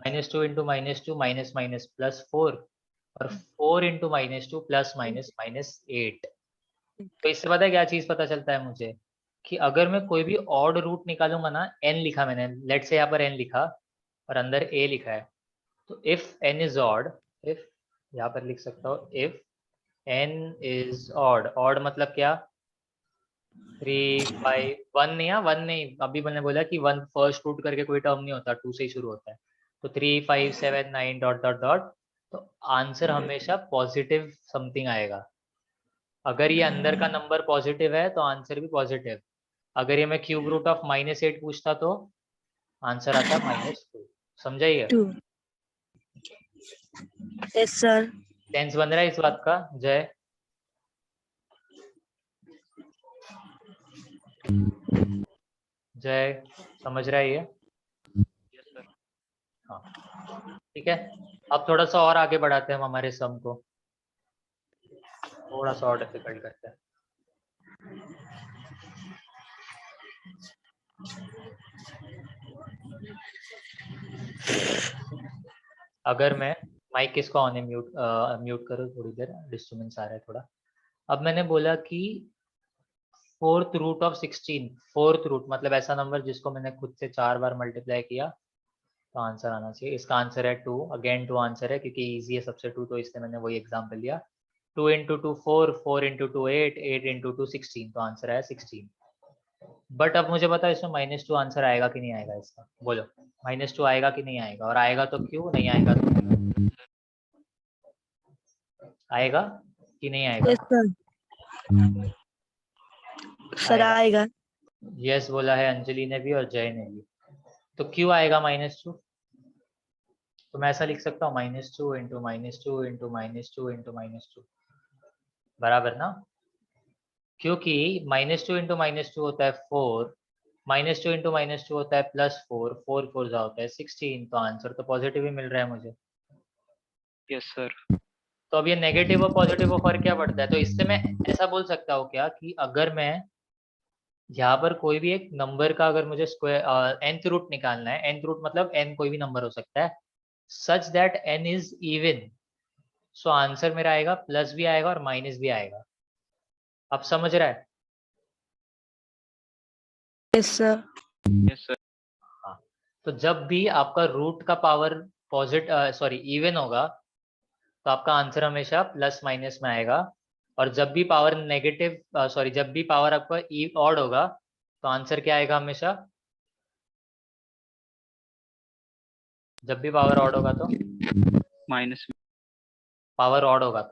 -2 इंटू -2 माइनस माइनस +4, और 4 इंटू -2 प्लस माइनस -8। तो इससे पता है क्या चीज पता चलता है मुझे, कि अगर मैं कोई भी ऑड रूट निकालूंगा ना, n लिखा मैंने, लेट से यहाँ पर n लिखा और अंदर a लिखा है, तो if n is odd, if, यहाँ पर लिख सकता हूँ if n is odd, odd मतलब क्या, 3 5 1 नहीं, 1 नहीं, अभी मैंने बोला कि 1 फर्स्ट रूट करके कोई टर्म नहीं होता, 2 से ही शुरू होता है। तो 3 5 7 9 डॉट डॉट डॉट, तो आंसर हमेशा पॉजिटिव समथिंग आएगा। अगर ये अंदर का नंबर पॉजिटिव है तो आंसर भी पॉजिटिव। अगर ये मैं क्यूब रूट ऑफ -8 पूछता तो आंसर आता -2। समझाइए? 2. Yes, sir. सेंस बन रहा है इस बात का? जय, जय समझ रहा है ये? हाँ, ठीक है। अब थोड़ा सा और आगे बढ़ाते हैं हम हमारे सम को, थोड़ा सा और डिफिकल्ट करते हैं। अगर मैं माइक किसको ऑन है, म्यूट म्यूट करो, थोड़ी देर डिस्टर्बेंस आ रहा है थोड़ा। अब मैंने बोला कि 4th root of 16, 4th root मतलब ऐसा नंबर जिसको मैंने खुद से 4 बार मल्टीप्लाई किया तो आंसर आना चाहिए। इसका आंसर है 2, अगेन 2 आंसर है क्योंकि इजी है सबसे 2, तो इसलिए मैंने वही एग्जाम्पल लिया। 2 इंटू 2 4, 4 इंटू 2 8, 8 इंटू 2 16, तो आंसर है 16। बट अब मुझे पता है इसमें -2 आंसर आएगा कि नहीं आएगा इसका, बोलो -2 आएगा कि नहीं आएगा, और आएगा तो क्यों, नहीं आएगा तो क्यों? आएगा कि नहीं आएगा? Yes, sir. सर आएगा। आएगा। यस बोला है अंजलि ने भी और जय ने भी। तो क्यों आएगा -2? तो मैं ऐसा लिख सकता हूँ -2 इंटू -2 इंटू -2 इंटू -2, बराबर ना? क्योंकि -2 इंटू -2 होता है 4, -2 इंटू -2 होता है +4, 4 4 जा होता है 16, तो आंसर तो पॉजिटिव ही मिल रहा है मुझे। Yes sir. तो अब ये नेगेटिव और पॉजिटिव में फर्क क्या पड़ता है? तो इससे मैं ऐसा बोल सकता हूँ क्या कि अगर मैं यहाँ पर कोई भी एक नंबर का अगर मुझे स्क्वायर nth रूट निकालना है, nth रूट मतलब n कोई भी नंबर हो सकता है, such that n is even, so answer मेरा आएगा प्लस भी आएगा और माइनस भी आएगा। आप समझ रहा है? Yes sir. Yes sir. हाँ। तो जब भी आपका रूट का पावर इवन होगा तो आपका आंसर हमेशा प्लस माइनस में आएगा, और जब भी पावर जब भी पावर आपका ऑड होगा तो आंसर क्या आएगा हमेशा? जब भी पावर ऑड होगा तो माइनस। पावर ऑड होगा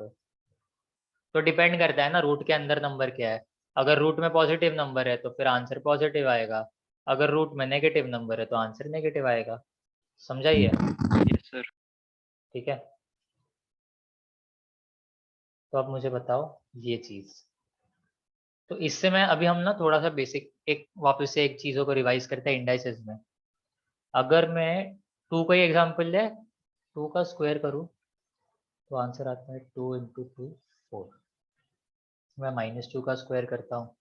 तो डिपेंड करता है ना रूट के अंदर नंबर क्या है। अगर रूट में पॉजिटिव नंबर है तो फिर आंसर पॉजिटिव आएगा, अगर रूट में नेगेटिव नंबर है तो आंसर नेगेटिव आएगा। समझाइए? Yes sir. ठीक है, तो अब मुझे बताओ ये चीज। तो इससे मैं अभी हम ना थोड़ा सा बेसिक एक वापस से एक चीजों को रिवाइज करते हैं इंडाइसेस में। अगर मैं 2 का ही एग्जाम्पल ले, 2 का स्क्वायर करूँ तो आंसर आता है 2 इंटू 2 4। मैं -2 का स्क्वायर करता हूँ,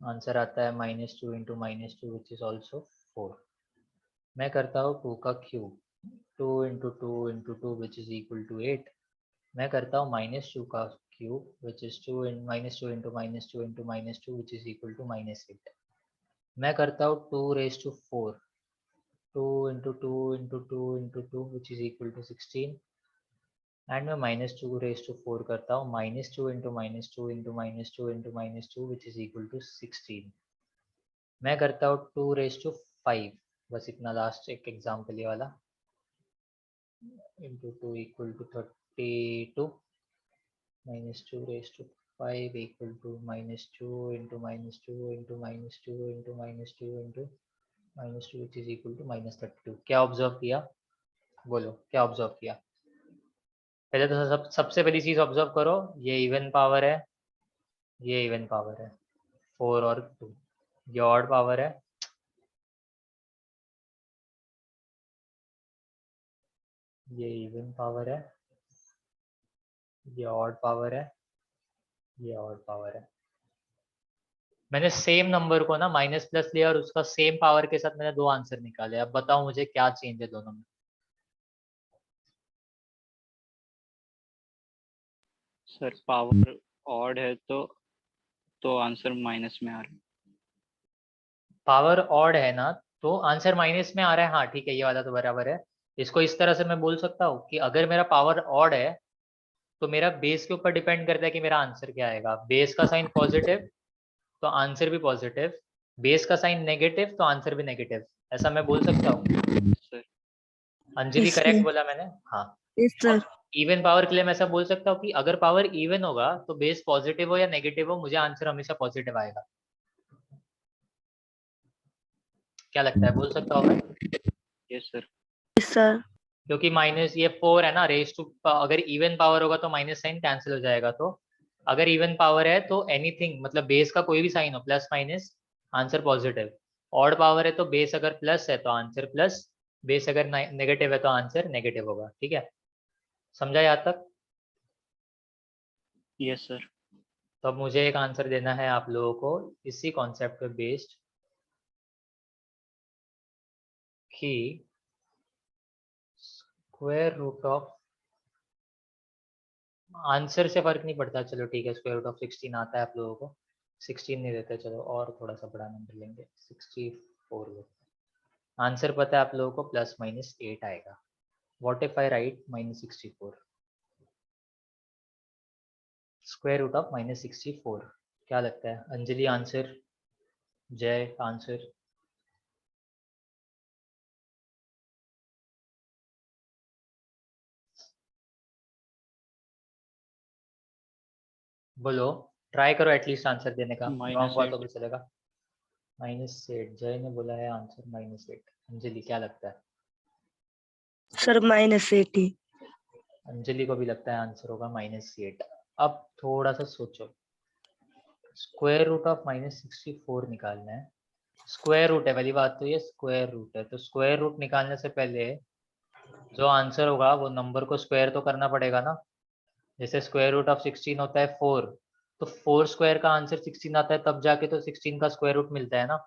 आंसर आता है -2 इंटू -2 विच इज ऑल्सो 4। मैं करता हूँ 2 का cube, 2 into 2 into 2 which is equal to 8। मैं करता हूँ -2 का cube which is 2 -2 into -2 into -2 which is equal to -8। मैं करता हूँ 2 raise to 4, 2 into 2 into 2 into 2 which is equal to 16। And मैं -2 रेज टू 4 करता हूँ, -2 into -2 into -2 into -2 which is equal to 16। मैं करता हूँ 2 रेज टू 5, बस इतना लास्ट एक एग्जाम्पल ये वाला, into 2 equal to 32, -2 raise to 5 equal to -2 into -2 into -2 into -2 into -2 which is equal to -32। क्या ऑब्जर्व किया? बोलो क्या ऑब्जर्व किया? पहले तो सबसे पहली चीज ऑब्जर्व करो, ये इवन पावर है, ये इवन पावर है 4 और 2, ये ऑड पावर है, ये इवन पावर है, ये ऑड पावर है, ये ऑड पावर है। मैंने सेम नंबर को ना माइनस प्लस लिया और उसका सेम पावर के साथ मैंने 2 आंसर निकाले। अब बताओ मुझे क्या चेंज है दोनों में? सर पावर ऑड है तो आंसर माइनस में आ रहा है। पावर ऑड है ना तो आंसर माइनस में आ रहा है, हाँ ठीक है, ये वाला तो बराबर है। इसको इस तरह से मैं बोल सकता हूँ कि अगर मेरा पावर ऑड है तो मेरा बेस के ऊपर डिपेंड करता है कि मेरा आंसर क्या आएगा। बेस का साइन पॉजिटिव तो आंसर भी पॉजिटिव, बेस का साइन नेगेटिव तो आंसर भी नेगेटिव। ऐसा मैं बोल सकता हूँ? सर अंजलि यस करेक्ट बोला मैंने? हाँ। सर। इवन पावर के लिए मैं ऐसा बोल सकता हूँ कि अगर पावर इवन होगा तो बेस पॉजिटिव हो या नेगेटिव हो मुझे आंसर हमेशा पॉजिटिव आएगा। क्या लगता है, बोल सकता हूँ मैं? Yes sir. Yes sir. क्योंकि माइनस ये 4 है ना, रेज टू, अगर इवन पावर होगा तो माइनस साइन कैंसिल हो जाएगा, तो अगर इवन पावर है तो एनीथिंग मतलब बेस का कोई भी साइन हो plus minus answer positive. Odd power है तो बेस अगर प्लस है तो आंसर प्लस, बेस अगर नेगेटिव है तो आंसर नेगेटिव होगा। ठीक है, समझा यहाँ तक? Yes sir. तो अब मुझे एक आंसर देना है आप लोगों को इसी कॉन्सेप्ट पे बेस्ड कि स्क्वायर रूट ऑफ, आंसर से फर्क नहीं पड़ता, चलो ठीक है, स्क्वायर रूट ऑफ 16 आता है आप लोगों को, 16 नहीं देते, चलो और थोड़ा सा बड़ा नंबर लेंगे, 64 लेते हैं। आंसर पता है आप लोगों को प्लस माइनस 8 आएगा। What if I write -64, square root of -64? क्या लगता है अंजलि आंसर, जय आंसर? बोलो। ट्राई करो एटलीस्ट आंसर देने का, -8 रॉन्ग हुआ तो भी चलेगा। -8 जय ने बोला है आंसर -8। अंजलि क्या लगता है? सर -80। अंजलि को भी लगता है आंसर होगा -8। अब थोड़ा सा सोचो, स्क्वायर रूट ऑफ -64 निकालना है। स्क्वायर रूट है, पहली बात तो ये स्क्वायर रूट है, तो स्क्वायर रूट निकालने से पहले जो आंसर होगा वो नंबर को स्क्वायर तो करना पड़ेगा ना। जैसे स्क्वायर रूट ऑफ 16 होता है 4, तो 4 स्क्वायर का आंसर 16 आता है, तब जाके तो 16 का स्क्वायर रूट मिलता है ना।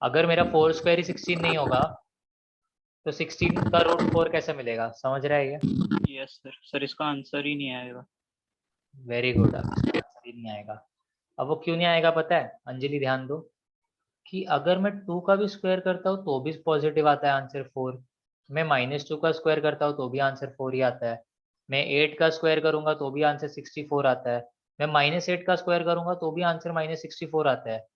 अगर मेरा 4 स्क्वायर ही 16 नहीं होगा तो 16 का रूट 4 कैसे मिलेगा? समझ रहा है ये? Yes sir. सर इसका आंसर ही नहीं आएगा। वेरी गुड, आंसर ही नहीं आएगा। अब वो क्यों नहीं आएगा पता है अंजलि? ध्यान दो कि अगर मैं 2 का भी स्क्वायर करता हूँ तो भी पॉजिटिव आता है आंसर 4। मैं -2 का स्क्वायर करता हूँ तो भी आंसर 4 ही आता है। मैं 8 का स्क्वायर करूंगा तो भी आंसर 64 आता है। मैं -8 का स्क्वायर करूंगा तो भी आंसर -64 आता है।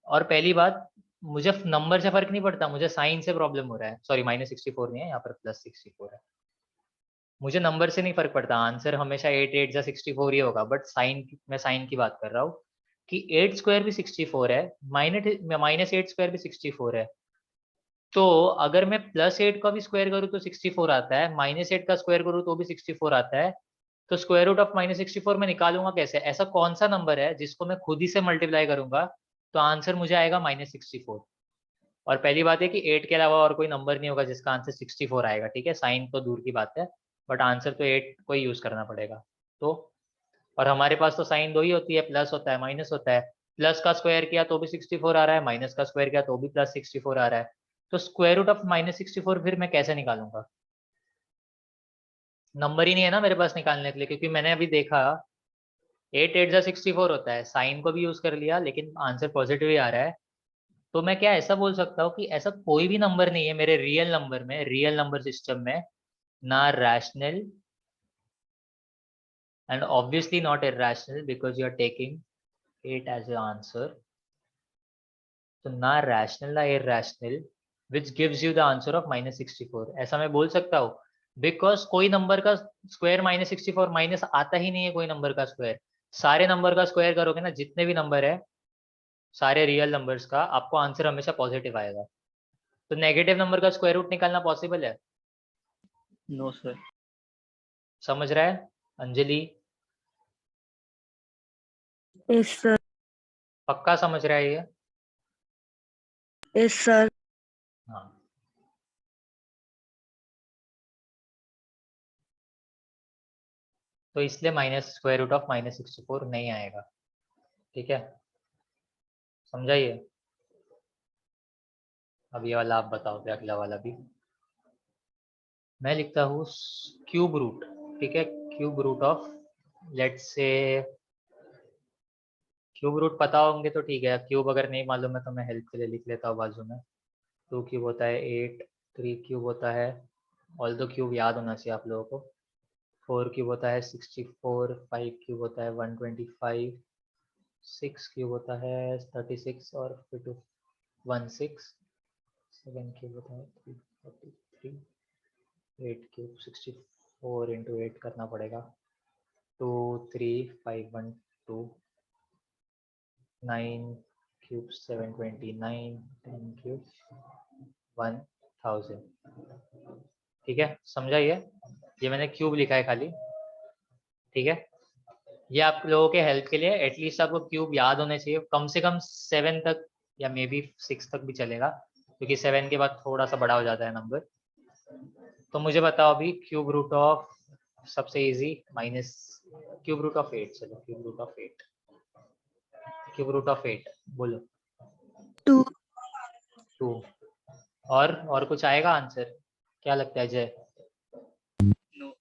और पहली बात, मुझे नंबर से फर्क नहीं पड़ता, मुझे साइन से प्रॉब्लम हो रहा है। सॉरी, -64 नहीं है यहाँ पर, +64 है। मुझे नंबर से नहीं फर्क पड़ता, आंसर हमेशा 8 8 जा 64 ही होगा। बट साइन, मैं साइन की बात कर रहा हूँ कि 8 स्क्वायर भी 64 है, -8 स्क्वायर भी 64 है। तो अगर मैं +8 का भी स्क्वायर करूँ तो 64 आता है, -8 का स्क्वायर करूँ तो भी 64 आता है। तो स्क्वायर रूट ऑफ -64 में निकालूंगा कैसे? ऐसा कौन सा नंबर है जिसको मैं खुद ही से मल्टीप्लाई करूंगा तो आंसर मुझे आएगा -64? और पहली बात है कि 8 के अलावा और कोई नंबर नहीं होगा जिसका आंसर 64 आएगा, ठीक है? साइन तो दूर की बात है, बट आंसर तो 8 को ही यूज करना पड़ेगा। तो और हमारे पास तो साइन 2 ही होती है, प्लस होता है माइनस होता है। प्लस का स्क्वायर किया तो भी 64 आ रहा है, माइनस का स्क्वायर किया तो भी +64 आ रहा है। तो स्क्वायर रूट ऑफ -64 फिर मैं कैसे निकालूंगा? नंबर ही नहीं है ना मेरे पास निकालने के लिए, क्योंकि मैंने अभी देखा 8 8 जा 64 होता है, साइन को भी यूज कर लिया लेकिन आंसर पॉजिटिव ही आ रहा है। तो मैं क्या ऐसा बोल सकता हूँ कि ऐसा कोई भी नंबर नहीं है मेरे रियल नंबर में, रियल नंबर सिस्टम में, ना rational and obviously not irrational because you are taking 8 as your answer. तो ना रैशनल ना irrational which gives you the answer of -64, ऐसा मैं बोल सकता हूँ। बिकॉज कोई नंबर का स्क्वायर -64 माइनस आता ही नहीं है, कोई नंबर का स्क्वायर। सारे नंबर का स्क्वायर करोगे ना, जितने भी नंबर है सारे रियल नंबर्स का, आपको आंसर हमेशा पॉजिटिव आएगा। तो नेगेटिव नंबर का स्क्वायर रूट निकालना पॉसिबल है? No sir. समझ रहा है अंजलि? Yes sir. पक्का समझ रहा है ये? Yes sir. हाँ। तो इसलिए स्क्वायर रूट ऑफ -64 नहीं आएगा, ठीक है? समझाइए। अब ये वाला आप बताओ, फिर अगला वाला भी मैं लिखता हूँ क्यूब रूट, ठीक है? Cube root of, let's say cube root पता होंगे तो ठीक है, क्यूब अगर नहीं मालूम है तो मैं हेल्प के लिए लिख लेता हूँ बाजू में। 2 क्यूब होता है 8, 3 क्यूब होता है, ऑल दो क्यूब याद होना चाहिए आप लोगों को। 4 क्यूब होता है 64, 5 क्यूब होता है 125, 6 क्यूब होता है 36 और फिर 16, 7 क्यूब होता है 343, 8 क्यूब 64 इंटू 8 करना पड़ेगा, 2 3 5 1 2, 9 क्यूब 729, 10 क्यूब 1000, ठीक है? समझा ये मैंने क्यूब लिखा है खाली, ठीक है? ये आप लोगों के हेल्प के लिए, एटलीस्ट आपको क्यूब याद होने चाहिए, कम से कम 7 तक या मे बी 6 तक भी चलेगा, क्योंकि 7 के बाद थोड़ा सा बड़ा हो जाता है नंबर। तो मुझे बताओ अभी क्यूब रूट ऑफ, सबसे easy, minus cube root of 8, चलो cube root of 8, cube root of 8 बोलो। 2। 2। और कुछ आएगा आंसर? क्या लगता है जय? नो।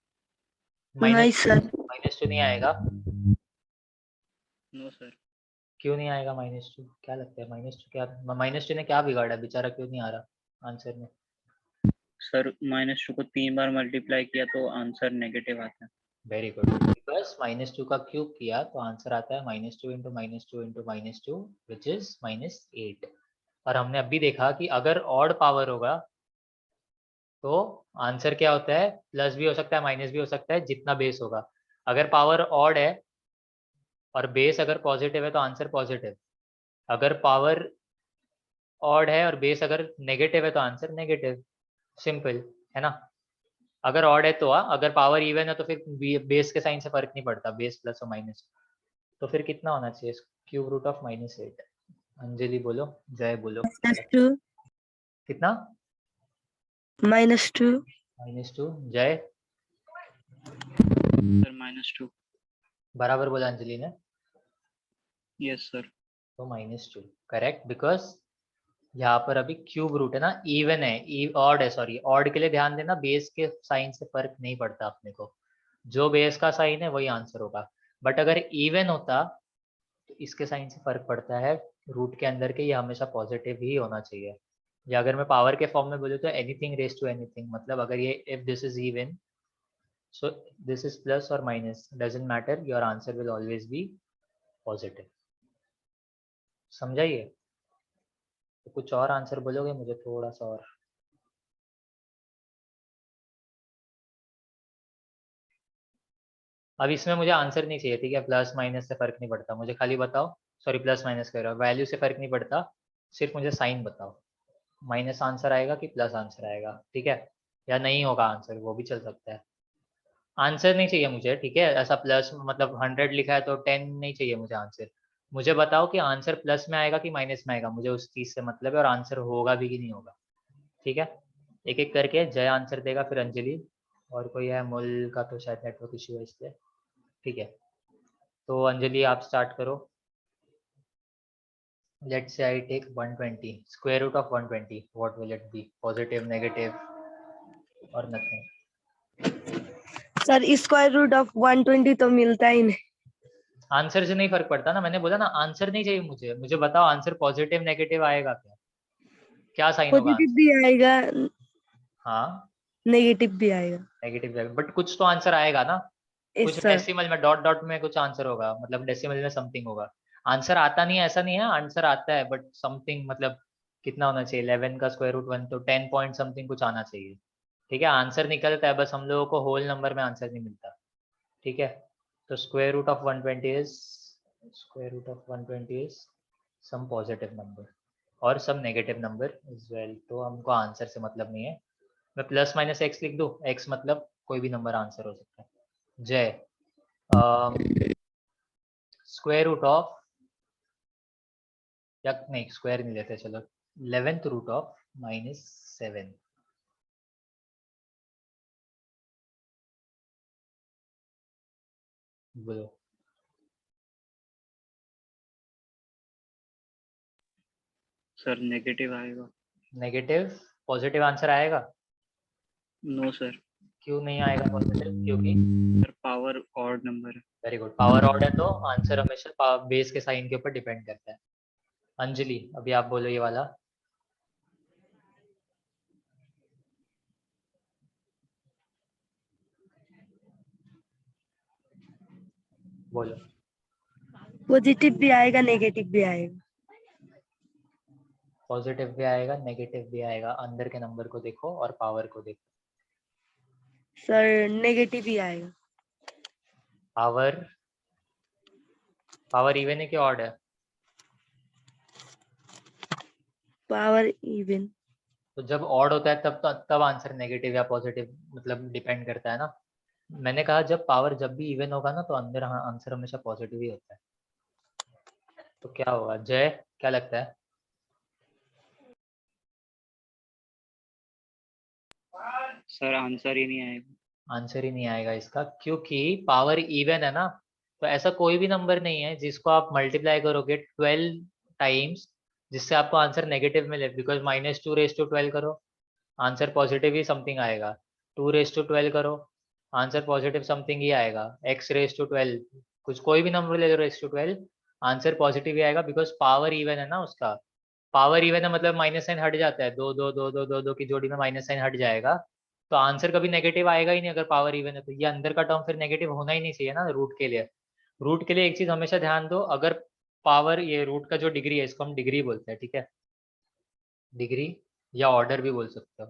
नहीं सर। -2 नहीं आएगा? No sir. क्यों नहीं आएगा -2? क्या लगता है -2 क्या, -2 ने क्या बिगाड़ा बेचारा, क्यों नहीं आ रहा आंसर में? सर -2 को 3 बार मल्टीप्लाई किया तो आंसर नेगेटिव आता है। वेरी गुड, बिकॉज -2 का क्यूब किया तो आंसर आता है -2 इंटू -2 इंटू -2 विच इज -8। और हमने अभी देखा कि अगर ऑड पावर होगा तो आंसर क्या होता है? प्लस भी हो सकता है माइनस भी हो सकता है, जितना बेस होगा। अगर पावर ऑड है और बेस अगर पॉजिटिव है तो आंसर पॉजिटिव, अगर पावर ऑड है और बेस अगर नेगेटिव है तो आंसर नेगेटिव, सिंपल है ना। अगर ऑड है तो अगर पावर इवन है तो फिर बेस के साइन से फर्क नहीं पड़ता, बेस प्लस और माइनस। तो फिर कितना होना चाहिए, क्यूब रूट ऑफ -8। अंजलि बोलो, जय बोलो, -2 कितना? -2 -2। जय सर -2। बराबर बोला अंजलि ने, यस सर। तो -2 करेक्ट, बिकॉज यहाँ पर अभी क्यूब रूट है ना, इवन है, ऑड है, सॉरी ऑड के लिए ध्यान देना, बेस के साइन से फर्क नहीं पड़ता अपने को, जो बेस का साइन है वही आंसर होगा। बट अगर इवन होता तो इसके साइन से फर्क पड़ता है, रूट के अंदर के ये हमेशा पॉजिटिव ही होना चाहिए। या अगर मैं पावर के फॉर्म में बोलूँ तो एनीथिंग रेज टू एनीथिंग, मतलब अगर ये if this is even so this is plus और minus, doesn't matter, your answer will always be positive. समझाइए? तो कुछ और आंसर बोलोगे मुझे थोड़ा सा और? अब इसमें मुझे आंसर नहीं चाहिए, ठीक है, प्लस माइनस से फर्क नहीं पड़ता, मुझे खाली बताओ, सॉरी प्लस माइनस कह रहा हूँ, वैल्यू से फर्क नहीं पड़ता, सिर्फ मुझे साइन बताओ, माइनस आंसर आएगा कि प्लस आंसर आएगा, ठीक है, या नहीं होगा आंसर वो भी चल सकता है। आंसर नहीं चाहिए मुझे, ठीक है, ऐसा प्लस मतलब 100 लिखा है तो 10 नहीं चाहिए मुझे आंसर, मुझे बताओ कि आंसर प्लस में आएगा कि माइनस में आएगा, मुझे उस चीज़ से मतलब है, और आंसर होगा भी कि नहीं होगा, ठीक है। एक एक करके जय आंसर देगा, फिर अंजलि, और कोई है, मूल का तो शायद नेटवर्क इशू है इसलिए, ठीक है। तो अंजलि आप स्टार्ट करो। Let's say I take 120, square root of 120, what will it be? Positive, negative, or nothing? Sir square root of 120 तो मिलता ही नहीं। आंसर से नहीं फर्क पड़ता ना, मैंने बोला ना आंसर नहीं चाहिए मुझे, मुझे बताओ आंसर पॉजिटिव नेगेटिव आएगा क्या, क्या साइन होगा पॉजिटिव आंसर? भी आएगा, हाँ नेगेटिव भी आएगा। नेगेटिव, बट कुछ तो आंसर आएगा ना, यस कुछ सर। डेसिमल में, डॉट डॉट में कुछ आंसर होगा, मतलब डेसिमल में समथिंग होगा। आंसर आता नहीं है ऐसा नहीं है, आंसर आता है बट समथिंग, मतलब कितना होना चाहिए, 11 का स्क्वायर रूट 1 तो 10 पॉइंट समथिंग कुछ आना चाहिए, ठीक है। आंसर निकलता है, बस हम लोगों को होल नंबर में आंसर नहीं मिलता, ठीक है। तो square root of 120 is, square root of 120 is some positive number और some negative number is well, तो हमको आंसर से मतलब नहीं है। मैं प्लस माइनस एक्स लिख दूँ, एक्स मतलब कोई भी नंबर आंसर हो सकता है। जय स्क्वायर रूट ऑफ, या नहीं स्क्वायर नहीं लेते चलो, 11th रूट ऑफ -7, बोलो। सर नेगेटिव आएगा। नेगेटिव, पॉजिटिव आंसर आएगा? No sir. क्यों नहीं आएगा पॉजिटिव? क्योंकि सर पावर ऑड नंबर है। वेरी गुड, पावर ऑड है तो आंसर हमेशा बेस के साइन के ऊपर डिपेंड करता है। अंजलि अभी आप बोलो ये वाला। बोलो। पॉजिटिव भी आएगा, नेगेटिव भी आएगा। पॉजिटिव भी आएगा नेगेटिव भी आएगा, अंदर के नंबर को देखो और पावर को देखो। सर नेगेटिव ही आएगा। पावर, पावर इवन है कि ऑड है? Power even. तो जब ऑड होता है तब आंसर नेगेटिव या पॉजिटिव मतलब डिपेंड करता है ना। मैंने कहा जब पावर जब भी इवन होगा ना तो अंदर आंसर हमेशा पॉजिटिव ही होता है। तो क्या होगा जय, क्या लगता है? सर आंसर ही नहीं आएगा। आंसर ही नहीं आएगा इसका, क्योंकि पावर इवन है ना, तो ऐसा कोई भी नंबर नहीं है जिसको आप मल्टीप्लाई करोगे 12 टाइम्स जिससे आपको आंसर नेगेटिव मिले, बिकॉज -2 रेज टू 12 करो आंसर पॉजिटिव ही समथिंग आएगा, 2 रेज टू 12 करो आंसर पॉजिटिव समथिंग ही आएगा, x रेज टू 12 कुछ कोई भी नंबर ले लो रेज टू 12 आंसर पॉजिटिव ही आएगा, बिकॉज पावर इवन है ना उसका। पावर इवन है मतलब माइनस साइन हट जाता है, दो दो दो दो दो दो की जोड़ी में माइनस साइन हट जाएगा, तो आंसर कभी नेगेटिव आएगा ही नहीं अगर पावर इवन है, तो ये अंदर का टर्म फिर नेगेटिव होना ही नहीं चाहिए ना रूट के लिए। रूट के लिए एक चीज हमेशा ध्यान दो, अगर पावर ये रूट का जो डिग्री है इसको हम डिग्री बोलते हैं, ठीक है, डिग्री या ऑर्डर भी बोल सकते हो,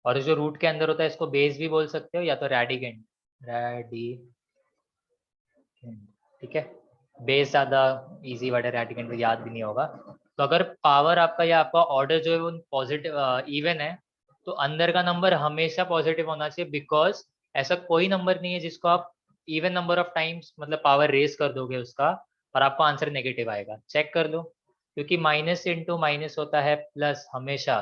और जो रूट के अंदर होता है इसको बेस भी बोल सकते हो या तो रेडिकेंट, रेडिकेंट, ठीक है, बेस ज़्यादा इजी वर्ड है, रैडिकेंट याद भी नहीं होगा। तो अगर पावर आपका या आपका ऑर्डर जो है वो पॉजिटिव इवन है, तो अंदर का नंबर हमेशा पॉजिटिव होना चाहिए, बिकॉज ऐसा कोई नंबर नहीं है जिसको आप इवन नंबर ऑफ टाइम्स मतलब पावर रेस कर दोगे उसका और आपको आंसर नेगेटिव आएगा। चेक कर लो, क्योंकि माइनस इंटू माइनस होता है प्लस हमेशा।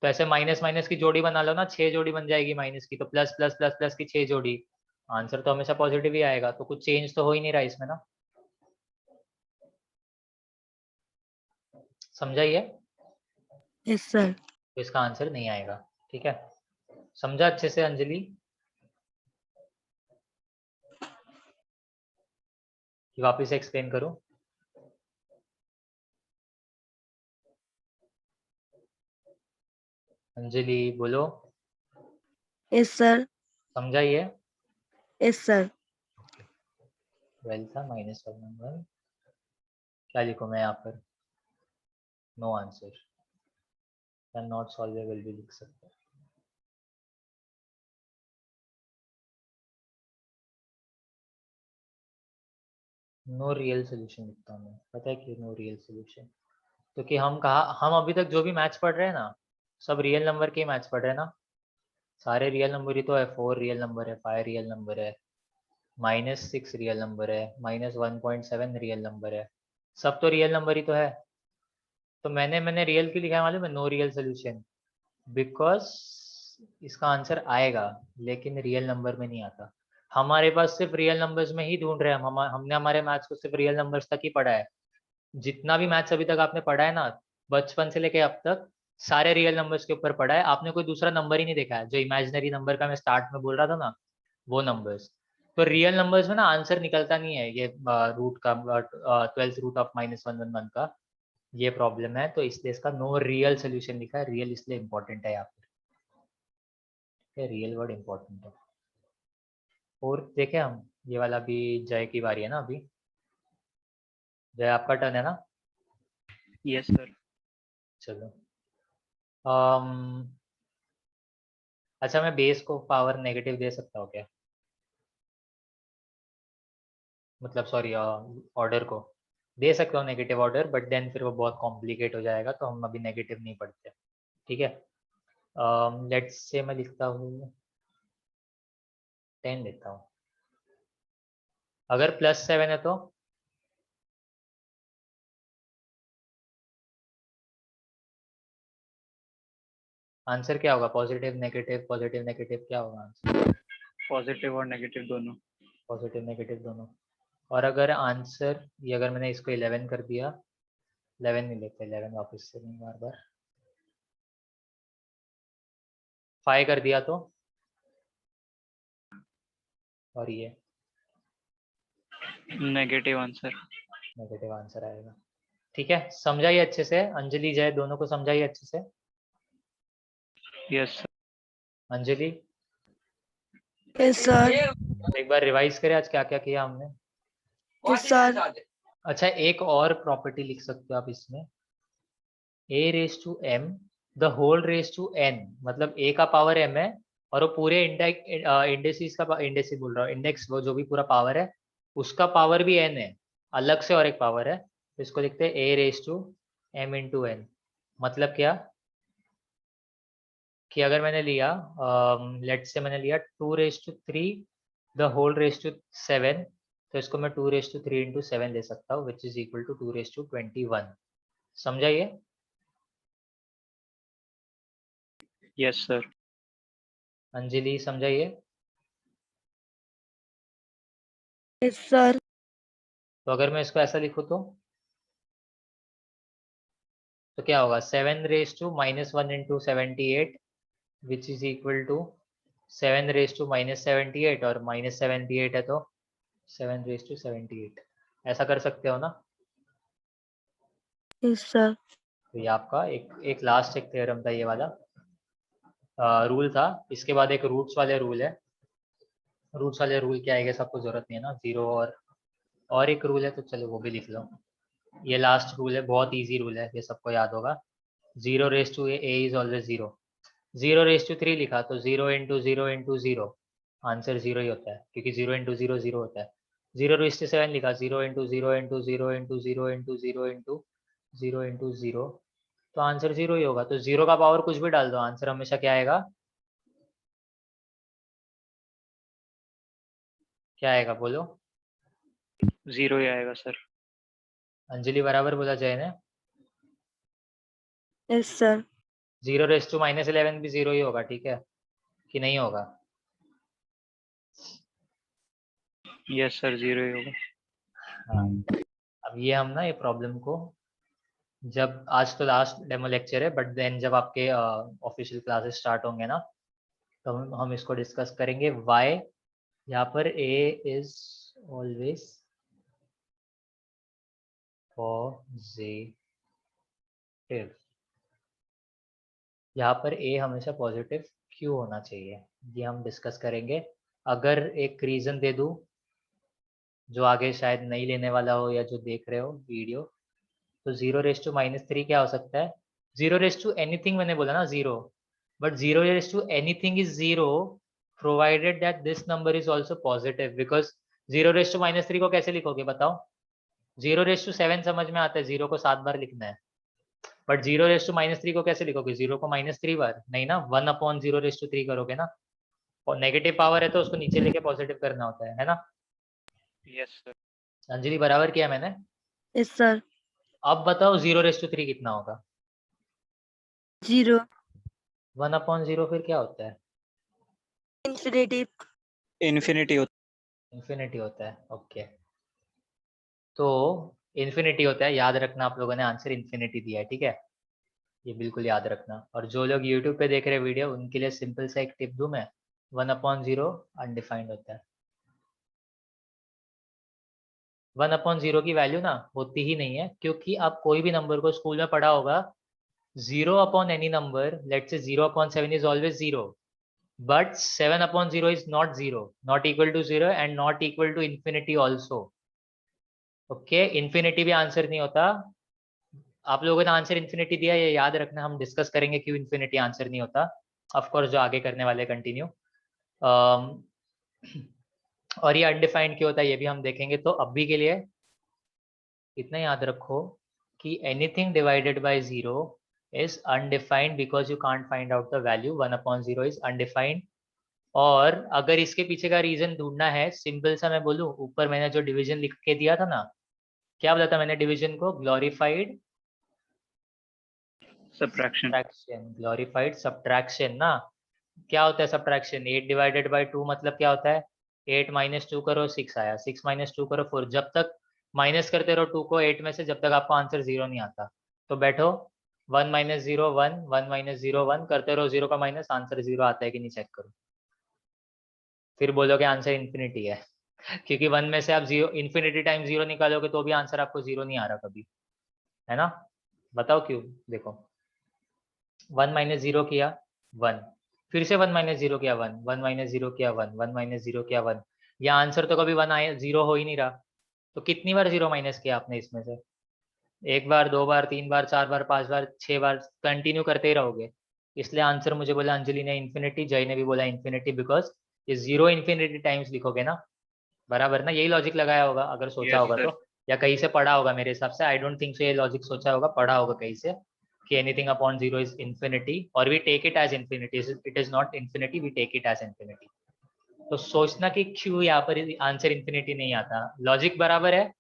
तो ऐसे माइनस माइनस की जोड़ी बना लो ना, 6 जोड़ी बन जाएगी माइनस की, तो प्लस प्लस प्लस प्लस की 6 जोड़ी, आंसर तो हमेशा पॉजिटिव ही आएगा। तो कुछ चेंज तो हो ही नहीं रहा इसमें ना, समझा ये? Yes sir. तो इसका आंसर नहीं आएगा। ठीक है, समझा अच्छे से अंजलि? कि वापस से एक्सप्लेन करूं? अंजलि बोलो। Yes sir. समझा ये? Yes sir. 12 था माइनस वन नंबर, क्या लिखूं मैं यहाँ पर? नो आंसर या नॉट सॉल्वेबल भी लिख सकते हैं। नो रियल सोल्यूशन लिखता हूँ मैं, पता है कि नो रियल सोल्यूशन, क्योंकि हम अभी तक जो भी मैथ्स पढ़ रहे हैं ना, सब रियल नंबर के मैथ्स पढ़ रहे हैं ना, सारे रियल नंबर ही तो है। 4 रियल नंबर है, 5 रियल नंबर है, -6 रियल नंबर है, -1.7 रियल नंबर है, सब तो रियल नंबर ही तो है। तो मैंने रियल क्यों लिखा है मालूम है? नो रियल सोल्यूशन, बिकॉज इसका आंसर आएगा लेकिन रियल नंबर में नहीं आता। हमारे पास सिर्फ रियल नंबर्स में ही ढूंढ रहे हैं हमने हमारे मैथ्स को सिर्फ रियल नंबर्स तक ही पढ़ा है। जितना भी मैथ्स अभी तक आपने पढ़ा है ना, बचपन से लेके अब तक, सारे रियल नंबर्स के ऊपर पढ़ा है। आपने कोई दूसरा नंबर ही नहीं देखा है। जो इमेजिनरी नंबर का मैं स्टार्ट में बोल रहा था ना, वो नंबर्स। तो रियल नंबर्स में ना आंसर निकलता नहीं है ये रूट का, 12th रूट ऑफ -111 का, ये प्रॉब्लम है। तो इसलिए इसका नो रियल सोल्यूशन लिखा है। रियल इसलिए इंपॉर्टेंट है यहाँ पर, रियल वर्ड इंपॉर्टेंट है। और देखे हम, ये वाला भी जय की बारी है ना अभी। जय आपका टर्न है ना? Yes sir. चलो, अच्छा मैं बेस को पावर नेगेटिव दे सकता हूँ क्या? मतलब सॉरी, ऑर्डर को दे सकता हूँ नेगेटिव ऑर्डर, बट देन फिर वो बहुत कॉम्प्लिकेट हो जाएगा, तो हम अभी नेगेटिव नहीं पढ़ते। ठीक है, लेट्स से मैं लिखता हूँ 10 देता हूँ। अगर +7 है तो आंसर क्या होगा? पॉजिटिव नेगेटिव क्या होगा आंसर? पॉजिटिव और नेगेटिव दोनों। पॉजिटिव नेगेटिव दोनों। और अगर आंसर ये, अगर मैंने इसको 11 कर दिया, 11 नहीं लेते, 11 वापस से नहीं, बार बार 5 कर दिया तो, और ये नेगेटिव आंसर। नेगेटिव आंसर आएगा। ठीक है, समझाइए अच्छे से, अंजलि जय दोनों को समझाइए अच्छे से। Yes Anjali yes sir. एक बार रिवाइज करें आज क्या क्या किया हमने। Yes sir. अच्छा, एक और प्रॉपर्टी लिख सकते हो आप इसमें, a⁻m the whole raise to n, मतलब a का पावर m है और वो पूरे इंडेक्स का इंडेक्स बोल रहा हूँ, इंडेक्स वो जो भी पूरा पावर है उसका पावर भी n है, अलग से और एक पावर है। तो इसको लिखते हैं a⁻m × n। मतलब क्या कि अगर मैंने लिया, लेट्स से मैंने लिया 2⁻³ द होल रेस टू 7, तो इसको मैं 2⁻³ × 7 ले सकता हूँ, विच इज इक्वल टू 2⁻21। समझा ये? Yes sir. अंजलि समझा ये? Yes sir. तो अगर मैं इसको ऐसा लिखूँ तो क्या होगा? 7⁻⁻1 × 78 विच इज इक्वल टू 7⁻⁻78, और -78 है तो 7⁻78। ऐसा कर सकते हो ना? Yes sir. तो ये आपका एक लास्ट एक थ्योरम था ये वाला, रूल था। इसके बाद एक रूट्स वाले रूल है। रूट्स वाले रूल क्या आएगा सबको जरूरत नहीं है ना, 0 और एक रूल है, तो चलो वो भी लिख लो। ये लास्ट रूल है, बहुत इजी रूल है, ये सबको याद होगा। 0⁻a is always 0। 0⁻3 लिखा तो 0 × 0 × 0, आंसर 0 ही होता है, क्योंकि 0 × 0 0 होता है। 0/7 लिखा, 0 into 0 into 0 into 0 into 0 into 0 into 0, तो आंसर 0 ही होगा। तो 0 का पावर कुछ भी डाल दो, आंसर हमेशा क्या आएगा, क्या आएगा बोलो। 0 ही आएगा सर। अंजलि बराबर बोला जय ने। Yes sir. 0⁻11 भी 0 ही होगा, ठीक है कि नहीं होगा? यस सर, 0 ही होगा। हाँ, अब ये हम ना ये प्रॉब्लम को, जब आज तो लास्ट डेमो लेक्चर है, बट देन जब आपके ऑफिशियल क्लासेस स्टार्ट होंगे ना, तो हम इसको डिस्कस करेंगे। वाई यहाँ पर a इज ऑलवेज पॉजिटिव, यहाँ पर a हमेशा पॉजिटिव क्यों होना चाहिए, ये हम डिस्कस करेंगे। अगर एक रीजन दे दूं जो आगे शायद नहीं लेने वाला हो या जो देख रहे हो वीडियो, तो 0⁻³ क्या हो सकता है? 0⁻anything मैंने बोला ना 0, but 0⁻anything is 0 provided that this number is also positive, because 0⁻³ को कैसे लिखोगे बताओ? 0⁻7 समझ में आता है, 0 को 7 बार लिखना है, बट 0⁻³ को कैसे लिखोगे? 0 को -3 बार नहीं ना, 1/0⁻3 करोगे ना, और नेगेटिव पावर है तो उसको नीचे लेके पॉजिटिव करना होता है ना। Yes sir. अंजलि बराबर किया मैंने। Yes sir. अब बताओ 0⁻3 कितना होगा? 0। 1/0 फिर क्या होता है? इंफिनिटी। इन्फिनिटी होता इन्फिनिटी होता है, ओके। तो इन्फिनिटी होता है, याद रखना, आप लोगों ने आंसर इन्फिनिटी दिया है, ठीक है, ये बिल्कुल याद रखना। और जो लोग यूट्यूब पे देख रहे हैं वीडियो, उनके लिए सिंपल सा एक टिप दूं मैं, 1/0 अनडिफाइंड होता है। 1/0 की वैल्यू ना होती ही नहीं है, क्योंकि आप कोई भी नंबर को स्कूल में पढ़ा होगा, 0/any number, let's say 0/7 is always 0, but 7/0 is not 0, not equal to 0 and not equal to infinity also. Okay, infinity भी आंसर नहीं होता। आप लोगों ने आंसर इन्फिनिटी दिया, ये याद रखना, हम डिस्कस करेंगे क्यों इन्फिनिटी आंसर नहीं होता, ऑफ कोर्स जो आगे करने वाले कंटिन्यू। और ये अनडिफाइंड क्यों होता है ये भी हम देखेंगे। तो अभी के लिए इतना याद रखो कि anything divided by 0 is undefined, because you can't find out the value. 1/0 is undefined. और अगर इसके पीछे का रीजन ढूंढना है, सिंपल सा मैं बोलूं, ऊपर मैंने जो डिवीजन लिख के दिया था ना, क्या बोला था मैंने डिवीजन को? Glorified subtraction. ग्लोरीफाइड सब्ट्रैक्शन ना। क्या होता है सब्ट्रैक्शन? 8/2 मतलब क्या होता है? 8 - 2 करो 6 आया, 6 - 2 करो 4, जब तक माइनस करते रहो 2 को 8 में से, जब तक आपको आंसर 0 नहीं आता। तो बैठो, 1 - 0 1, 1 - 0 1 करते रहो, 0 का माइनस, आंसर 0 आता है कि नहीं चेक करो, फिर बोलोगे आंसर इन्फिनिटी है। क्योंकि 1 में से आप 0 इन्फिनिटी टाइम 0 निकालोगे तो भी आंसर आपको 0 नहीं आ रहा कभी, है ना? बताओ क्यों? देखो, 1 - 0 किया 1, फिर से 1 - 0 किया 1, 1 - 0 किया 1, 1 - 0 किया 1, या आंसर तो कभी 1 आया 0 हो ही नहीं रहा। तो कितनी बार 0 माइनस किया आपने इसमें से? एक बार, 2 बार, 3 बार, 4 बार, 5 बार, 6 बार, कंटिन्यू करते ही रहोगे। इसलिए आंसर मुझे बोला अंजलि ने इन्फिनिटी, जय ने भी बोला इन्फिनिटी, बिकॉज ये 0 इन्फिनिटी टाइम्स लिखोगे ना, बराबर ना? यही लॉजिक लगाया होगा अगर सोचा यस होगा सर। तो, या कहीं से पढ़ा होगा मेरे हिसाब से। आई डोंट थिंक सो ये लॉजिक सोचा होगा, पढ़ा होगा कहीं से कि एनीथिंग अपॉन 0 इज इन्फिनिटी, और we take it as infinity, it is not infinity, we take it as infinity. तो सोचना कि क्यों यहाँ पर आंसर इन्फिनिटी नहीं आता, लॉजिक बराबर है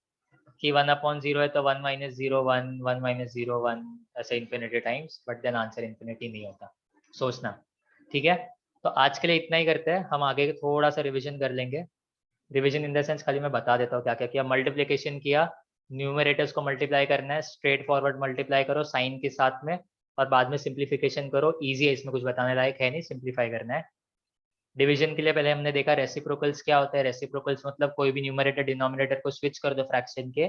कि 1/0 है तो 1 - 0 1, 1 - 0 1, ऐसे infinity times, but then answer infinity नहीं होता, सोचना, ठीक है? तो आज के लिए इतना ही करते हैं, हम आगे थोड़ा सा रिविजन कर लेंगे। रिवीजन इन द सेंस खाली मैं बता देता हूँ क्या क्या किया। मल्टीप्लिकेशन किया, न्यूमरेटर्स को मल्टीप्लाई करना है, स्ट्रेट फॉरवर्ड मल्टीप्लाई करो साइन के साथ में, और बाद में सिंप्लीफिकेशन करो, इजी है, इसमें कुछ बताने लायक है नहीं, सिंप्लीफाई करना है। डिवीजन के लिए पहले हमने देखा रेसिप्रोकल्स क्या होता है। रेसिप्रोकल्स मतलब कोई भी न्यूमरेटर डिनोमिनेटर को स्विच कर दो फ्रैक्शन के,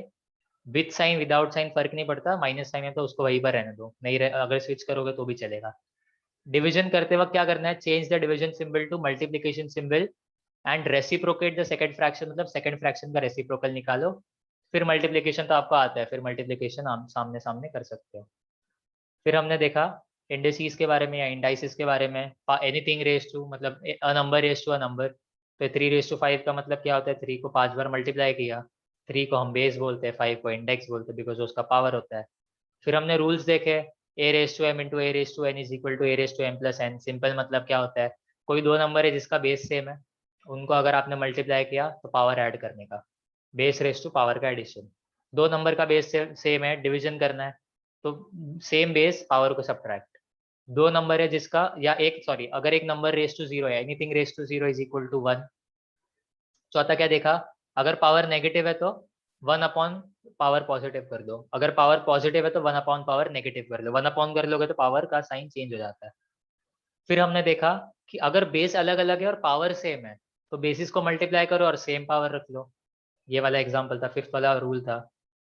विथ साइन विदाउट साइन फर्क नहीं पड़ता, माइनस साइन है तो उसको वहीं पर रहने दो, नहीं अगर स्विच करोगे तो भी चलेगा। डिवीजन करते वक्त क्या करना है? Change the division symbol to multiplication symbol and reciprocate the second fraction, मतलब सेकंड फ्रैक्शन का रेसिप्रोकल निकालो। फिर मल्टीप्लिकेशन तो आपको आता है, फिर मल्टीप्लिकेशन आप सामने सामने कर सकते हो। फिर हमने देखा इंडिसेस के बारे में या इंडाइसिस के बारे में, एनीथिंग रेज टू, मतलब a number raise to a number, तो 3/5 का मतलब क्या होता है, 3 को 5 बार मल्टीप्लाई किया, 3 को हम बेस बोलते हैं, 5 को इंडेक्स बोलते हैं बिकॉज उसका पावर होता है। फिर हमने रूल्स देखे, a⁻m × a⁻n is equal to a⁻m+n। Simple मतलब क्या होता है, कोई दो नंबर है जिसका बेस सेम है, उनको अगर आपने मल्टीप्लाई किया तो पावर ऐड करने का, बेस रेस टू पावर का एडिशन। दो नंबर का बेस सेम है, डिवीजन करना है, तो सेम बेस पावर को सब्ट्रैक्ट। दो नंबर है जिसका, या एक सॉरी, अगर एक नंबर रेस टू 0 है, anything raise to 0 is equal to 1। चौथा क्या देखा, अगर पावर नेगेटिव है तो 1 पावर पॉजिटिव कर दो, अगर पावर पॉजिटिव है तो 1 पावर नेगेटिव कर लो, 1 कर लोगे तो पावर का साइन चेंज हो जाता है। फिर हमने देखा कि अगर बेस अलग अलग है और पावर सेम है तो बेसिस को मल्टीप्लाई करो और सेम पावर रख लो। ये वाला एग्जांपल था, 5th वाला रूल था।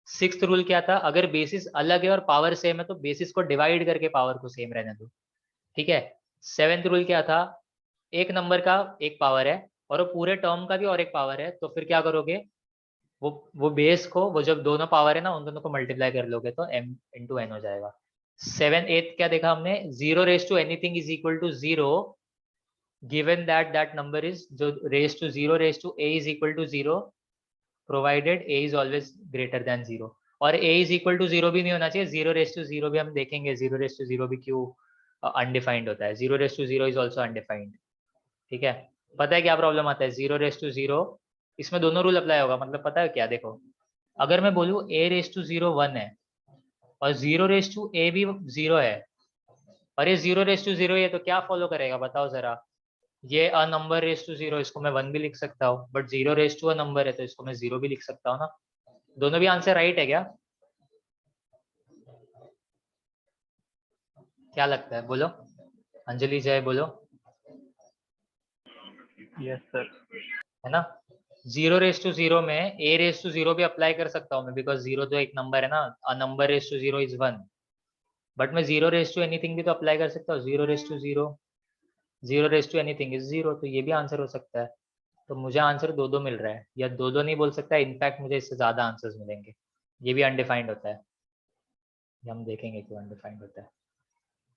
6th रूल क्या था, अगर बेसिस अलग है और पावर सेम है तो बेसिस को डिवाइड करके पावर को सेम रहने दो, ठीक है। 7th रूल क्या था, एक नंबर का एक पावर है और वो पूरे टर्म का भी और एक पावर है, तो फिर क्या करोगे, वो बेस को, वो जब दोनों पावर है ना उन दोनों को मल्टीप्लाई कर लोगे तो m × n हो जाएगा। 8th क्या देखा हमने, 0 is equal to 0 given that number is, जो raise to 0 a is equal to 0 provided a is always greater than 0। और a इज इक्वल टू 0 भी नहीं होना चाहिए, 0 भी हम देखेंगे 0 भी क्यों अनडिफाइंड होता है, 0 इज ऑल्सो अनडिफाइंड, ठीक है। पता है क्या प्रॉब्लम आता है, 0 इसमें दोनों रूल अप्लाई होगा, मतलब पता है क्या, देखो अगर मैं बोलूँ a⁻0 1 है और 0⁻a भी 0 है और ये 0⁻0 है, तो क्या फॉलो करेगा बताओ जरा, ये अ नंबर रेस टू 0, इसको मैं 1 भी लिख सकता हूँ, बट 0⁻a नंबर है तो इसको मैं 0 भी लिख सकता हूँ ना। दोनों भी आंसर राइट है क्या, क्या लगता है बोलो, अंजलि जय बोलो, यस सर। है ना। 0⁻0 में a⁻0 भी अप्लाई कर सकता हूँ मैं, बिकॉज 0 तो एक नंबर है ना, a number raise to 0 is 1, but मैं 0⁻एनीथिंग भी तो अप्लाई कर सकता हूँ, 0⁻एनीथिंग इज 0, तो ये भी आंसर हो सकता है। तो मुझे आंसर दो मिल रहा है, या दो नहीं बोल सकता, इनफैक्ट मुझे इससे ज्यादा आंसर्स मिलेंगे। ये भी अनडिफाइंड होता है, ये हम देखेंगे क्यों अनडिफाइंड होता है।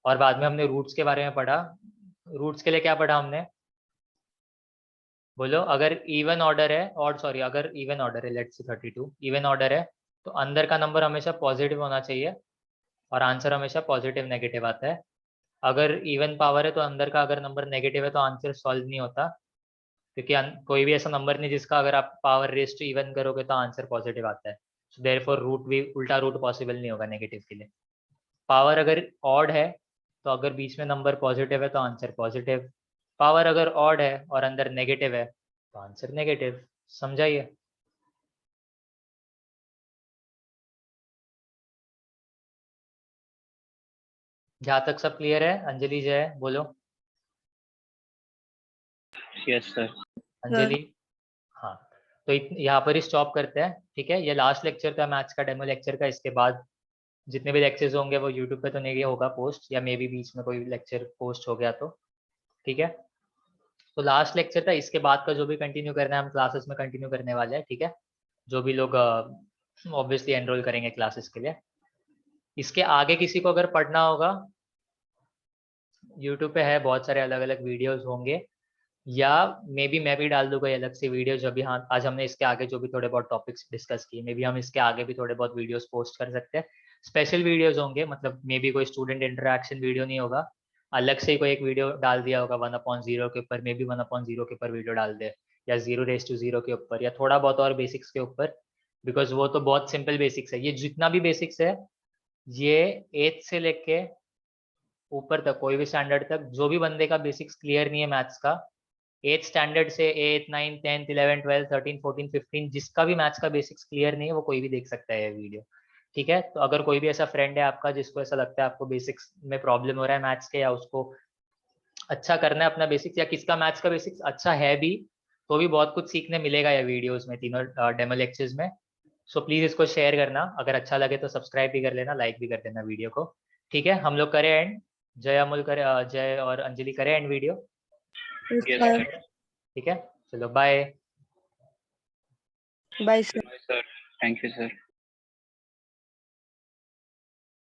और बाद में हमने रूट्स के बारे में पढ़ा, रूट्स के लिए क्या पढ़ा हमने, बोलो, अगर इवन ऑर्डर है, और सॉरी अगर इवन ऑर्डर है, लेट्स से 32 इवन ऑर्डर है तो अंदर का नंबर हमेशा पॉजिटिव होना चाहिए और आंसर हमेशा पॉजिटिव नेगेटिव आता है। अगर इवन पावर है तो अंदर का अगर नंबर नेगेटिव है तो आंसर सॉल्व नहीं होता, क्योंकि कोई भी ऐसा नंबर नहीं जिसका अगर आप पावर रेस टू इवन करोगे तो आंसर पॉजिटिव आता है। सो देयरफॉर रूट भी, उल्टा रूट पॉसिबल नहीं होगा नेगेटिव के लिए। पावर अगर ऑड है तो अगर बीच में नंबर पॉजिटिव है तो आंसर पॉजिटिव, पावर अगर ऑड है और अंदर नेगेटिव है तो आंसर नेगेटिव। समझाइए। जहाँ तक सब क्लियर है, अंजलि जय बोलो। Yes sir. अंजलि, हाँ, तो यहाँ पर ही स्टॉप करते हैं, ठीक है। ये लास्ट लेक्चर था मैथ्स का, डेमो लेक्चर का। इसके बाद जितने भी लेक्चर्स होंगे वो यूट्यूब पे तो नहीं होगा पोस्ट, या मे बी बीच में कोई लेक्चर पोस्ट हो गया तो, ठीक है। तो लास्ट लेक्चर था, इसके बाद का जो भी कंटिन्यू करना है हम क्लासेस में कंटिन्यू करने वाले हैं, ठीक है। जो भी लोग ऑब्वियसली एनरोल करेंगे क्लासेस के लिए। इसके आगे किसी को अगर पढ़ना होगा, यूट्यूब पे है, बहुत सारे अलग अलग वीडियोस होंगे, या मे बी मैं भी डाल दूंगा अलग से वीडियो, जो भी, हाँ आज हमने इसके आगे जो भी थोड़े बहुत टॉपिक्स डिस्कस किए, मे बी हम इसके आगे भी थोड़े बहुत वीडियोस पोस्ट कर सकते हैं। स्पेशल वीडियोस होंगे, मतलब मे बी कोई स्टूडेंट इंटरेक्शन वीडियो नहीं होगा, अलग से कोई एक वीडियो डाल दिया होगा 1/0 के ऊपर, मे बी 1/0 के ऊपर वीडियो डाल दे, या 0⁻0 के ऊपर, या थोड़ा बहुत और बेसिक्स के ऊपर, बिकॉज वो तो बहुत सिंपल बेसिक्स है। ये जितना भी बेसिक्स है ये 8th से लेके ऊपर तक, कोई भी स्टैंडर्ड तक, जो भी बंदे का बेसिक्स क्लियर नहीं है मैथ्स का, 8th स्टैंडर्ड से 8th 9th 10th 11th 12th 13 14 15, जिसका भी मैथ्स का बेसिक्स क्लियर नहीं है वो कोई भी देख सकता है ये वीडियो, ठीक है। तो अगर कोई भी ऐसा फ्रेंड है आपका जिसको ऐसा लगता है आपको बेसिक्स में प्रॉब्लम हो रहा है मैथ्स के, या उसको अच्छा करना है अपना बेसिक्स, या किसका मैथ्स का बेसिक्स अच्छा है भी, तो भी बहुत कुछ सीखने मिलेगा ये वीडियोस में, तीनों डेमो लेक्चर्स में। सो प्लीज इसको शेयर करना, अगर अच्छा लगे तो सब्सक्राइब भी कर लेना, लाइक भी कर देना वीडियो को, ठीक है। हम लोग करें एंड, जय अमूल करे, जय और अंजलि करें end video, yes sir sir. ठीक है। चलो bye. Bye sir. Sir thank you sir.